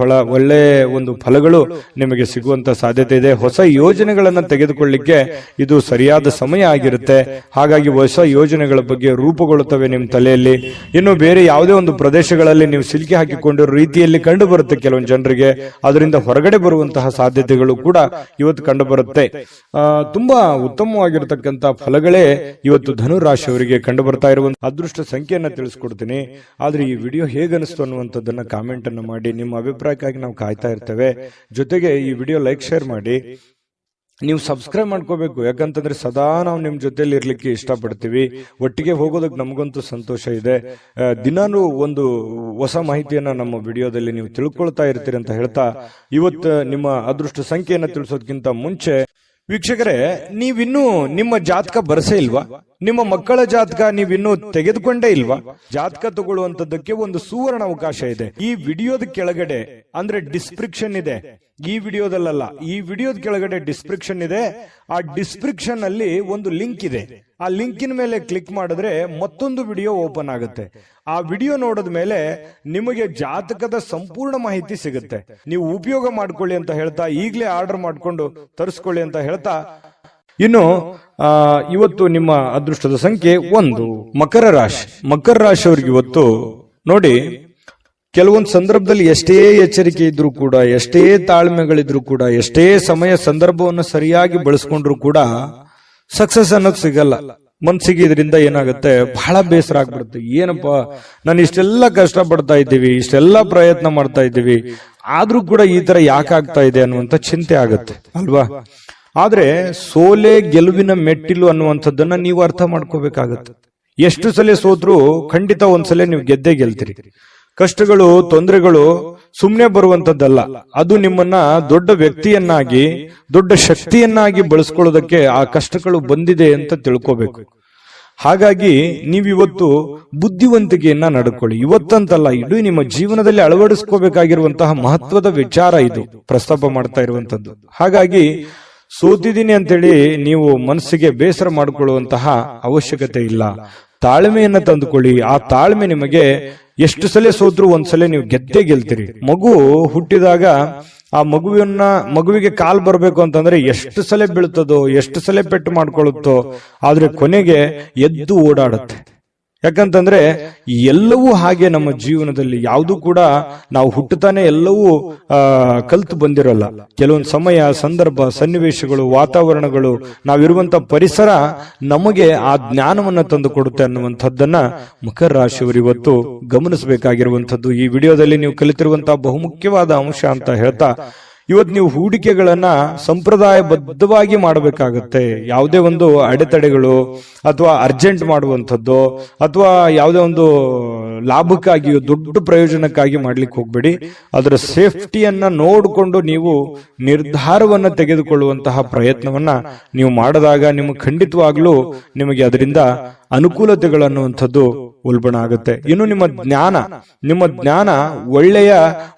ಒಳ್ಳೆ ಒಂದು ಫಲಗಳು ನಿಮಗೆ ಸಿಗುವಂತ ಸಾಧ್ಯತೆ ಇದೆ. ಹೊಸ ಯೋಜನೆಗಳನ್ನ ತೆಗೆದುಕೊಳ್ಳಿಕ್ಕೆ ಇದು ಸರಿಯಾದ ಸಮಯ ಆಗಿರುತ್ತೆ. ಹಾಗಾಗಿ ಹೊಸ ಯೋಜನೆಗಳ ಬಗ್ಗೆ ರೂಪುಗೊಳ್ಳುತ್ತವೆ ನಿಮ್ಮ ತಲೆಯಲ್ಲಿ. ಇನ್ನು ಬೇರೆ ಯಾವುದೇ ಒಂದು ಪ್ರದೇಶಗಳಲ್ಲಿ ನೀವು ಸಿಲುಕಿ ಹಾಕಿಕೊಂಡಿರೋ ರೀತಿಯಲ್ಲಿ ಕಂಡು ಬರುತ್ತೆ ಕೆಲವೊಂದು ಜನರಿಗೆ. ಅದರಿಂದ ಹೊರಗಡೆ ಬರುವಂತಹ ಸಾಧ್ಯತೆಗಳು ಕೂಡ ಇವತ್ತು ಕಂಡು ಬರುತ್ತೆ. ತುಂಬಾ ಉತ್ತಮವಾಗಿರತಕ್ಕಂತ ಫಲಗಳೇ ಇವತ್ತು ಧನು ರಾಶಿಯವರಿಗೆ ಕಂಡು ಬರ್ತಾ ಇರುವಂತ ಅದೃಷ್ಟ ಸಂಖ್ಯೆಯನ್ನ ತಿಳಿಸ್ಕೊಡ್ತೀನಿ. ಆದ್ರೆ ಈ ವಿಡಿಯೋ ಹೇಗನಿಸ್ತು ಅನ್ನುವಂಥದ್ದನ್ನ ಕಾಮೆಂಟ್ ಅನ್ನು ಮಾಡಿ. ನಿಮ್ಮ ಅಭಿಪ್ರಾಯಕ್ಕಾಗಿ ನಾವು ಕಾಯ್ತಾ ಇರ್ತೇವೆ. ಜೊತೆಗೆ ಈ ವಿಡಿಯೋ ಲೈಕ್, ಶೇರ್ ಮಾಡಿ. ನೀವು ಸಬ್ಸ್ಕ್ರೈಬ್ ಮಾಡ್ಕೋಬೇಕು. ಯಾಕಂತಂದ್ರೆ ಸದಾ ನಾವು ನಿಮ್ ಜೊತೆಲಿ ಇರ್ಲಿಕ್ಕೆ ಇಷ್ಟಪಡ್ತೀವಿ. ಒಟ್ಟಿಗೆ ಹೋಗೋದಕ್ಕೆ ನಮಗಂತೂ ಸಂತೋಷ ಇದೆ. ದಿನಾನು ಒಂದು ಹೊಸ ಮಾಹಿತಿಯನ್ನ ನಮ್ಮ ವಿಡಿಯೋದಲ್ಲಿ ನೀವು ತಿಳ್ಕೊಳ್ತಾ ಇರ್ತೀರಿ ಅಂತ ಹೇಳ್ತಾ, ಇವತ್ತು ನಿಮ್ಮ ಅದೃಷ್ಟ ಸಂಖ್ಯೆಯನ್ನ ತಿಳಿಸೋದಕ್ಕಿಂತ ಮುಂಚೆ ವೀಕ್ಷಕರೇ, ನೀವಿನ್ನೂ ನಿಮ್ಮ ಜಾತಕ ಬರಸೇ ಇಲ್ವಾ? ನಿಮ್ಮ ಮಕ್ಕಳ ಜಾತಕ ನೀವಿನ್ನೂ ತೆಗೆದುಕೊಂಡೇ ಇಲ್ವಾ? ಜಾತಕ ತಗೊಳ್ಳುವಂತದ್ದಕ್ಕೆ ಒಂದು ಸುವರ್ಣ ಅವಕಾಶ ಇದೆ. ಈ ವಿಡಿಯೋದ ಕೆಳಗಡೆ ಅಂದ್ರೆ ಡಿಸ್ಕ್ರಿಪ್ಷನ್ ಇದೆ. ಈ ವಿಡಿಯೋದಲ್ಲ, ಈ ವಿಡಿಯೋದ ಕೆಳಗಡೆ ಡಿಸ್ಕ್ರಿಪ್ಷನ್ ಇದೆ. ಆ ಡಿಸ್ಕ್ರಿಪ್ಷನ್ ಅಲ್ಲಿ ಒಂದು ಲಿಂಕ್ ಇದೆ. ಆ ಲಿಂಕಿನ ಮೇಲೆ ಕ್ಲಿಕ್ ಮಾಡಿದ್ರೆ ಮತ್ತೊಂದು ವಿಡಿಯೋ ಓಪನ್ ಆಗುತ್ತೆ. ಆ ವಿಡಿಯೋ ನೋಡಿದ ಮೇಲೆ ನಿಮಗೆ ಜಾತಕದ ಸಂಪೂರ್ಣ ಮಾಹಿತಿ ಸಿಗುತ್ತೆ. ನೀವು ಉಪಯೋಗ ಮಾಡ್ಕೊಳ್ಳಿ ಅಂತ ಹೇಳ್ತಾ, ಈಗಲೇ ಆರ್ಡರ್ ಮಾಡ್ಕೊಂಡು ತರಿಸ್ಕೊಳ್ಳಿ ಅಂತ ಹೇಳ್ತಾ, ಇನ್ನು ಇವತ್ತು ನಿಮ್ಮ ಅದೃಷ್ಟದ ಸಂಖ್ಯೆ 1 ಮಕರ ರಾಶಿ. ಮಕರ ರಾಶಿಯವರಿಗೆ ಇವತ್ತು ನೋಡಿ, ಕೆಲವೊಂದು ಸಂದರ್ಭದಲ್ಲಿ ಎಷ್ಟೇ ಎಚ್ಚರಿಕೆ ಇದ್ರೂ ಕೂಡ, ಎಷ್ಟೇ ತಾಳ್ಮೆಗಳಿದ್ರು ಕೂಡ, ಎಷ್ಟೇ ಸಮಯ ಸಂದರ್ಭವನ್ನು ಸರಿಯಾಗಿ ಬಳಸ್ಕೊಂಡ್ರು ಕೂಡ ಸಕ್ಸಸ್ ಅನ್ನೋದು ಸಿಗಲ್ಲ. ಮನ್ಸಿಗೆ ಇದರಿಂದ ಏನಾಗುತ್ತೆ, ಬಹಳ ಬೇಸರ ಆಗ್ಬಿಡುತ್ತೆ. ಏನಪ್ಪಾ, ನಾನು ಇಷ್ಟೆಲ್ಲ ಕಷ್ಟ ಪಡ್ತಾ ಇದ್ದೀವಿ, ಇಷ್ಟೆಲ್ಲ ಪ್ರಯತ್ನ ಮಾಡ್ತಾ ಇದ್ದೀವಿ, ಆದ್ರೂ ಕೂಡ ಈ ತರ ಯಾಕಾಗ್ತಾ ಇದೆ ಅನ್ನುವಂತ ಚಿಂತೆ ಆಗುತ್ತೆ ಅಲ್ವಾ? ಆದ್ರೆ ಸೋಲೆ ಗೆಲುವಿನ ಮೆಟ್ಟಿಲು ಅನ್ನುವಂಥದ್ದನ್ನ ನೀವು ಅರ್ಥ ಮಾಡ್ಕೋಬೇಕಾಗತ್ತೆ. ಎಷ್ಟು ಸಲ ಸೋತ್ರು ಖಂಡಿತ ಒಂದ್ಸಲ ನೀವು ಗೆದ್ದೇ ಗೆಲ್ತೀರಿ. ಕಷ್ಟಗಳು, ತೊಂದರೆಗಳು ಸುಮ್ಮನೆ ಬರುವಂತದ್ದಲ್ಲ. ಅದು ನಿಮ್ಮನ್ನ ದೊಡ್ಡ ವ್ಯಕ್ತಿಯನ್ನಾಗಿ, ದೊಡ್ಡ ಶಕ್ತಿಯನ್ನಾಗಿ ಬಳಸ್ಕೊಳ್ಳೋದಕ್ಕೆ ಆ ಕಷ್ಟಗಳು ಬಂದಿದೆ ಅಂತ ತಿಳ್ಕೋಬೇಕು. ಹಾಗಾಗಿ ನೀವಿವತ್ತು ಬುದ್ಧಿವಂತಿಕೆಯನ್ನ ನಡ್ಕೊಳ್ಳಿ. ಇವತ್ತಂತಲ್ಲ, ಇಡೀ ನಿಮ್ಮ ಜೀವನದಲ್ಲಿ ಅಳವಡಿಸ್ಕೋಬೇಕಾಗಿರುವಂತಹ ಮಹತ್ವದ ವಿಚಾರ ಇದು ಪ್ರಸ್ತಾಪ ಮಾಡ್ತಾ ಇರುವಂತದ್ದು. ಹಾಗಾಗಿ ಸೋತಿದ್ದೀನಿ ಅಂತೇಳಿ ನೀವು ಮನಸ್ಸಿಗೆ ಬೇಸರ ಮಾಡಿಕೊಳ್ಳುವಂತಹ ಅವಶ್ಯಕತೆ ಇಲ್ಲ. ತಾಳ್ಮೆಯನ್ನ ತಂದುಕೊಳ್ಳಿ. ಆ ತಾಳ್ಮೆ ನಿಮಗೆ ಎಷ್ಟು ಸಲ ಸೋತ್ರು ಒಂದ್ಸಲ ನೀವು ಗೆದ್ದೇ ಗೆಲ್ತೀರಿ. ಮಗು ಹುಟ್ಟಿದಾಗ ಆ ಮಗುವಿಗೆ ಕಾಲ್ ಬರ್ಬೇಕು ಅಂತಂದ್ರೆ ಎಷ್ಟು ಸಲ ಬೀಳ್ತದೋ, ಎಷ್ಟು ಸಲ ಪೆಟ್ಟು ಮಾಡ್ಕೊಳ್ಳುತ್ತೋ, ಆದ್ರೆ ಕೊನೆಗೆ ಎದ್ದು ಓಡಾಡುತ್ತೆ. ಯಾಕಂತಂದ್ರೆ ಎಲ್ಲವೂ ಹಾಗೆ ನಮ್ಮ ಜೀವನದಲ್ಲಿ ಯಾವುದು ಕೂಡ ನಾವು ಹುಟ್ಟುತ್ತಾನೆ ಎಲ್ಲವೂ ಕಲ್ತು ಬಂದಿರಲ್ಲ. ಕೆಲವೊಂದು ಸಮಯ, ಸಂದರ್ಭ, ಸನ್ನಿವೇಶಗಳು, ವಾತಾವರಣಗಳು, ನಾವಿರುವಂತ ಪರಿಸರ ನಮಗೆ ಆ ಜ್ಞಾನವನ್ನ ತಂದು ಕೊಡುತ್ತೆ ಅನ್ನುವಂಥದ್ದನ್ನ ಮಕರ ರಾಶಿಯವರು ಇವತ್ತು ಗಮನಿಸಬೇಕಾಗಿರುವಂಥದ್ದು. ಈ ವಿಡಿಯೋದಲ್ಲಿ ನೀವು ಕಲಿತಿರುವಂತಹ ಬಹುಮುಖ್ಯವಾದ ಅಂಶ ಅಂತ ಹೇಳ್ತಾ, ಇವತ್ತು ನೀವು ಹೂಡಿಕೆಗಳನ್ನ ಸಂಪ್ರದಾಯಬದ್ಧವಾಗಿ ಮಾಡಬೇಕಾಗತ್ತೆ. ಯಾವುದೇ ಒಂದು ಅಡೆತಡೆಗಳು ಅಥವಾ ಅರ್ಜೆಂಟ್ ಮಾಡುವಂಥದ್ದು ಅಥವಾ ಯಾವುದೇ ಒಂದು ಲಾಭಕ್ಕಾಗಿ, ದೊಡ್ಡ ಪ್ರಯೋಜನಕ್ಕಾಗಿ ಮಾಡ್ಲಿಕ್ಕೆ ಹೋಗ್ಬೇಡಿ. ಅದರ ಸೇಫ್ಟಿಯನ್ನ ನೋಡಿಕೊಂಡು ನೀವು ನಿರ್ಧಾರವನ್ನ ತೆಗೆದುಕೊಳ್ಳುವಂತಹ ಪ್ರಯತ್ನವನ್ನ ನೀವು ಮಾಡಿದಾಗ ನಿಮಗೆ ಖಂಡಿತವಾಗ್ಲೂ ನಿಮಗೆ ಅದರಿಂದ ಅನುಕೂಲತೆಗಳನ್ನುವಂಥದ್ದು ಉಲ್ಬಣ ಆಗುತ್ತೆ. ಇನ್ನು ನಿಮ್ಮ ಜ್ಞಾನ ಒಳ್ಳೆಯ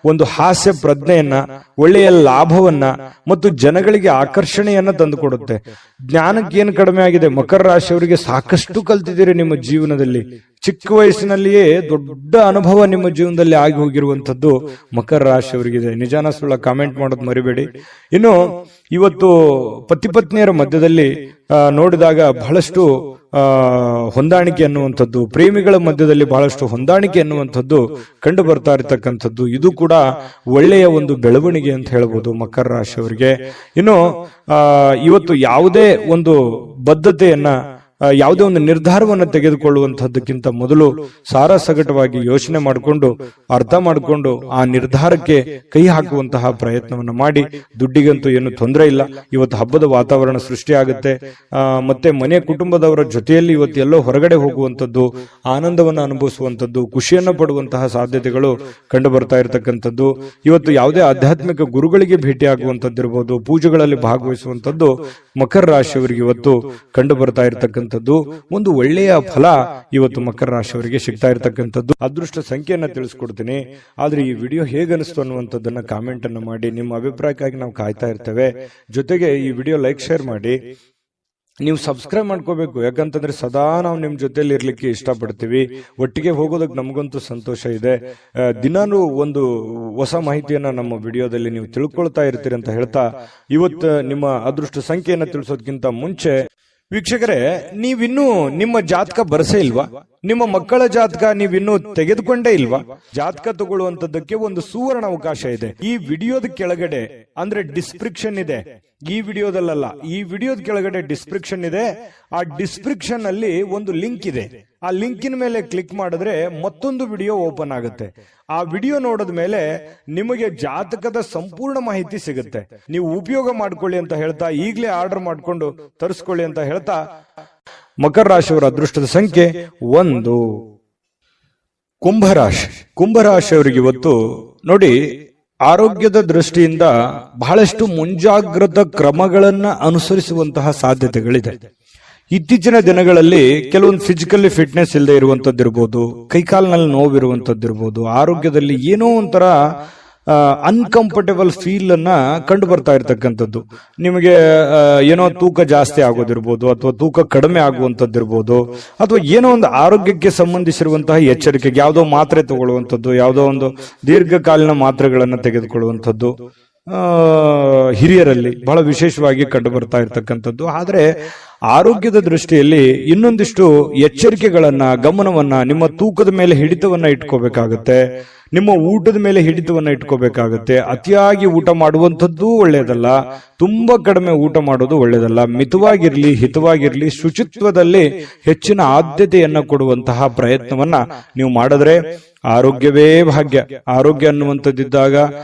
ಒಂದು ಹಾಸ್ಯ ಪ್ರಜ್ಞೆಯನ್ನ, ಒಳ್ಳೆಯ ಲಾಭವನ್ನ ಮತ್ತು ಜನಗಳಿಗೆ ಆಕರ್ಷಣೆಯನ್ನ ತಂದುಕೊಡುತ್ತೆ. ಜ್ಞಾನಕ್ಕೆ ಏನು ಕಡಿಮೆ ಆಗಿದೆ? ಮಕರ ರಾಶಿಯವರಿಗೆ ಸಾಕಷ್ಟು ಕಲ್ತಿದ್ದೀರಿ ನಿಮ್ಮ ಜೀವನದಲ್ಲಿ. ಚಿಕ್ಕ ವಯಸ್ಸಿನಲ್ಲಿಯೇ ದೊಡ್ಡ ಅನುಭವ ನಿಮ್ಮ ಜೀವನದಲ್ಲಿ ಆಗಿ ಹೋಗಿರುವಂತದ್ದು ಮಕರ ರಾಶಿಯವರಿಗಿದೆ. ನಿಜಾನ ಸುಳ್ಳ ಕಾಮೆಂಟ್ ಮಾಡೋದು ಮರಿಬೇಡಿ. ಇನ್ನು ಇವತ್ತು ಪತಿ ಪತ್ನಿಯರ ಮಧ್ಯದಲ್ಲಿ ನೋಡಿದಾಗ ಬಹಳಷ್ಟು ಹೊಂದಾಣಿಕೆ ಅನ್ನುವಂಥದ್ದು, ಪ್ರೇಮಿಗಳ ಮಧ್ಯದಲ್ಲಿ ಬಹಳಷ್ಟು ಹೊಂದಾಣಿಕೆ ಅನ್ನುವಂಥದ್ದು ಕಂಡು ಬರ್ತಾ ಇರತಕ್ಕಂಥದ್ದು. ಇದು ಕೂಡ ಒಳ್ಳೆಯ ಒಂದು ಬೆಳವಣಿಗೆ ಅಂತ ಹೇಳ್ಬೋದು ಮಕರ ರಾಶಿಯವರಿಗೆ. ಇನ್ನು ಇವತ್ತು ಯಾವುದೇ ಒಂದು ಬದ್ಧತೆಯನ್ನ, ಯಾವುದೇ ಒಂದು ನಿರ್ಧಾರವನ್ನು ತೆಗೆದುಕೊಳ್ಳುವಂತಹದ್ದಕ್ಕಿಂತ ಮೊದಲು ಸಾರಾಸಗಟವಾಗಿ ಯೋಚನೆ ಮಾಡಿಕೊಂಡು, ಅರ್ಥ ಮಾಡಿಕೊಂಡು ಆ ನಿರ್ಧಾರಕ್ಕೆ ಕೈ ಹಾಕುವಂತಹ ಪ್ರಯತ್ನವನ್ನು ಮಾಡಿ. ದುಡ್ಡಿಗಂತೂ ಏನು ತೊಂದರೆ ಇಲ್ಲ. ಇವತ್ತು ಹಬ್ಬದ ವಾತಾವರಣ ಸೃಷ್ಟಿಯಾಗುತ್ತೆ. ಮತ್ತೆ ಮನೆ ಕುಟುಂಬದವರ ಜೊತೆಯಲ್ಲಿ ಇವತ್ತು ಎಲ್ಲೋ ಹೊರಗಡೆ ಹೋಗುವಂಥದ್ದು, ಆನಂದವನ್ನು ಅನುಭವಿಸುವಂಥದ್ದು, ಖುಷಿಯನ್ನು ಪಡುವಂತಹ ಸಾಧ್ಯತೆಗಳು ಕಂಡು ಬರ್ತಾ ಇರತಕ್ಕಂಥದ್ದು. ಇವತ್ತು ಯಾವುದೇ ಆಧ್ಯಾತ್ಮಿಕ ಗುರುಗಳಿಗೆ ಭೇಟಿಯಾಗುವಂಥದ್ದಿರ್ಬೋದು, ಪೂಜೆಗಳಲ್ಲಿ ಭಾಗವಹಿಸುವಂಥದ್ದು ಮಕರ ರಾಶಿಯವರಿಗೆ ಇವತ್ತು ಕಂಡು ಬರ್ತಾ ಇರತಕ್ಕಂಥ ಒಂದು ಒಳ್ಳೆಯ ಫಲ ಇವತ್ತು ಮಕರ ರಾಶಿಯವರಿಗೆ ಸಿಗ್ತಾ ಇರತಕ್ಕಂಥದ್ದು. ಅದೃಷ್ಟ ಸಂಖ್ಯೆಯನ್ನ ತಿಳಿಸ್ಕೊಡ್ತೀನಿ. ಆದ್ರೆ ಈ ವಿಡಿಯೋ ಹೇಗನಿಸ್ತು ಅನ್ನುವಂಥದ್ದನ್ನ ಕಾಮೆಂಟ್ ಅನ್ನು ಮಾಡಿ. ನಿಮ್ಮ ಅಭಿಪ್ರಾಯಕ್ಕಾಗಿ ನಾವು ಕಾಯ್ತಾ ಇರ್ತೇವೆ. ಜೊತೆಗೆ ಈ ವಿಡಿಯೋ ಲೈಕ್, ಶೇರ್ ಮಾಡಿ. ನೀವು ಸಬ್ಸ್ಕ್ರೈಬ್ ಮಾಡ್ಕೋಬೇಕು. ಯಾಕಂತಂದ್ರೆ ಸದಾ ನಾವು ನಿಮ್ ಜೊತೆಲಿ ಇರ್ಲಿಕ್ಕೆ ಇಷ್ಟಪಡ್ತೀವಿ. ಒಟ್ಟಿಗೆ ಹೋಗೋದಕ್ಕೆ ನಮಗಂತೂ ಸಂತೋಷ ಇದೆ. ದಿನಾನು ಒಂದು ಹೊಸ ಮಾಹಿತಿಯನ್ನ ನಮ್ಮ ವಿಡಿಯೋದಲ್ಲಿ ನೀವು ತಿಳ್ಕೊಳ್ತಾ ಇರ್ತೀರಿ ಅಂತ ಹೇಳ್ತಾ, ಇವತ್ತು ನಿಮ್ಮ ಅದೃಷ್ಟ ಸಂಖ್ಯೆಯನ್ನ ತಿಳಿಸೋದಕ್ಕಿಂತ ಮುಂಚೆ ವೀಕ್ಷಕರೇ, ನೀವಿನ್ನೂ ನಿಮ್ಮ ಜಾತಕ ಬರಸೇ ಇಲ್ವಾ? ನಿಮ್ಮ ಮಕ್ಕಳ ಜಾತಕ ನೀವಿನ್ನೂ ತೆಗೆದುಕೊಂಡೇ ಇಲ್ವಾ? ಜಾತಕ ತಗೊಳ್ಳುವಂತದ್ದಕ್ಕೆ ಒಂದು ಸುವರ್ಣ ಅವಕಾಶ ಇದೆ. ಈ ವಿಡಿಯೋದ ಕೆಳಗಡೆ ಅಂದ್ರೆ ಡಿಸ್ಕ್ರಿಪ್ಷನ್ ಇದೆ. ಈ ವಿಡಿಯೋದಲ್ಲ, ಈ ವಿಡಿಯೋದ ಕೆಳಗಡೆ ಡಿಸ್ಕ್ರಿಪ್ಷನ್ ಇದೆ. ಆ ಡಿಸ್ಕ್ರಿಪ್ಷನ್ ಅಲ್ಲಿ ಒಂದು ಲಿಂಕ್ ಇದೆ. ಆ ಲಿಂಕಿನ ಮೇಲೆ ಕ್ಲಿಕ್ ಮಾಡಿದ್ರೆ ಮತ್ತೊಂದು ವಿಡಿಯೋ ಓಪನ್ ಆಗುತ್ತೆ. ಆ ವಿಡಿಯೋ ನೋಡಿದ ಮೇಲೆ ನಿಮಗೆ ಜಾತಕದ ಸಂಪೂರ್ಣ ಮಾಹಿತಿ ಸಿಗುತ್ತೆ. ನೀವು ಉಪಯೋಗ ಮಾಡ್ಕೊಳ್ಳಿ ಅಂತ ಹೇಳ್ತಾ, ಈಗಲೇ ಆರ್ಡರ್ ಮಾಡ್ಕೊಂಡು ತರಿಸ್ಕೊಳ್ಳಿ ಅಂತ ಹೇಳ್ತಾ, ಮಕರ ರಾಶಿಯವರ ಅದೃಷ್ಟದ ಸಂಖ್ಯೆ 1. ಕುಂಭರಾಶಿಯವರಿಗೆ ಇವತ್ತು ನೋಡಿ, ಆರೋಗ್ಯದ ದೃಷ್ಟಿಯಿಂದ ಬಹಳಷ್ಟು ಮುಂಜಾಗ್ರತಾ ಕ್ರಮಗಳನ್ನ ಅನುಸರಿಸುವಂತಹ ಸಾಧ್ಯತೆಗಳಿದೆ. ಇತ್ತೀಚಿನ ದಿನಗಳಲ್ಲಿ ಕೆಲವೊಂದು ಫಿಸಿಕಲಿ ಫಿಟ್ನೆಸ್ ಇಲ್ಲದೆ ಇರುವಂತದ್ದಿರ್ಬೋದು, ಕೈಕಾಲಿನಲ್ಲಿ ನೋವಿರುವಂತದ್ದಿರ್ಬೋದು, ಆರೋಗ್ಯದಲ್ಲಿ ಏನೋ ಒಂಥರ ಅನ್ಕಂಫರ್ಟೇಬಲ್ ಫೀಲ್ ಅನ್ನ ಕಂಡು ಬರ್ತಾ ಇರ್ತಕ್ಕಂಥದ್ದು. ನಿಮಗೆ ಏನೋ ತೂಕ ಜಾಸ್ತಿ ಆಗೋದಿರ್ಬೋದು, ಅಥವಾ ತೂಕ ಕಡಿಮೆ ಆಗುವಂತದ್ದಿರ್ಬೋದು, ಅಥವಾ ಏನೋ ಒಂದು ಆರೋಗ್ಯಕ್ಕೆ ಸಂಬಂಧಿಸಿರುವಂತಹ ಎಚ್ಚರಿಕೆಗೆ ಯಾವುದೋ ಮಾತ್ರೆ ತಗೊಳ್ಳುವಂಥದ್ದು, ಯಾವುದೋ ಒಂದು ದೀರ್ಘಕಾಲೀನ ಮಾತ್ರೆಗಳನ್ನ ತೆಗೆದುಕೊಳ್ಳುವಂಥದ್ದು ಹಿರಿಯರಲ್ಲಿ ಬಹಳ ವಿಶೇಷವಾಗಿ ಕಂಡು ಬರ್ತಾ ಇರ್ತಕ್ಕಂಥದ್ದು. ಆದ್ರೆ ಆರೋಗ್ಯದ ದೃಷ್ಟಿಯಲ್ಲಿ ಇನ್ನೊಂದಿಷ್ಟು ಎಚ್ಚರಿಕೆಗಳನ್ನ, ಗಮನವನ್ನ, ನಿಮ್ಮ ತೂಕದ ಮೇಲೆ ಹಿಡಿತವನ್ನ ಇಟ್ಕೋಬೇಕಾಗತ್ತೆ. ನಿಮ್ಮ ಊಟದ ಮೇಲೆ ಹಿಡಿತವನ್ನ ಇಟ್ಕೋಬೇಕಾಗತ್ತೆ. ಅತಿಯಾಗಿ ಊಟ ಮಾಡುವಂಥದ್ದು ಒಳ್ಳೆಯದಲ್ಲ, ತುಂಬಾ ಕಡಿಮೆ ಊಟ ಮಾಡೋದು ಒಳ್ಳೆಯದಲ್ಲ. ಮಿತವಾಗಿರ್ಲಿ, ಹಿತವಾಗಿರ್ಲಿ, ಶುಚಿತ್ವದಲ್ಲಿ ಹೆಚ್ಚಿನ ಆದ್ಯತೆಯನ್ನ ಕೊಡುವಂತಹ ಪ್ರಯತ್ನವನ್ನ ನೀವು ಮಾಡಿದ್ರೆ ಆರೋಗ್ಯವೇ ಭಾಗ್ಯ. ಆರೋಗ್ಯ ಅನ್ನುವಂಥದ್ದಿದ್ದಾಗ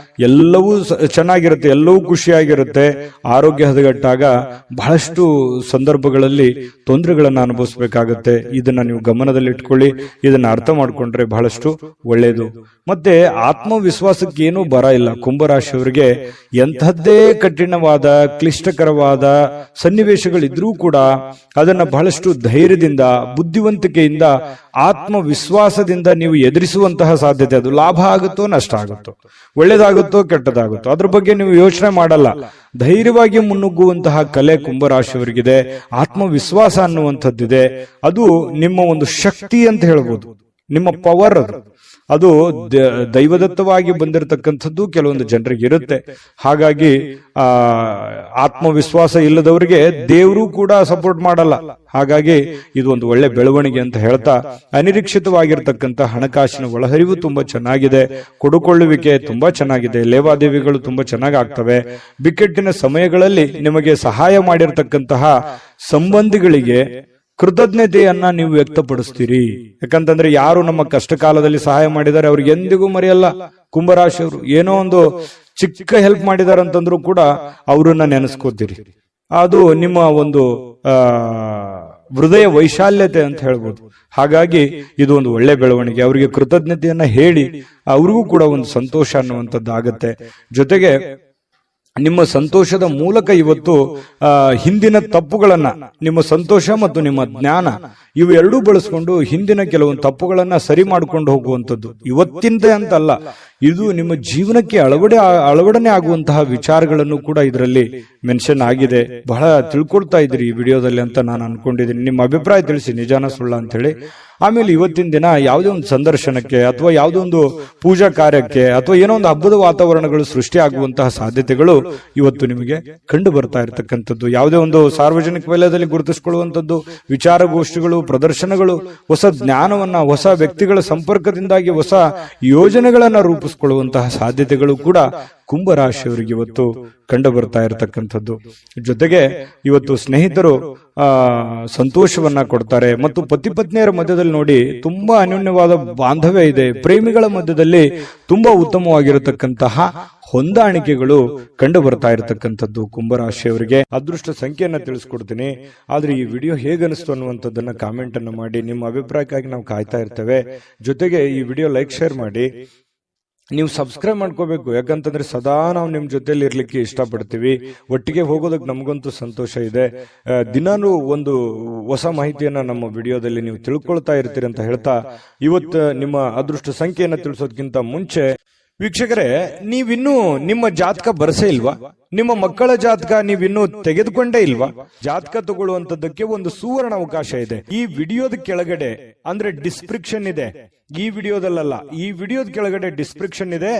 ಎಲ್ಲವೂ ಚೆನ್ನಾಗಿರುತ್ತೆ, ಎಲ್ಲವೂ ಖುಷಿಯಾಗಿರುತ್ತೆ. ಆರೋಗ್ಯ ಹದಗೆಟ್ಟಾಗ ಬಹಳಷ್ಟು ಸಂದರ್ಭಗಳಲ್ಲಿ ತೊಂದರೆಗಳನ್ನ ಅನುಭವಿಸಬೇಕಾಗತ್ತೆ. ಇದನ್ನ ನೀವು ಗಮನದಲ್ಲಿ ಇಟ್ಕೊಳ್ಳಿ. ಇದನ್ನ ಅರ್ಥ ಮಾಡ್ಕೊಂಡ್ರೆ ಬಹಳಷ್ಟು ಒಳ್ಳೆಯದು. ಮತ್ತೆ ಆತ್ಮವಿಶ್ವಾಸಕ್ಕೆ ಏನೂ ಬರ ಇಲ್ಲ. ಕುಂಭರಾಶಿಯವರಿಗೆ ಎಂಥದ್ದೇ ಕಠಿಣವಾದ, ಕ್ಲಿಷ್ಟಕರವಾದ ಸನ್ನಿವೇಶಗಳಿದ್ರೂ ಕೂಡ ಅದನ್ನ ಬಹಳಷ್ಟು ಧೈರ್ಯದಿಂದ, ಬುದ್ಧಿವಂತಿಕೆಯಿಂದ, ಆತ್ಮವಿಶ್ವಾಸದಿಂದ ನೀವು ಎದುರಿಸುವಂತಹ ಸಾಧ್ಯತೆ. ಅದು ಲಾಭ ಆಗುತ್ತೋ ನಷ್ಟ ಆಗುತ್ತೋ, ಒಳ್ಳೇದಾಗುತ್ತೋ ಕೆಟ್ಟದಾಗುತ್ತೋ, ಅದ್ರ ಬಗ್ಗೆ ನೀವು ಯೋಚನೆ ಮಾಡಲ್ಲ. ಧೈರ್ಯವಾಗಿ ಮುನ್ನುಗ್ಗುವಂತಹ ಕಲೆ ಕುಂಭರಾಶಿಯವರಿಗಿದೆ. ಆತ್ಮವಿಶ್ವಾಸ ಅನ್ನುವಂಥದ್ದಿದೆ. ಅದು ನಿಮ್ಮ ಒಂದು ಶಕ್ತಿ ಅಂತ ಹೇಳ್ಬೋದು. ನಿಮ್ಮ ಪವರ್ ಅದು ದೈವದತ್ತವಾಗಿ ಬಂದಿರತಕ್ಕಂಥದ್ದು ಕೆಲವೊಂದು ಜನರಿಗೆ ಇರುತ್ತೆ. ಹಾಗಾಗಿ ಆತ್ಮವಿಶ್ವಾಸ ಇಲ್ಲದವರಿಗೆ ದೇವರು ಕೂಡ ಸಪೋರ್ಟ್ ಮಾಡಲ್ಲ. ಹಾಗಾಗಿ ಇದು ಒಂದು ಒಳ್ಳೆ ಬೆಳವಣಿಗೆ ಅಂತ ಹೇಳ್ತಾ, ಅನಿರೀಕ್ಷಿತವಾಗಿರ್ತಕ್ಕಂಥ ಹಣಕಾಸಿನ ಒಳಹರಿವು ತುಂಬಾ ಚೆನ್ನಾಗಿದೆ, ಕೊಡುಕೊಳ್ಳುವಿಕೆ ತುಂಬಾ ಚೆನ್ನಾಗಿದೆ, ಲೇವಾದೇವಿಗಳು ತುಂಬಾ ಚೆನ್ನಾಗಿ ಆಗ್ತವೆ. ಬಿಕ್ಕಟ್ಟಿನ ಸಮಯಗಳಲ್ಲಿ ನಿಮಗೆ ಸಹಾಯ ಮಾಡಿರ್ತಕ್ಕಂತಹ ಸಂಬಂಧಿಗಳಿಗೆ ಕೃತಜ್ಞತೆಯನ್ನ ನೀವು ವ್ಯಕ್ತಪಡಿಸ್ತೀರಿ. ಯಾಕಂತಂದ್ರೆ ಯಾರು ನಮ್ಮ ಕಷ್ಟ ಕಾಲದಲ್ಲಿ ಸಹಾಯ ಮಾಡಿದ್ದಾರೆ ಅವ್ರಿಗೆ ಎಂದಿಗೂ ಮರೆಯಲ್ಲ. ಕುಂಭರಾಶಿಯವರು ಏನೋ ಒಂದು ಚಿಕ್ಕ ಹೆಲ್ಪ್ ಮಾಡಿದಾರೆ ಅಂತಂದ್ರೂ ಕೂಡ ಅವರನ್ನ ನೆನೆಸ್ಕೋತೀರಿ. ಅದು ನಿಮ್ಮ ಒಂದು ಹೃದಯ ವೈಶಾಲ್ಯತೆ ಅಂತ ಹೇಳ್ಬೋದು. ಹಾಗಾಗಿ ಇದು ಒಂದು ಒಳ್ಳೆ ಬೆಳವಣಿಗೆ. ಅವರಿಗೆ ಕೃತಜ್ಞತೆಯನ್ನ ಹೇಳಿ ಅವ್ರಿಗೂ ಕೂಡ ಒಂದು ಸಂತೋಷ ಅನ್ನುವಂಥದ್ದು ಆಗತ್ತೆ. ಜೊತೆಗೆ ನಿಮ್ಮ ಸಂತೋಷದ ಮೂಲಕ ಇವತ್ತು ಹಿಂದಿನ ತಪ್ಪುಗಳನ್ನ, ನಿಮ್ಮ ಸಂತೋಷ ಮತ್ತು ನಿಮ್ಮ ಜ್ಞಾನ ಇವು ಎರಡೂ ಬಳಸ್ಕೊಂಡು ಹಿಂದಿನ ಕೆಲವೊಂದು ತಪ್ಪುಗಳನ್ನ ಸರಿ ಮಾಡ್ಕೊಂಡು ಹೋಗುವಂಥದ್ದು. ಇವತ್ತಿಂದ ಅಂತಲ್ಲ, ಇದು ನಿಮ್ಮ ಜೀವನಕ್ಕೆ ಅಳವಡನೆ ಆಗುವಂತಹ ವಿಚಾರಗಳನ್ನು ಕೂಡ ಇದರಲ್ಲಿ ಮೆನ್ಷನ್ ಆಗಿದೆ. ಬಹಳ ತಿಳ್ಕೊಳ್ತಾ ಇದ್ರಿ ಈ ವಿಡಿಯೋದಲ್ಲಿ ಅಂತ ನಾನು ಅನ್ಕೊಂಡಿದ್ದೀನಿ. ನಿಮ್ಮ ಅಭಿಪ್ರಾಯ ತಿಳಿಸಿ, ನಿಜಾನ ಸುಳ್ಳ ಅಂತ ಹೇಳಿ. ಆಮೇಲೆ ಇವತ್ತಿನ ದಿನ ಯಾವುದೇ ಒಂದು ಸಂದರ್ಶನಕ್ಕೆ ಅಥವಾ ಯಾವುದೋ ಒಂದು ಪೂಜಾ ಕಾರ್ಯಕ್ಕೆ ಅಥವಾ ಏನೋ ಒಂದು ಹಬ್ಬದ ವಾತಾವರಣಗಳು ಸೃಷ್ಟಿ ಆಗುವಂತಹ ಸಾಧ್ಯತೆಗಳು ಇವತ್ತು ನಿಮಗೆ ಕಂಡು ಬರ್ತಾ ಇರತಕ್ಕಂಥದ್ದು. ಯಾವುದೇ ಒಂದು ಸಾರ್ವಜನಿಕ ವಲಯದಲ್ಲಿ ಗುರುತಿಸಿಕೊಳ್ಳುವಂಥದ್ದು, ವಿಚಾರಗೋಷ್ಠಿಗಳು, ಪ್ರದರ್ಶನಗಳು, ಹೊಸ ಜ್ಞಾನವನ್ನ, ಹೊಸ ವ್ಯಕ್ತಿಗಳ ಸಂಪರ್ಕದಿಂದಾಗಿ ಹೊಸ ಯೋಜನೆಗಳನ್ನ ರೂಪಿಸಿಕೊಳ್ಳುವಂತಹ ಸಾಧ್ಯತೆಗಳು ಕೂಡ ಕುಂಭರಾಶಿಯವರಿಗೆ ಇವತ್ತು ಕಂಡು ಬರ್ತಾ ಇರತಕ್ಕಂಥದ್ದು. ಜೊತೆಗೆ ಇವತ್ತು ಸ್ನೇಹಿತರು ಸಂತೋಷವನ್ನ ಕೊಡ್ತಾರೆ ಮತ್ತು ಪತಿ ಪತ್ನಿಯರ ಮಧ್ಯದಲ್ಲಿ ನೋಡಿ ತುಂಬಾ ಅನ್ಯೋನ್ಯವಾದ ಬಾಂಧವ್ಯ ಇದೆ. ಪ್ರೇಮಿಗಳ ಮಧ್ಯದಲ್ಲಿ ತುಂಬಾ ಉತ್ತಮವಾಗಿರತಕ್ಕಂತಹ ಹೊಂದಾಣಿಕೆಗಳು ಕಂಡು ಬರ್ತಾ ಇರತಕ್ಕಂಥದ್ದು ಕುಂಭರಾಶಿಯವರಿಗೆ. ಅದೃಷ್ಟ ಸಂಖ್ಯೆಯನ್ನ ತಿಳಿಸ್ಕೊಡ್ತೀನಿ. ಆದ್ರೆ ಈ ವಿಡಿಯೋ ಹೇಗನಿಸ್ತು ಅನ್ನುವಂಥದ್ದನ್ನ ಕಾಮೆಂಟ್ ಅನ್ನು ಮಾಡಿ. ನಿಮ್ಮ ಅಭಿಪ್ರಾಯಕ್ಕಾಗಿ ನಾವು ಕಾಯ್ತಾ ಇರ್ತೇವೆ. ಜೊತೆಗೆ ಈ ವಿಡಿಯೋ ಲೈಕ್, ಶೇರ್ ಮಾಡಿ. ನೀವು ಸಬ್ಸ್ಕ್ರೈಬ್ ಮಾಡ್ಕೋಬೇಕು. ಯಾಕಂತಂದ್ರೆ ಸದಾ ನಾವು ನಿಮ್ ಜೊತೆಲಿ ಇರ್ಲಿಕ್ಕೆ ಇಷ್ಟಪಡ್ತೀವಿ. ಒಟ್ಟಿಗೆ ಹೋಗೋದಕ್ಕೆ ನಮಗಂತೂ ಸಂತೋಷ ಇದೆ. ದಿನಾನು ಒಂದು ಹೊಸ ಮಾಹಿತಿಯನ್ನ ನಮ್ಮ ವಿಡಿಯೋದಲ್ಲಿ ನೀವು ತಿಳ್ಕೊಳ್ತಾ ಇರ್ತೀರಿ ಅಂತ ಹೇಳ್ತಾ, ಇವತ್ತು ನಿಮ್ಮ ಅದೃಷ್ಟ ಸಂಖ್ಯೆಯನ್ನ ತಿಳಿಸೋದಕ್ಕಿಂತ ಮುಂಚೆ ವೀಕ್ಷಕರೇ, ನೀವಿನ್ನೂ ನಿಮ್ಮ ಜಾತಕ ಬರಸೇ ಇಲ್ವಾ? ನಿಮ್ಮ ಮಕ್ಕಳ ಜಾತಕ ನೀವಿನ್ನೂ ತೆಗೆದುಕೊಂಡೇ ಇಲ್ವಾ? ಜಾತಕ ತಗೊಳ್ಳುವಂತದ್ದಕ್ಕೆ ಒಂದು ಸುವರ್ಣ ಅವಕಾಶ ಇದೆ. ಈ ವಿಡಿಯೋದ ಕೆಳಗಡೆ ಅಂದ್ರೆ ಡಿಸ್ಕ್ರಿಪ್ಷನ್ ಇದೆ. ಈ ವಿಡಿಯೋದಲ್ಲ, ಈ ವಿಡಿಯೋದ ಕೆಳಗಡೆ ಡಿಸ್ಕ್ರಿಪ್ಷನ್ ಇದೆ.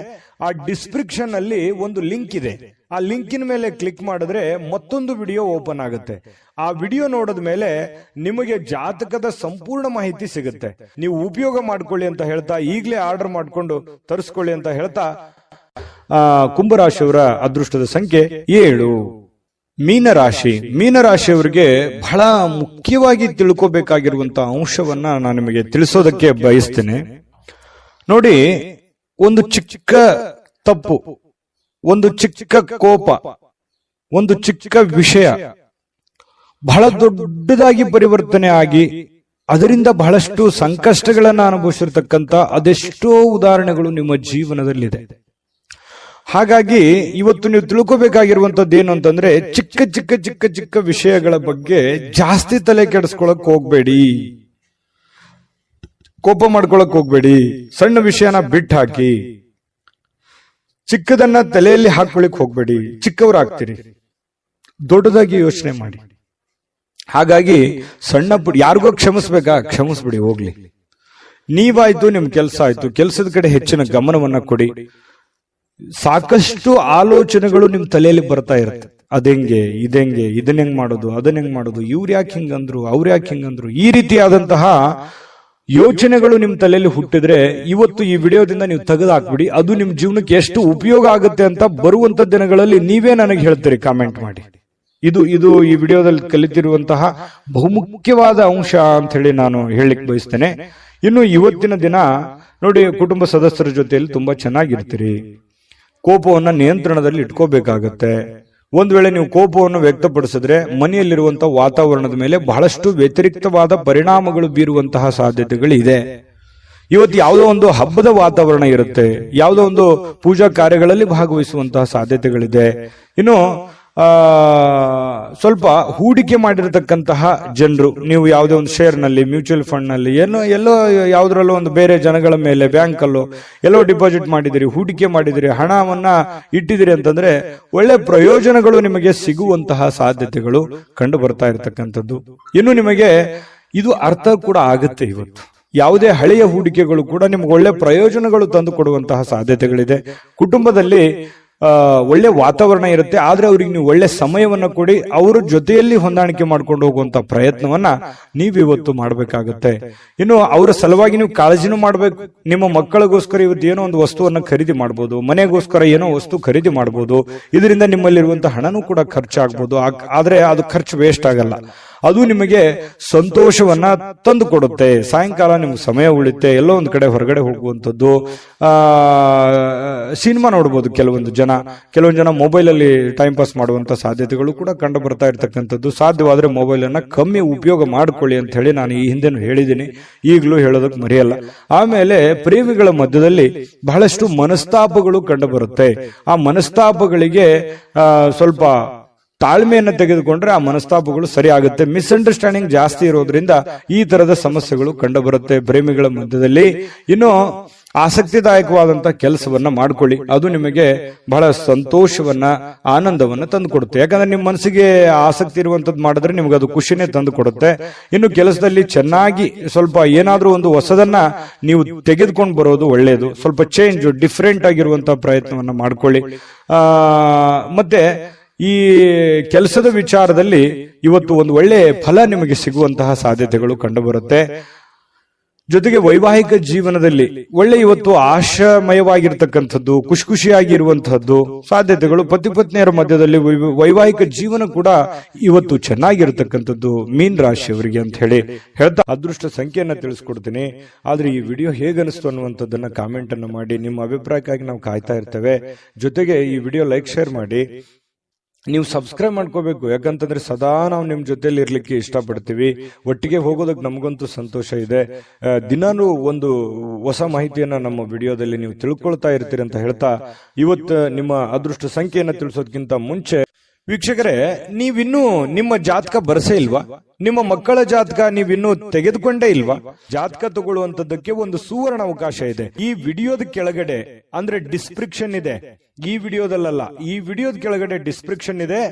ಆ ಡಿಸ್ಕ್ರಿಪ್ಷನ್ ಅಲ್ಲಿ ಒಂದು ಲಿಂಕ್ ಇದೆ. ಆ ಲಿಂಕಿನ ಮೇಲೆ ಕ್ಲಿಕ್ ಮಾಡಿದ್ರೆ ಮತ್ತೊಂದು ವಿಡಿಯೋ ಓಪನ್ ಆಗುತ್ತೆ. ಆ ವಿಡಿಯೋ ನೋಡಿದ ಮೇಲೆ ನಿಮಗೆ ಜಾತಕದ ಸಂಪೂರ್ಣ ಮಾಹಿತಿ ಸಿಗುತ್ತೆ. ನೀವು ಉಪಯೋಗ ಮಾಡ್ಕೊಳ್ಳಿ ಅಂತ ಹೇಳ್ತಾ, ಈಗಲೇ ಆರ್ಡರ್ ಮಾಡ್ಕೊಂಡು ತರಿಸ್ಕೊಳ್ಳಿ ಅಂತ ಹೇಳ್ತಾ, ಕುಂಭರಾಶಿಯವರ ಅದೃಷ್ಟದ ಸಂಖ್ಯೆ 7. ಮೀನರಾಶಿ. ಮೀನರಾಶಿಯವರಿಗೆ ಬಹಳ ಮುಖ್ಯವಾಗಿ ತಿಳ್ಕೋಬೇಕಾಗಿರುವಂತಹ ಅಂಶವನ್ನ ನಾನು ನಿಮಗೆ ತಿಳಿಸೋದಕ್ಕೆ ಬಯಸ್ತೇನೆ. ನೋಡಿ, ಒಂದು ಚಿಕ್ಕ ತಪ್ಪು, ಒಂದು ಚಿಕ್ಕ ಕೋಪ, ಒಂದು ಚಿಕ್ಕ ವಿಷಯ ಬಹಳ ದೊಡ್ಡದಾಗಿ ಪರಿವರ್ತನೆ ಆಗಿ ಅದರಿಂದ ಬಹಳಷ್ಟು ಸಂಕಷ್ಟಗಳನ್ನ ಅನುಭವಿಸಿರ್ತಕ್ಕಂಥ ಅದೆಷ್ಟೋ ಉದಾಹರಣೆಗಳು ನಿಮ್ಮ ಜೀವನದಲ್ಲಿದೆ. ಹಾಗಾಗಿ ಇವತ್ತು ನೀವು ತಿಳ್ಕೋಬೇಕಾಗಿರುವಂತದ್ದು ಏನು ಅಂತಂದ್ರೆ, ಚಿಕ್ಕ ಚಿಕ್ಕ ಚಿಕ್ಕ ಚಿಕ್ಕ ವಿಷಯಗಳ ಬಗ್ಗೆ ಜಾಸ್ತಿ ತಲೆ ಕೆಡಿಸ್ಕೊಳಕ್ ಹೋಗ್ಬೇಡಿ, ಕೋಪ ಮಾಡ್ಕೊಳಕ್ ಹೋಗ್ಬೇಡಿ. ಸಣ್ಣ ವಿಷಯನ ಬಿಟ್ಟು ಹಾಕಿ, ಚಿಕ್ಕದನ್ನ ತಲೆಯಲ್ಲಿ ಹಾಕೊಳ್ಳಿಕ್ ಹೋಗ್ಬೇಡಿ. ಚಿಕ್ಕವರಾಗ್ತೀರಿ, ದೊಡ್ಡದಾಗಿ ಯೋಚನೆ ಮಾಡಿ. ಹಾಗಾಗಿ ಸಣ್ಣ ಪುಟ್ಟ ಯಾರಿಗೋ ಕ್ಷಮಿಸ್ಬೇಕಾ, ಕ್ಷಮಿಸ್ಬಿಡಿ, ಹೋಗ್ಲಿ. ನೀವಾಯ್ತು, ನಿಮ್ ಕೆಲಸ ಆಯ್ತು, ಕೆಲಸದ ಕಡೆ ಹೆಚ್ಚಿನ ಗಮನವನ್ನ ಕೊಡಿ. ಸಾಕಷ್ಟು ಆಲೋಚನೆಗಳು ನಿಮ್ ತಲೆಯಲ್ಲಿ ಬರ್ತಾ ಇರುತ್ತೆ. ಅದೆಂಗೆ, ಇದೆಂಗೆ, ಇದನ್ನ ಹೆಂಗ್ ಮಾಡೋದು, ಅದನ್ನ ಹೆಂಗ್ ಮಾಡೋದು, ಇವ್ರು ಯಾಕೆ ಹಿಂಗಂದ್ರು, ಅವ್ರು ಯಾಕೆ ಹಿಂಗಂದ್ರು, ಈ ರೀತಿಯಾದಂತಹ ಯೋಚನೆಗಳು ನಿಮ್ ತಲೆಯಲ್ಲಿ ಹುಟ್ಟಿದ್ರೆ ಇವತ್ತು ಈ ವಿಡಿಯೋದಿಂದ ನೀವು ತೆಗೆದು ಹಾಕ್ಬಿಡಿ. ಅದು ನಿಮ್ ಜೀವನಕ್ಕೆ ಎಷ್ಟು ಉಪಯೋಗ ಆಗುತ್ತೆ ಅಂತ ಬರುವಂತ ದಿನಗಳಲ್ಲಿ ನೀವೇ ನನಗೆ ಹೇಳ್ತೀರಿ, ಕಾಮೆಂಟ್ ಮಾಡಿ. ಇದು ಈ ವಿಡಿಯೋದಲ್ಲಿ ಕಲಿತಿರುವಂತಹ ಬಹುಮುಖ್ಯವಾದ ಅಂಶ ಅಂತ ಹೇಳಿ ನಾನು ಹೇಳಲಿಕ್ಕೆ ಬಯಸ್ತೇನೆ. ಇನ್ನು ಇವತ್ತಿನ ದಿನ ನೋಡಿ, ಕುಟುಂಬ ಸದಸ್ಯರ ಜೊತೆಯಲ್ಲಿ ತುಂಬಾ ಚೆನ್ನಾಗಿರ್ತೀರಿ. ಕೋಪವನ್ನ ನಿಯಂತ್ರಣದಲ್ಲಿ ಇಟ್ಕೋಬೇಕಾಗತ್ತೆ. ಒಂದ್ ವೇಳೆ ನೀವು ಕೋಪವನ್ನು ವ್ಯಕ್ತಪಡಿಸಿದ್ರೆ ಮನೆಯಲ್ಲಿರುವಂತಹ ವಾತಾವರಣದ ಮೇಲೆ ಬಹಳಷ್ಟು ವ್ಯತಿರಿಕ್ತವಾದ ಪರಿಣಾಮಗಳು ಬೀರುವಂತಹ ಸಾಧ್ಯತೆಗಳಿದೆ. ಇವತ್ತು ಯಾವುದೋ ಒಂದು ಹಬ್ಬದ ವಾತಾವರಣ ಇರುತ್ತೆ, ಯಾವುದೋ ಒಂದು ಪೂಜಾ ಕಾರ್ಯಗಳಲ್ಲಿ ಭಾಗವಹಿಸುವಂತಹ ಸಾಧ್ಯತೆಗಳಿದೆ. ಇನ್ನು ಸ್ವಲ್ಪ ಹೂಡಿಕೆ ಮಾಡಿರತಕ್ಕಂತಹ ಜನರು, ನೀವು ಯಾವುದೇ ಒಂದು ಶೇರ್ ನಲ್ಲಿ, ಮ್ಯೂಚುವಲ್ ಫಂಡ್ ನಲ್ಲಿ, ಎಲ್ಲೋ ಯಾವುದ್ರಲ್ಲೋ ಒಂದು ಬೇರೆ ಜನಗಳ ಮೇಲೆ, ಬ್ಯಾಂಕ್ ಅಲ್ಲೋ ಎಲ್ಲೋ ಡಿಪಾಸಿಟ್ ಮಾಡಿದಿರಿ, ಹೂಡಿಕೆ ಮಾಡಿದಿರಿ, ಹಣವನ್ನ ಇಟ್ಟಿದಿರಿ ಅಂತಂದ್ರೆ ಒಳ್ಳೆ ಪ್ರಯೋಜನಗಳು ನಿಮಗೆ ಸಿಗುವಂತಹ ಸಾಧ್ಯತೆಗಳು ಕಂಡು ಬರ್ತಾ ಇರತಕ್ಕಂಥದ್ದು. ಇನ್ನು ನಿಮಗೆ ಇದು ಅರ್ಥ ಕೂಡ ಆಗುತ್ತೆ. ಇವತ್ತು ಯಾವುದೇ ಹಳೆಯ ಹೂಡಿಕೆಗಳು ಕೂಡ ನಿಮ್ಗೆ ಒಳ್ಳೆ ಪ್ರಯೋಜನಗಳು ತಂದು ಕೊಡುವಂತಹ ಸಾಧ್ಯತೆಗಳಿದೆ. ಕುಟುಂಬದಲ್ಲಿ ಒಳ್ಳೆ ವಾತಾವರಣ ಇರುತ್ತೆ, ಆದ್ರೆ ಅವ್ರಿಗೆ ನೀವು ಒಳ್ಳೆ ಸಮಯವನ್ನ ಕೊಡಿ, ಅವರ ಜೊತೆಯಲ್ಲಿ ಹೊಂದಾಣಿಕೆ ಮಾಡ್ಕೊಂಡು ಹೋಗುವಂತ ಪ್ರಯತ್ನವನ್ನ ನೀವಿವತ್ತು ಮಾಡ್ಬೇಕಾಗತ್ತೆ. ಇನ್ನು ಅವರ ಸಲುವಾಗಿ ನೀವು ಕಾಳಜಿನೂ ಮಾಡ್ಬೇಕು. ನಿಮ್ಮ ಮಕ್ಕಳಿಗೋಸ್ಕರ ಇವತ್ತು ಏನೋ ಒಂದು ವಸ್ತುವನ್ನ ಖರೀದಿ ಮಾಡ್ಬೋದು, ಮನೆಗೋಸ್ಕರ ಏನೋ ವಸ್ತು ಖರೀದಿ ಮಾಡ್ಬೋದು. ಇದರಿಂದ ನಿಮ್ಮಲ್ಲಿರುವಂತಹ ಹಣನೂ ಕೂಡ ಖರ್ಚಾಗ್ಬೋದು. ಆದ್ರೆ ಅದು ಖರ್ಚು ವೇಸ್ಟ್ ಆಗಲ್ಲ, ಅದು ನಿಮಗೆ ಸಂತೋಷವನ್ನ ತಂದು ಕೊಡುತ್ತೆ. ಸಾಯಂಕಾಲ ನಿಮ್ಗೆ ಸಮಯ ಉಳಿತೆ, ಎಲ್ಲೋ ಒಂದ್ ಕಡೆ ಹೊರಗಡೆ ಹೋಗುವಂಥದ್ದು, ಸಿನಿಮಾ ನೋಡ್ಬೋದು. ಕೆಲವೊಂದು ಜನ ಮೊಬೈಲ್ ಅಲ್ಲಿ ಟೈಮ್ ಪಾಸ್ ಮಾಡುವಂತ ಸಾಧ್ಯತೆಗಳು ಕೂಡ ಕಂಡು ಬರ್ತಾ ಇರ್ತಕ್ಕಂಥದ್ದು. ಸಾಧ್ಯವಾದ್ರೆ ಮೊಬೈಲ್ ಅನ್ನ ಕಮ್ಮಿ ಉಪಯೋಗ ಮಾಡ್ಕೊಳ್ಳಿ ಅಂತ ಹೇಳಿ ನಾನು ಈ ಹಿಂದೆನೂ ಹೇಳಿದ್ದೀನಿ, ಈಗಲೂ ಹೇಳೋದಕ್ಕೆ ಮರೆಯಲ್ಲ. ಆಮೇಲೆ ಪ್ರೇಮಿಗಳ ಮಧ್ಯದಲ್ಲಿ ಬಹಳಷ್ಟು ಮನಸ್ತಾಪಗಳು ಕಂಡು ಬರುತ್ತೆ. ಆ ಮನಸ್ತಾಪಗಳಿಗೆ ಸ್ವಲ್ಪ ತಾಳ್ಮೆಯನ್ನು ತೆಗೆದುಕೊಂಡ್ರೆ ಆ ಮನಸ್ತಾಪಗಳು ಸರಿ ಆಗುತ್ತೆ. ಮಿಸ್ಅಂಡರ್ಸ್ಟ್ಯಾಂಡಿಂಗ್ ಜಾಸ್ತಿ ಇರೋದ್ರಿಂದ ಈ ತರದ ಸಮಸ್ಯೆಗಳು ಕಂಡು ಬರುತ್ತೆ ಪ್ರೇಮಿಗಳ ಮಧ್ಯದಲ್ಲಿ. ಇನ್ನು ಆಸಕ್ತಿದಾಯಕವಾದಂತಹ ಕೆಲಸವನ್ನ ಮಾಡ್ಕೊಳ್ಳಿ, ಅದು ನಿಮಗೆ ಬಹಳ ಸಂತೋಷವನ್ನ ಆನಂದವನ್ನ ತಂದು ಕೊಡುತ್ತೆ. ಯಾಕಂದ್ರೆ ನಿಮ್ಮ ಮನಸ್ಸಿಗೆ ಆಸಕ್ತಿ ಇರುವಂತದ್ದು ಮಾಡಿದ್ರೆ ನಿಮ್ಗೆ ಅದು ಖುಷಿನೇ ತಂದು ಕೊಡುತ್ತೆ. ಇನ್ನು ಕೆಲಸದಲ್ಲಿ ಚೆನ್ನಾಗಿ ಸ್ವಲ್ಪ ಏನಾದ್ರೂ ಒಂದು ಹೊಸದನ್ನ ನೀವು ತೆಗೆದುಕೊಂಡು ಬರೋದು ಒಳ್ಳೆಯದು. ಸ್ವಲ್ಪ ಚೇಂಜ್, ಡಿಫ್ರೆಂಟ್ ಆಗಿರುವಂತಹ ಪ್ರಯತ್ನವನ್ನ ಮಾಡ್ಕೊಳ್ಳಿ. ಮತ್ತೆ ಈ ಕೆಲಸದ ವಿಚಾರದಲ್ಲಿ ಇವತ್ತು ಒಂದು ಒಳ್ಳೆ ಫಲ ನಿಮಗೆ ಸಿಗುವಂತಹ ಸಾಧ್ಯತೆಗಳು ಕಂಡು ಬರುತ್ತೆ. ಜೊತೆಗೆ ವೈವಾಹಿಕ ಜೀವನದಲ್ಲಿ ಒಳ್ಳೆ ಇವತ್ತು ಆಶಾಮಯವಾಗಿರ್ತಕ್ಕಂಥದ್ದು, ಖುಷಿಯಾಗಿರುವಂತಹದ್ದು ಸಾಧ್ಯತೆಗಳು. ಪತಿ ಪತ್ನಿಯರ ಮಧ್ಯದಲ್ಲಿ ವೈವಾಹಿಕ ಜೀವನ ಕೂಡ ಇವತ್ತು ಚೆನ್ನಾಗಿರ್ತಕ್ಕಂಥದ್ದು ಮೀನ್ ರಾಶಿಯವರಿಗೆ ಅಂತ ಹೇಳ್ತಾ ಅದೃಷ್ಟ ಸಂಖ್ಯೆಯನ್ನ ತಿಳಿಸ್ಕೊಡ್ತೀನಿ. ಆದ್ರೆ ಈ ವಿಡಿಯೋ ಹೇಗನಿಸ್ತು ಅನ್ನುವಂಥದ್ದನ್ನ ಕಾಮೆಂಟ್ ಅನ್ನು ಮಾಡಿ. ನಿಮ್ಮ ಅಭಿಪ್ರಾಯಕ್ಕಾಗಿ ನಾವು ಕಾಯ್ತಾ ಇರ್ತೇವೆ. ಜೊತೆಗೆ ಈ ವಿಡಿಯೋ ಲೈಕ್, ಶೇರ್ ಮಾಡಿ. ನೀವು ಸಬ್ಸ್ಕ್ರೈಬ್ ಮಾಡ್ಕೋಬೇಕು, ಯಾಕಂತಂದ್ರೆ ಸದಾ ನಾವು ನಿಮ್ ಜೊತೆಲಿ ಇರ್ಲಿಕ್ಕೆ ಇಷ್ಟಪಡ್ತೀವಿ. ಒಟ್ಟಿಗೆ ಹೋಗೋದಕ್ಕೆ ನಮಗಂತೂ ಸಂತೋಷ ಇದೆ. ದಿನಾನು ಒಂದು ಹೊಸ ಮಾಹಿತಿಯನ್ನ ನಮ್ಮ ವಿಡಿಯೋದಲ್ಲಿ ನೀವು ತಿಳ್ಕೊಳ್ತಾ ಇರ್ತೀರಿ ಅಂತ ಹೇಳ್ತಾ, ಇವತ್ತು ನಿಮ್ಮ ಅದೃಷ್ಟ ಸಂಖ್ಯೆಯನ್ನ ತಿಳಿಸೋದಕ್ಕಿಂತ ಮುಂಚೆ ವೀಕ್ಷಕರೇ, ನೀವಿನ್ನೂ ನಿಮ್ಮ ಜಾತಕ ಬರಸೇ ಇಲ್ವಾ? ನಿಮ್ಮ ಮಕ್ಕಳ ಜಾತಕ ನೀವಿನ್ನೂ ತೆಗೆದುಕೊಂಡೇ ಇಲ್ವಾ? ಜಾತಕ ತಗೊಳ್ಳುವಂತದ್ದಕ್ಕೆ ಒಂದು ಸುವರ್ಣ ಅವಕಾಶ ಇದೆ. ಈ ವಿಡಿಯೋದ ಕೆಳಗಡೆ ಅಂದ್ರೆ ಡಿಸ್ಕ್ರಿಪ್ಷನ್ ಇದೆ, ಈ ವಿಡಿಯೋದಲ್ಲ, ಈ ವಿಡಿಯೋದ ಕೆಳಗಡೆ ಡಿಸ್ಕ್ರಿಪ್ಷನ್ ಇದೆ.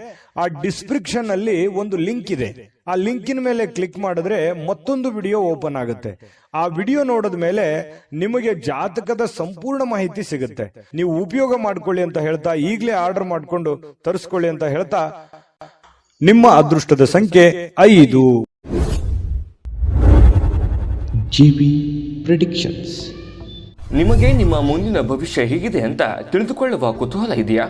ಆ ಡಿಸ್ಕ್ರಿಪ್ಷನ್ ಅಲ್ಲಿ ಒಂದು ಲಿಂಕ್ ಇದೆ. ಆ ಲಿಂಕಿನ ಮೇಲೆ ಕ್ಲಿಕ್ ಮಾಡಿದ್ರೆ ಮತ್ತೊಂದು ವಿಡಿಯೋ ಓಪನ್ ಆಗುತ್ತೆ. ಆ ವಿಡಿಯೋ ನೋಡಿದ ಮೇಲೆ ನಿಮಗೆ ಜಾತಕದ ಸಂಪೂರ್ಣ ಮಾಹಿತಿ ಸಿಗುತ್ತೆ. ನೀವು ಉಪಯೋಗ ಮಾಡ್ಕೊಳ್ಳಿ ಅಂತ ಹೇಳ್ತಾ, ಈಗಲೇ ಆರ್ಡರ್ ಮಾಡ್ಕೊಂಡು ತರಿಸ್ಕೊಳ್ಳಿ ಅಂತ ಹೇಳ್ತಾ, ನಿಮ್ಮ ಅದೃಷ್ಟದ ಸಂಖ್ಯೆ 5. GB predictions. ನಿಮಗೆ ನಿಮ್ಮ ಮುಂದಿನ ಭವಿಷ್ಯ ಹೇಗಿದೆ ಅಂತ ತಿಳಿದುಕೊಳ್ಳುವ ಕುತೂಹಲ ಇದೆಯಾ?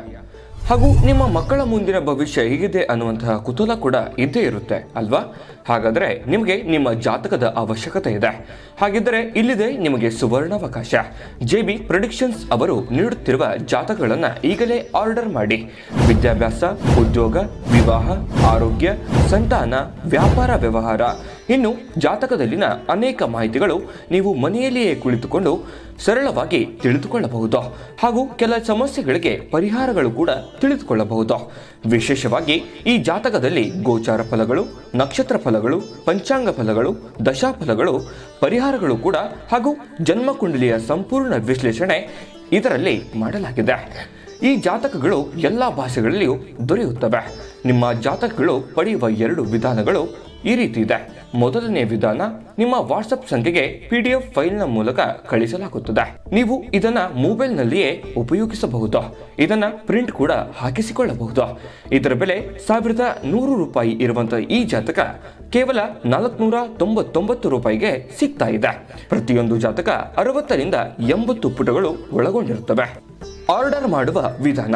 ಹಾಗೂ ನಿಮ್ಮ ಮಕ್ಕಳ ಮುಂದಿನ ಭವಿಷ್ಯ ಹೇಗಿದೆ ಅನ್ನುವಂತಹ ಕುತೂಹಲ ಕೂಡ ಇದ್ದೇ ಇರುತ್ತೆ ಅಲ್ವಾ? ಹಾಗಾದರೆ ನಿಮಗೆ ನಿಮ್ಮ ಜಾತಕದ ಅವಶ್ಯಕತೆ ಇದೆ. ಹಾಗಿದ್ದರೆ ಇಲ್ಲಿದೆ ನಿಮಗೆ ಸುವರ್ಣಾವಕಾಶ. JB ಪ್ರೆಡಿಕ್ಷನ್ಸ್ ಅವರು ನೀಡುತ್ತಿರುವ ಜಾತಕಗಳನ್ನು ಈಗಲೇ ಆರ್ಡರ್ ಮಾಡಿ. ವಿದ್ಯಾಭ್ಯಾಸ, ಉದ್ಯೋಗ, ವಿವಾಹ, ಆರೋಗ್ಯ, ಸಂತಾನ, ವ್ಯಾಪಾರ ವ್ಯವಹಾರ, ಇನ್ನು ಜಾತಕದಲ್ಲಿನ ಅನೇಕ ಮಾಹಿತಿಗಳು ನೀವು ಮನೆಯಲ್ಲಿಯೇ ಕುಳಿತುಕೊಂಡು ಸರಳವಾಗಿ ತಿಳಿದುಕೊಳ್ಳಬಹುದು. ಹಾಗೂ ಕೆಲ ಸಮಸ್ಯೆಗಳಿಗೆ ಪರಿಹಾರಗಳು ಕೂಡ ತಿಳಿದುಕೊಳ್ಳಬಹುದು. ವಿಶೇಷವಾಗಿ ಈ ಜಾತಕದಲ್ಲಿ ಗೋಚಾರ ಫಲಗಳು, ನಕ್ಷತ್ರ ಫಲಗಳು, ಪಂಚಾಂಗ ಫಲಗಳು, ದಶಾಫಲಗಳು, ಪರಿಹಾರಗಳು ಕೂಡ ಹಾಗೂ ಜನ್ಮಕುಂಡಲಿಯ ಸಂಪೂರ್ಣ ವಿಶ್ಲೇಷಣೆ ಇದರಲ್ಲಿ ಮಾಡಲಾಗಿದೆ. ಈ ಜಾತಕಗಳು ಎಲ್ಲ ಭಾಷೆಗಳಲ್ಲಿಯೂ ದೊರೆಯುತ್ತವೆ. ನಿಮ್ಮ ಜಾತಕಗಳು ಪಡೆಯುವ 2 ವಿಧಾನಗಳು ಈ ರೀತಿ ಇದೆ. ಮೊದಲನೇ ವಿಧಾನ, ನಿಮ್ಮ ವಾಟ್ಸಪ್ ಸಂಖ್ಯೆಗೆ PDF ಫೈಲ್ನ ಮೂಲಕ ಕಳಿಸಲಾಗುತ್ತದೆ. ನೀವು ಇದನ್ನ ಮೊಬೈಲ್ನಲ್ಲಿಯೇ ಉಪಯೋಗಿಸಬಹುದು. ಇದನ್ನ ಪ್ರಿಂಟ್ ಕೂಡ ಹಾಕಿಸಿಕೊಳ್ಳಬಹುದು. ಇದರ ಬೆಲೆ 1100 ರೂಪಾಯಿ ಇರುವಂತಹ ಈ ಜಾತಕ ಕೇವಲ 499 ರೂಪಾಯಿಗೆ ಸಿಗ್ತಾ ಇದೆ. ಪ್ರತಿಯೊಂದು ಜಾತಕ 60 ರಿಂದ 80 ಪುಟಗಳು ಒಳಗೊಂಡಿರುತ್ತವೆ. ಆರ್ಡರ್ ಮಾಡುವ ವಿಧಾನ: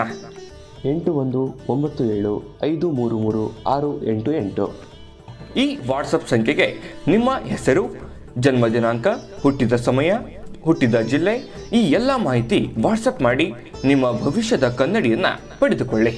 8197533688. ಈ ವಾಟ್ಸಪ್ ಸಂಖ್ಯೆಗೆ ನಿಮ್ಮ ಹೆಸರು, ಜನ್ಮ ದಿನಾಂಕ, ಹುಟ್ಟಿದ ಸಮಯ, ಹುಟ್ಟಿದ ಜಿಲ್ಲೆ, ಈ ಎಲ್ಲ ಮಾಹಿತಿ ವಾಟ್ಸಪ್ ಮಾಡಿ ನಿಮ್ಮ ಭವಿಷ್ಯದ ಕನ್ನಡಿಯನ್ನ ಪಡೆದುಕೊಳ್ಳಿ.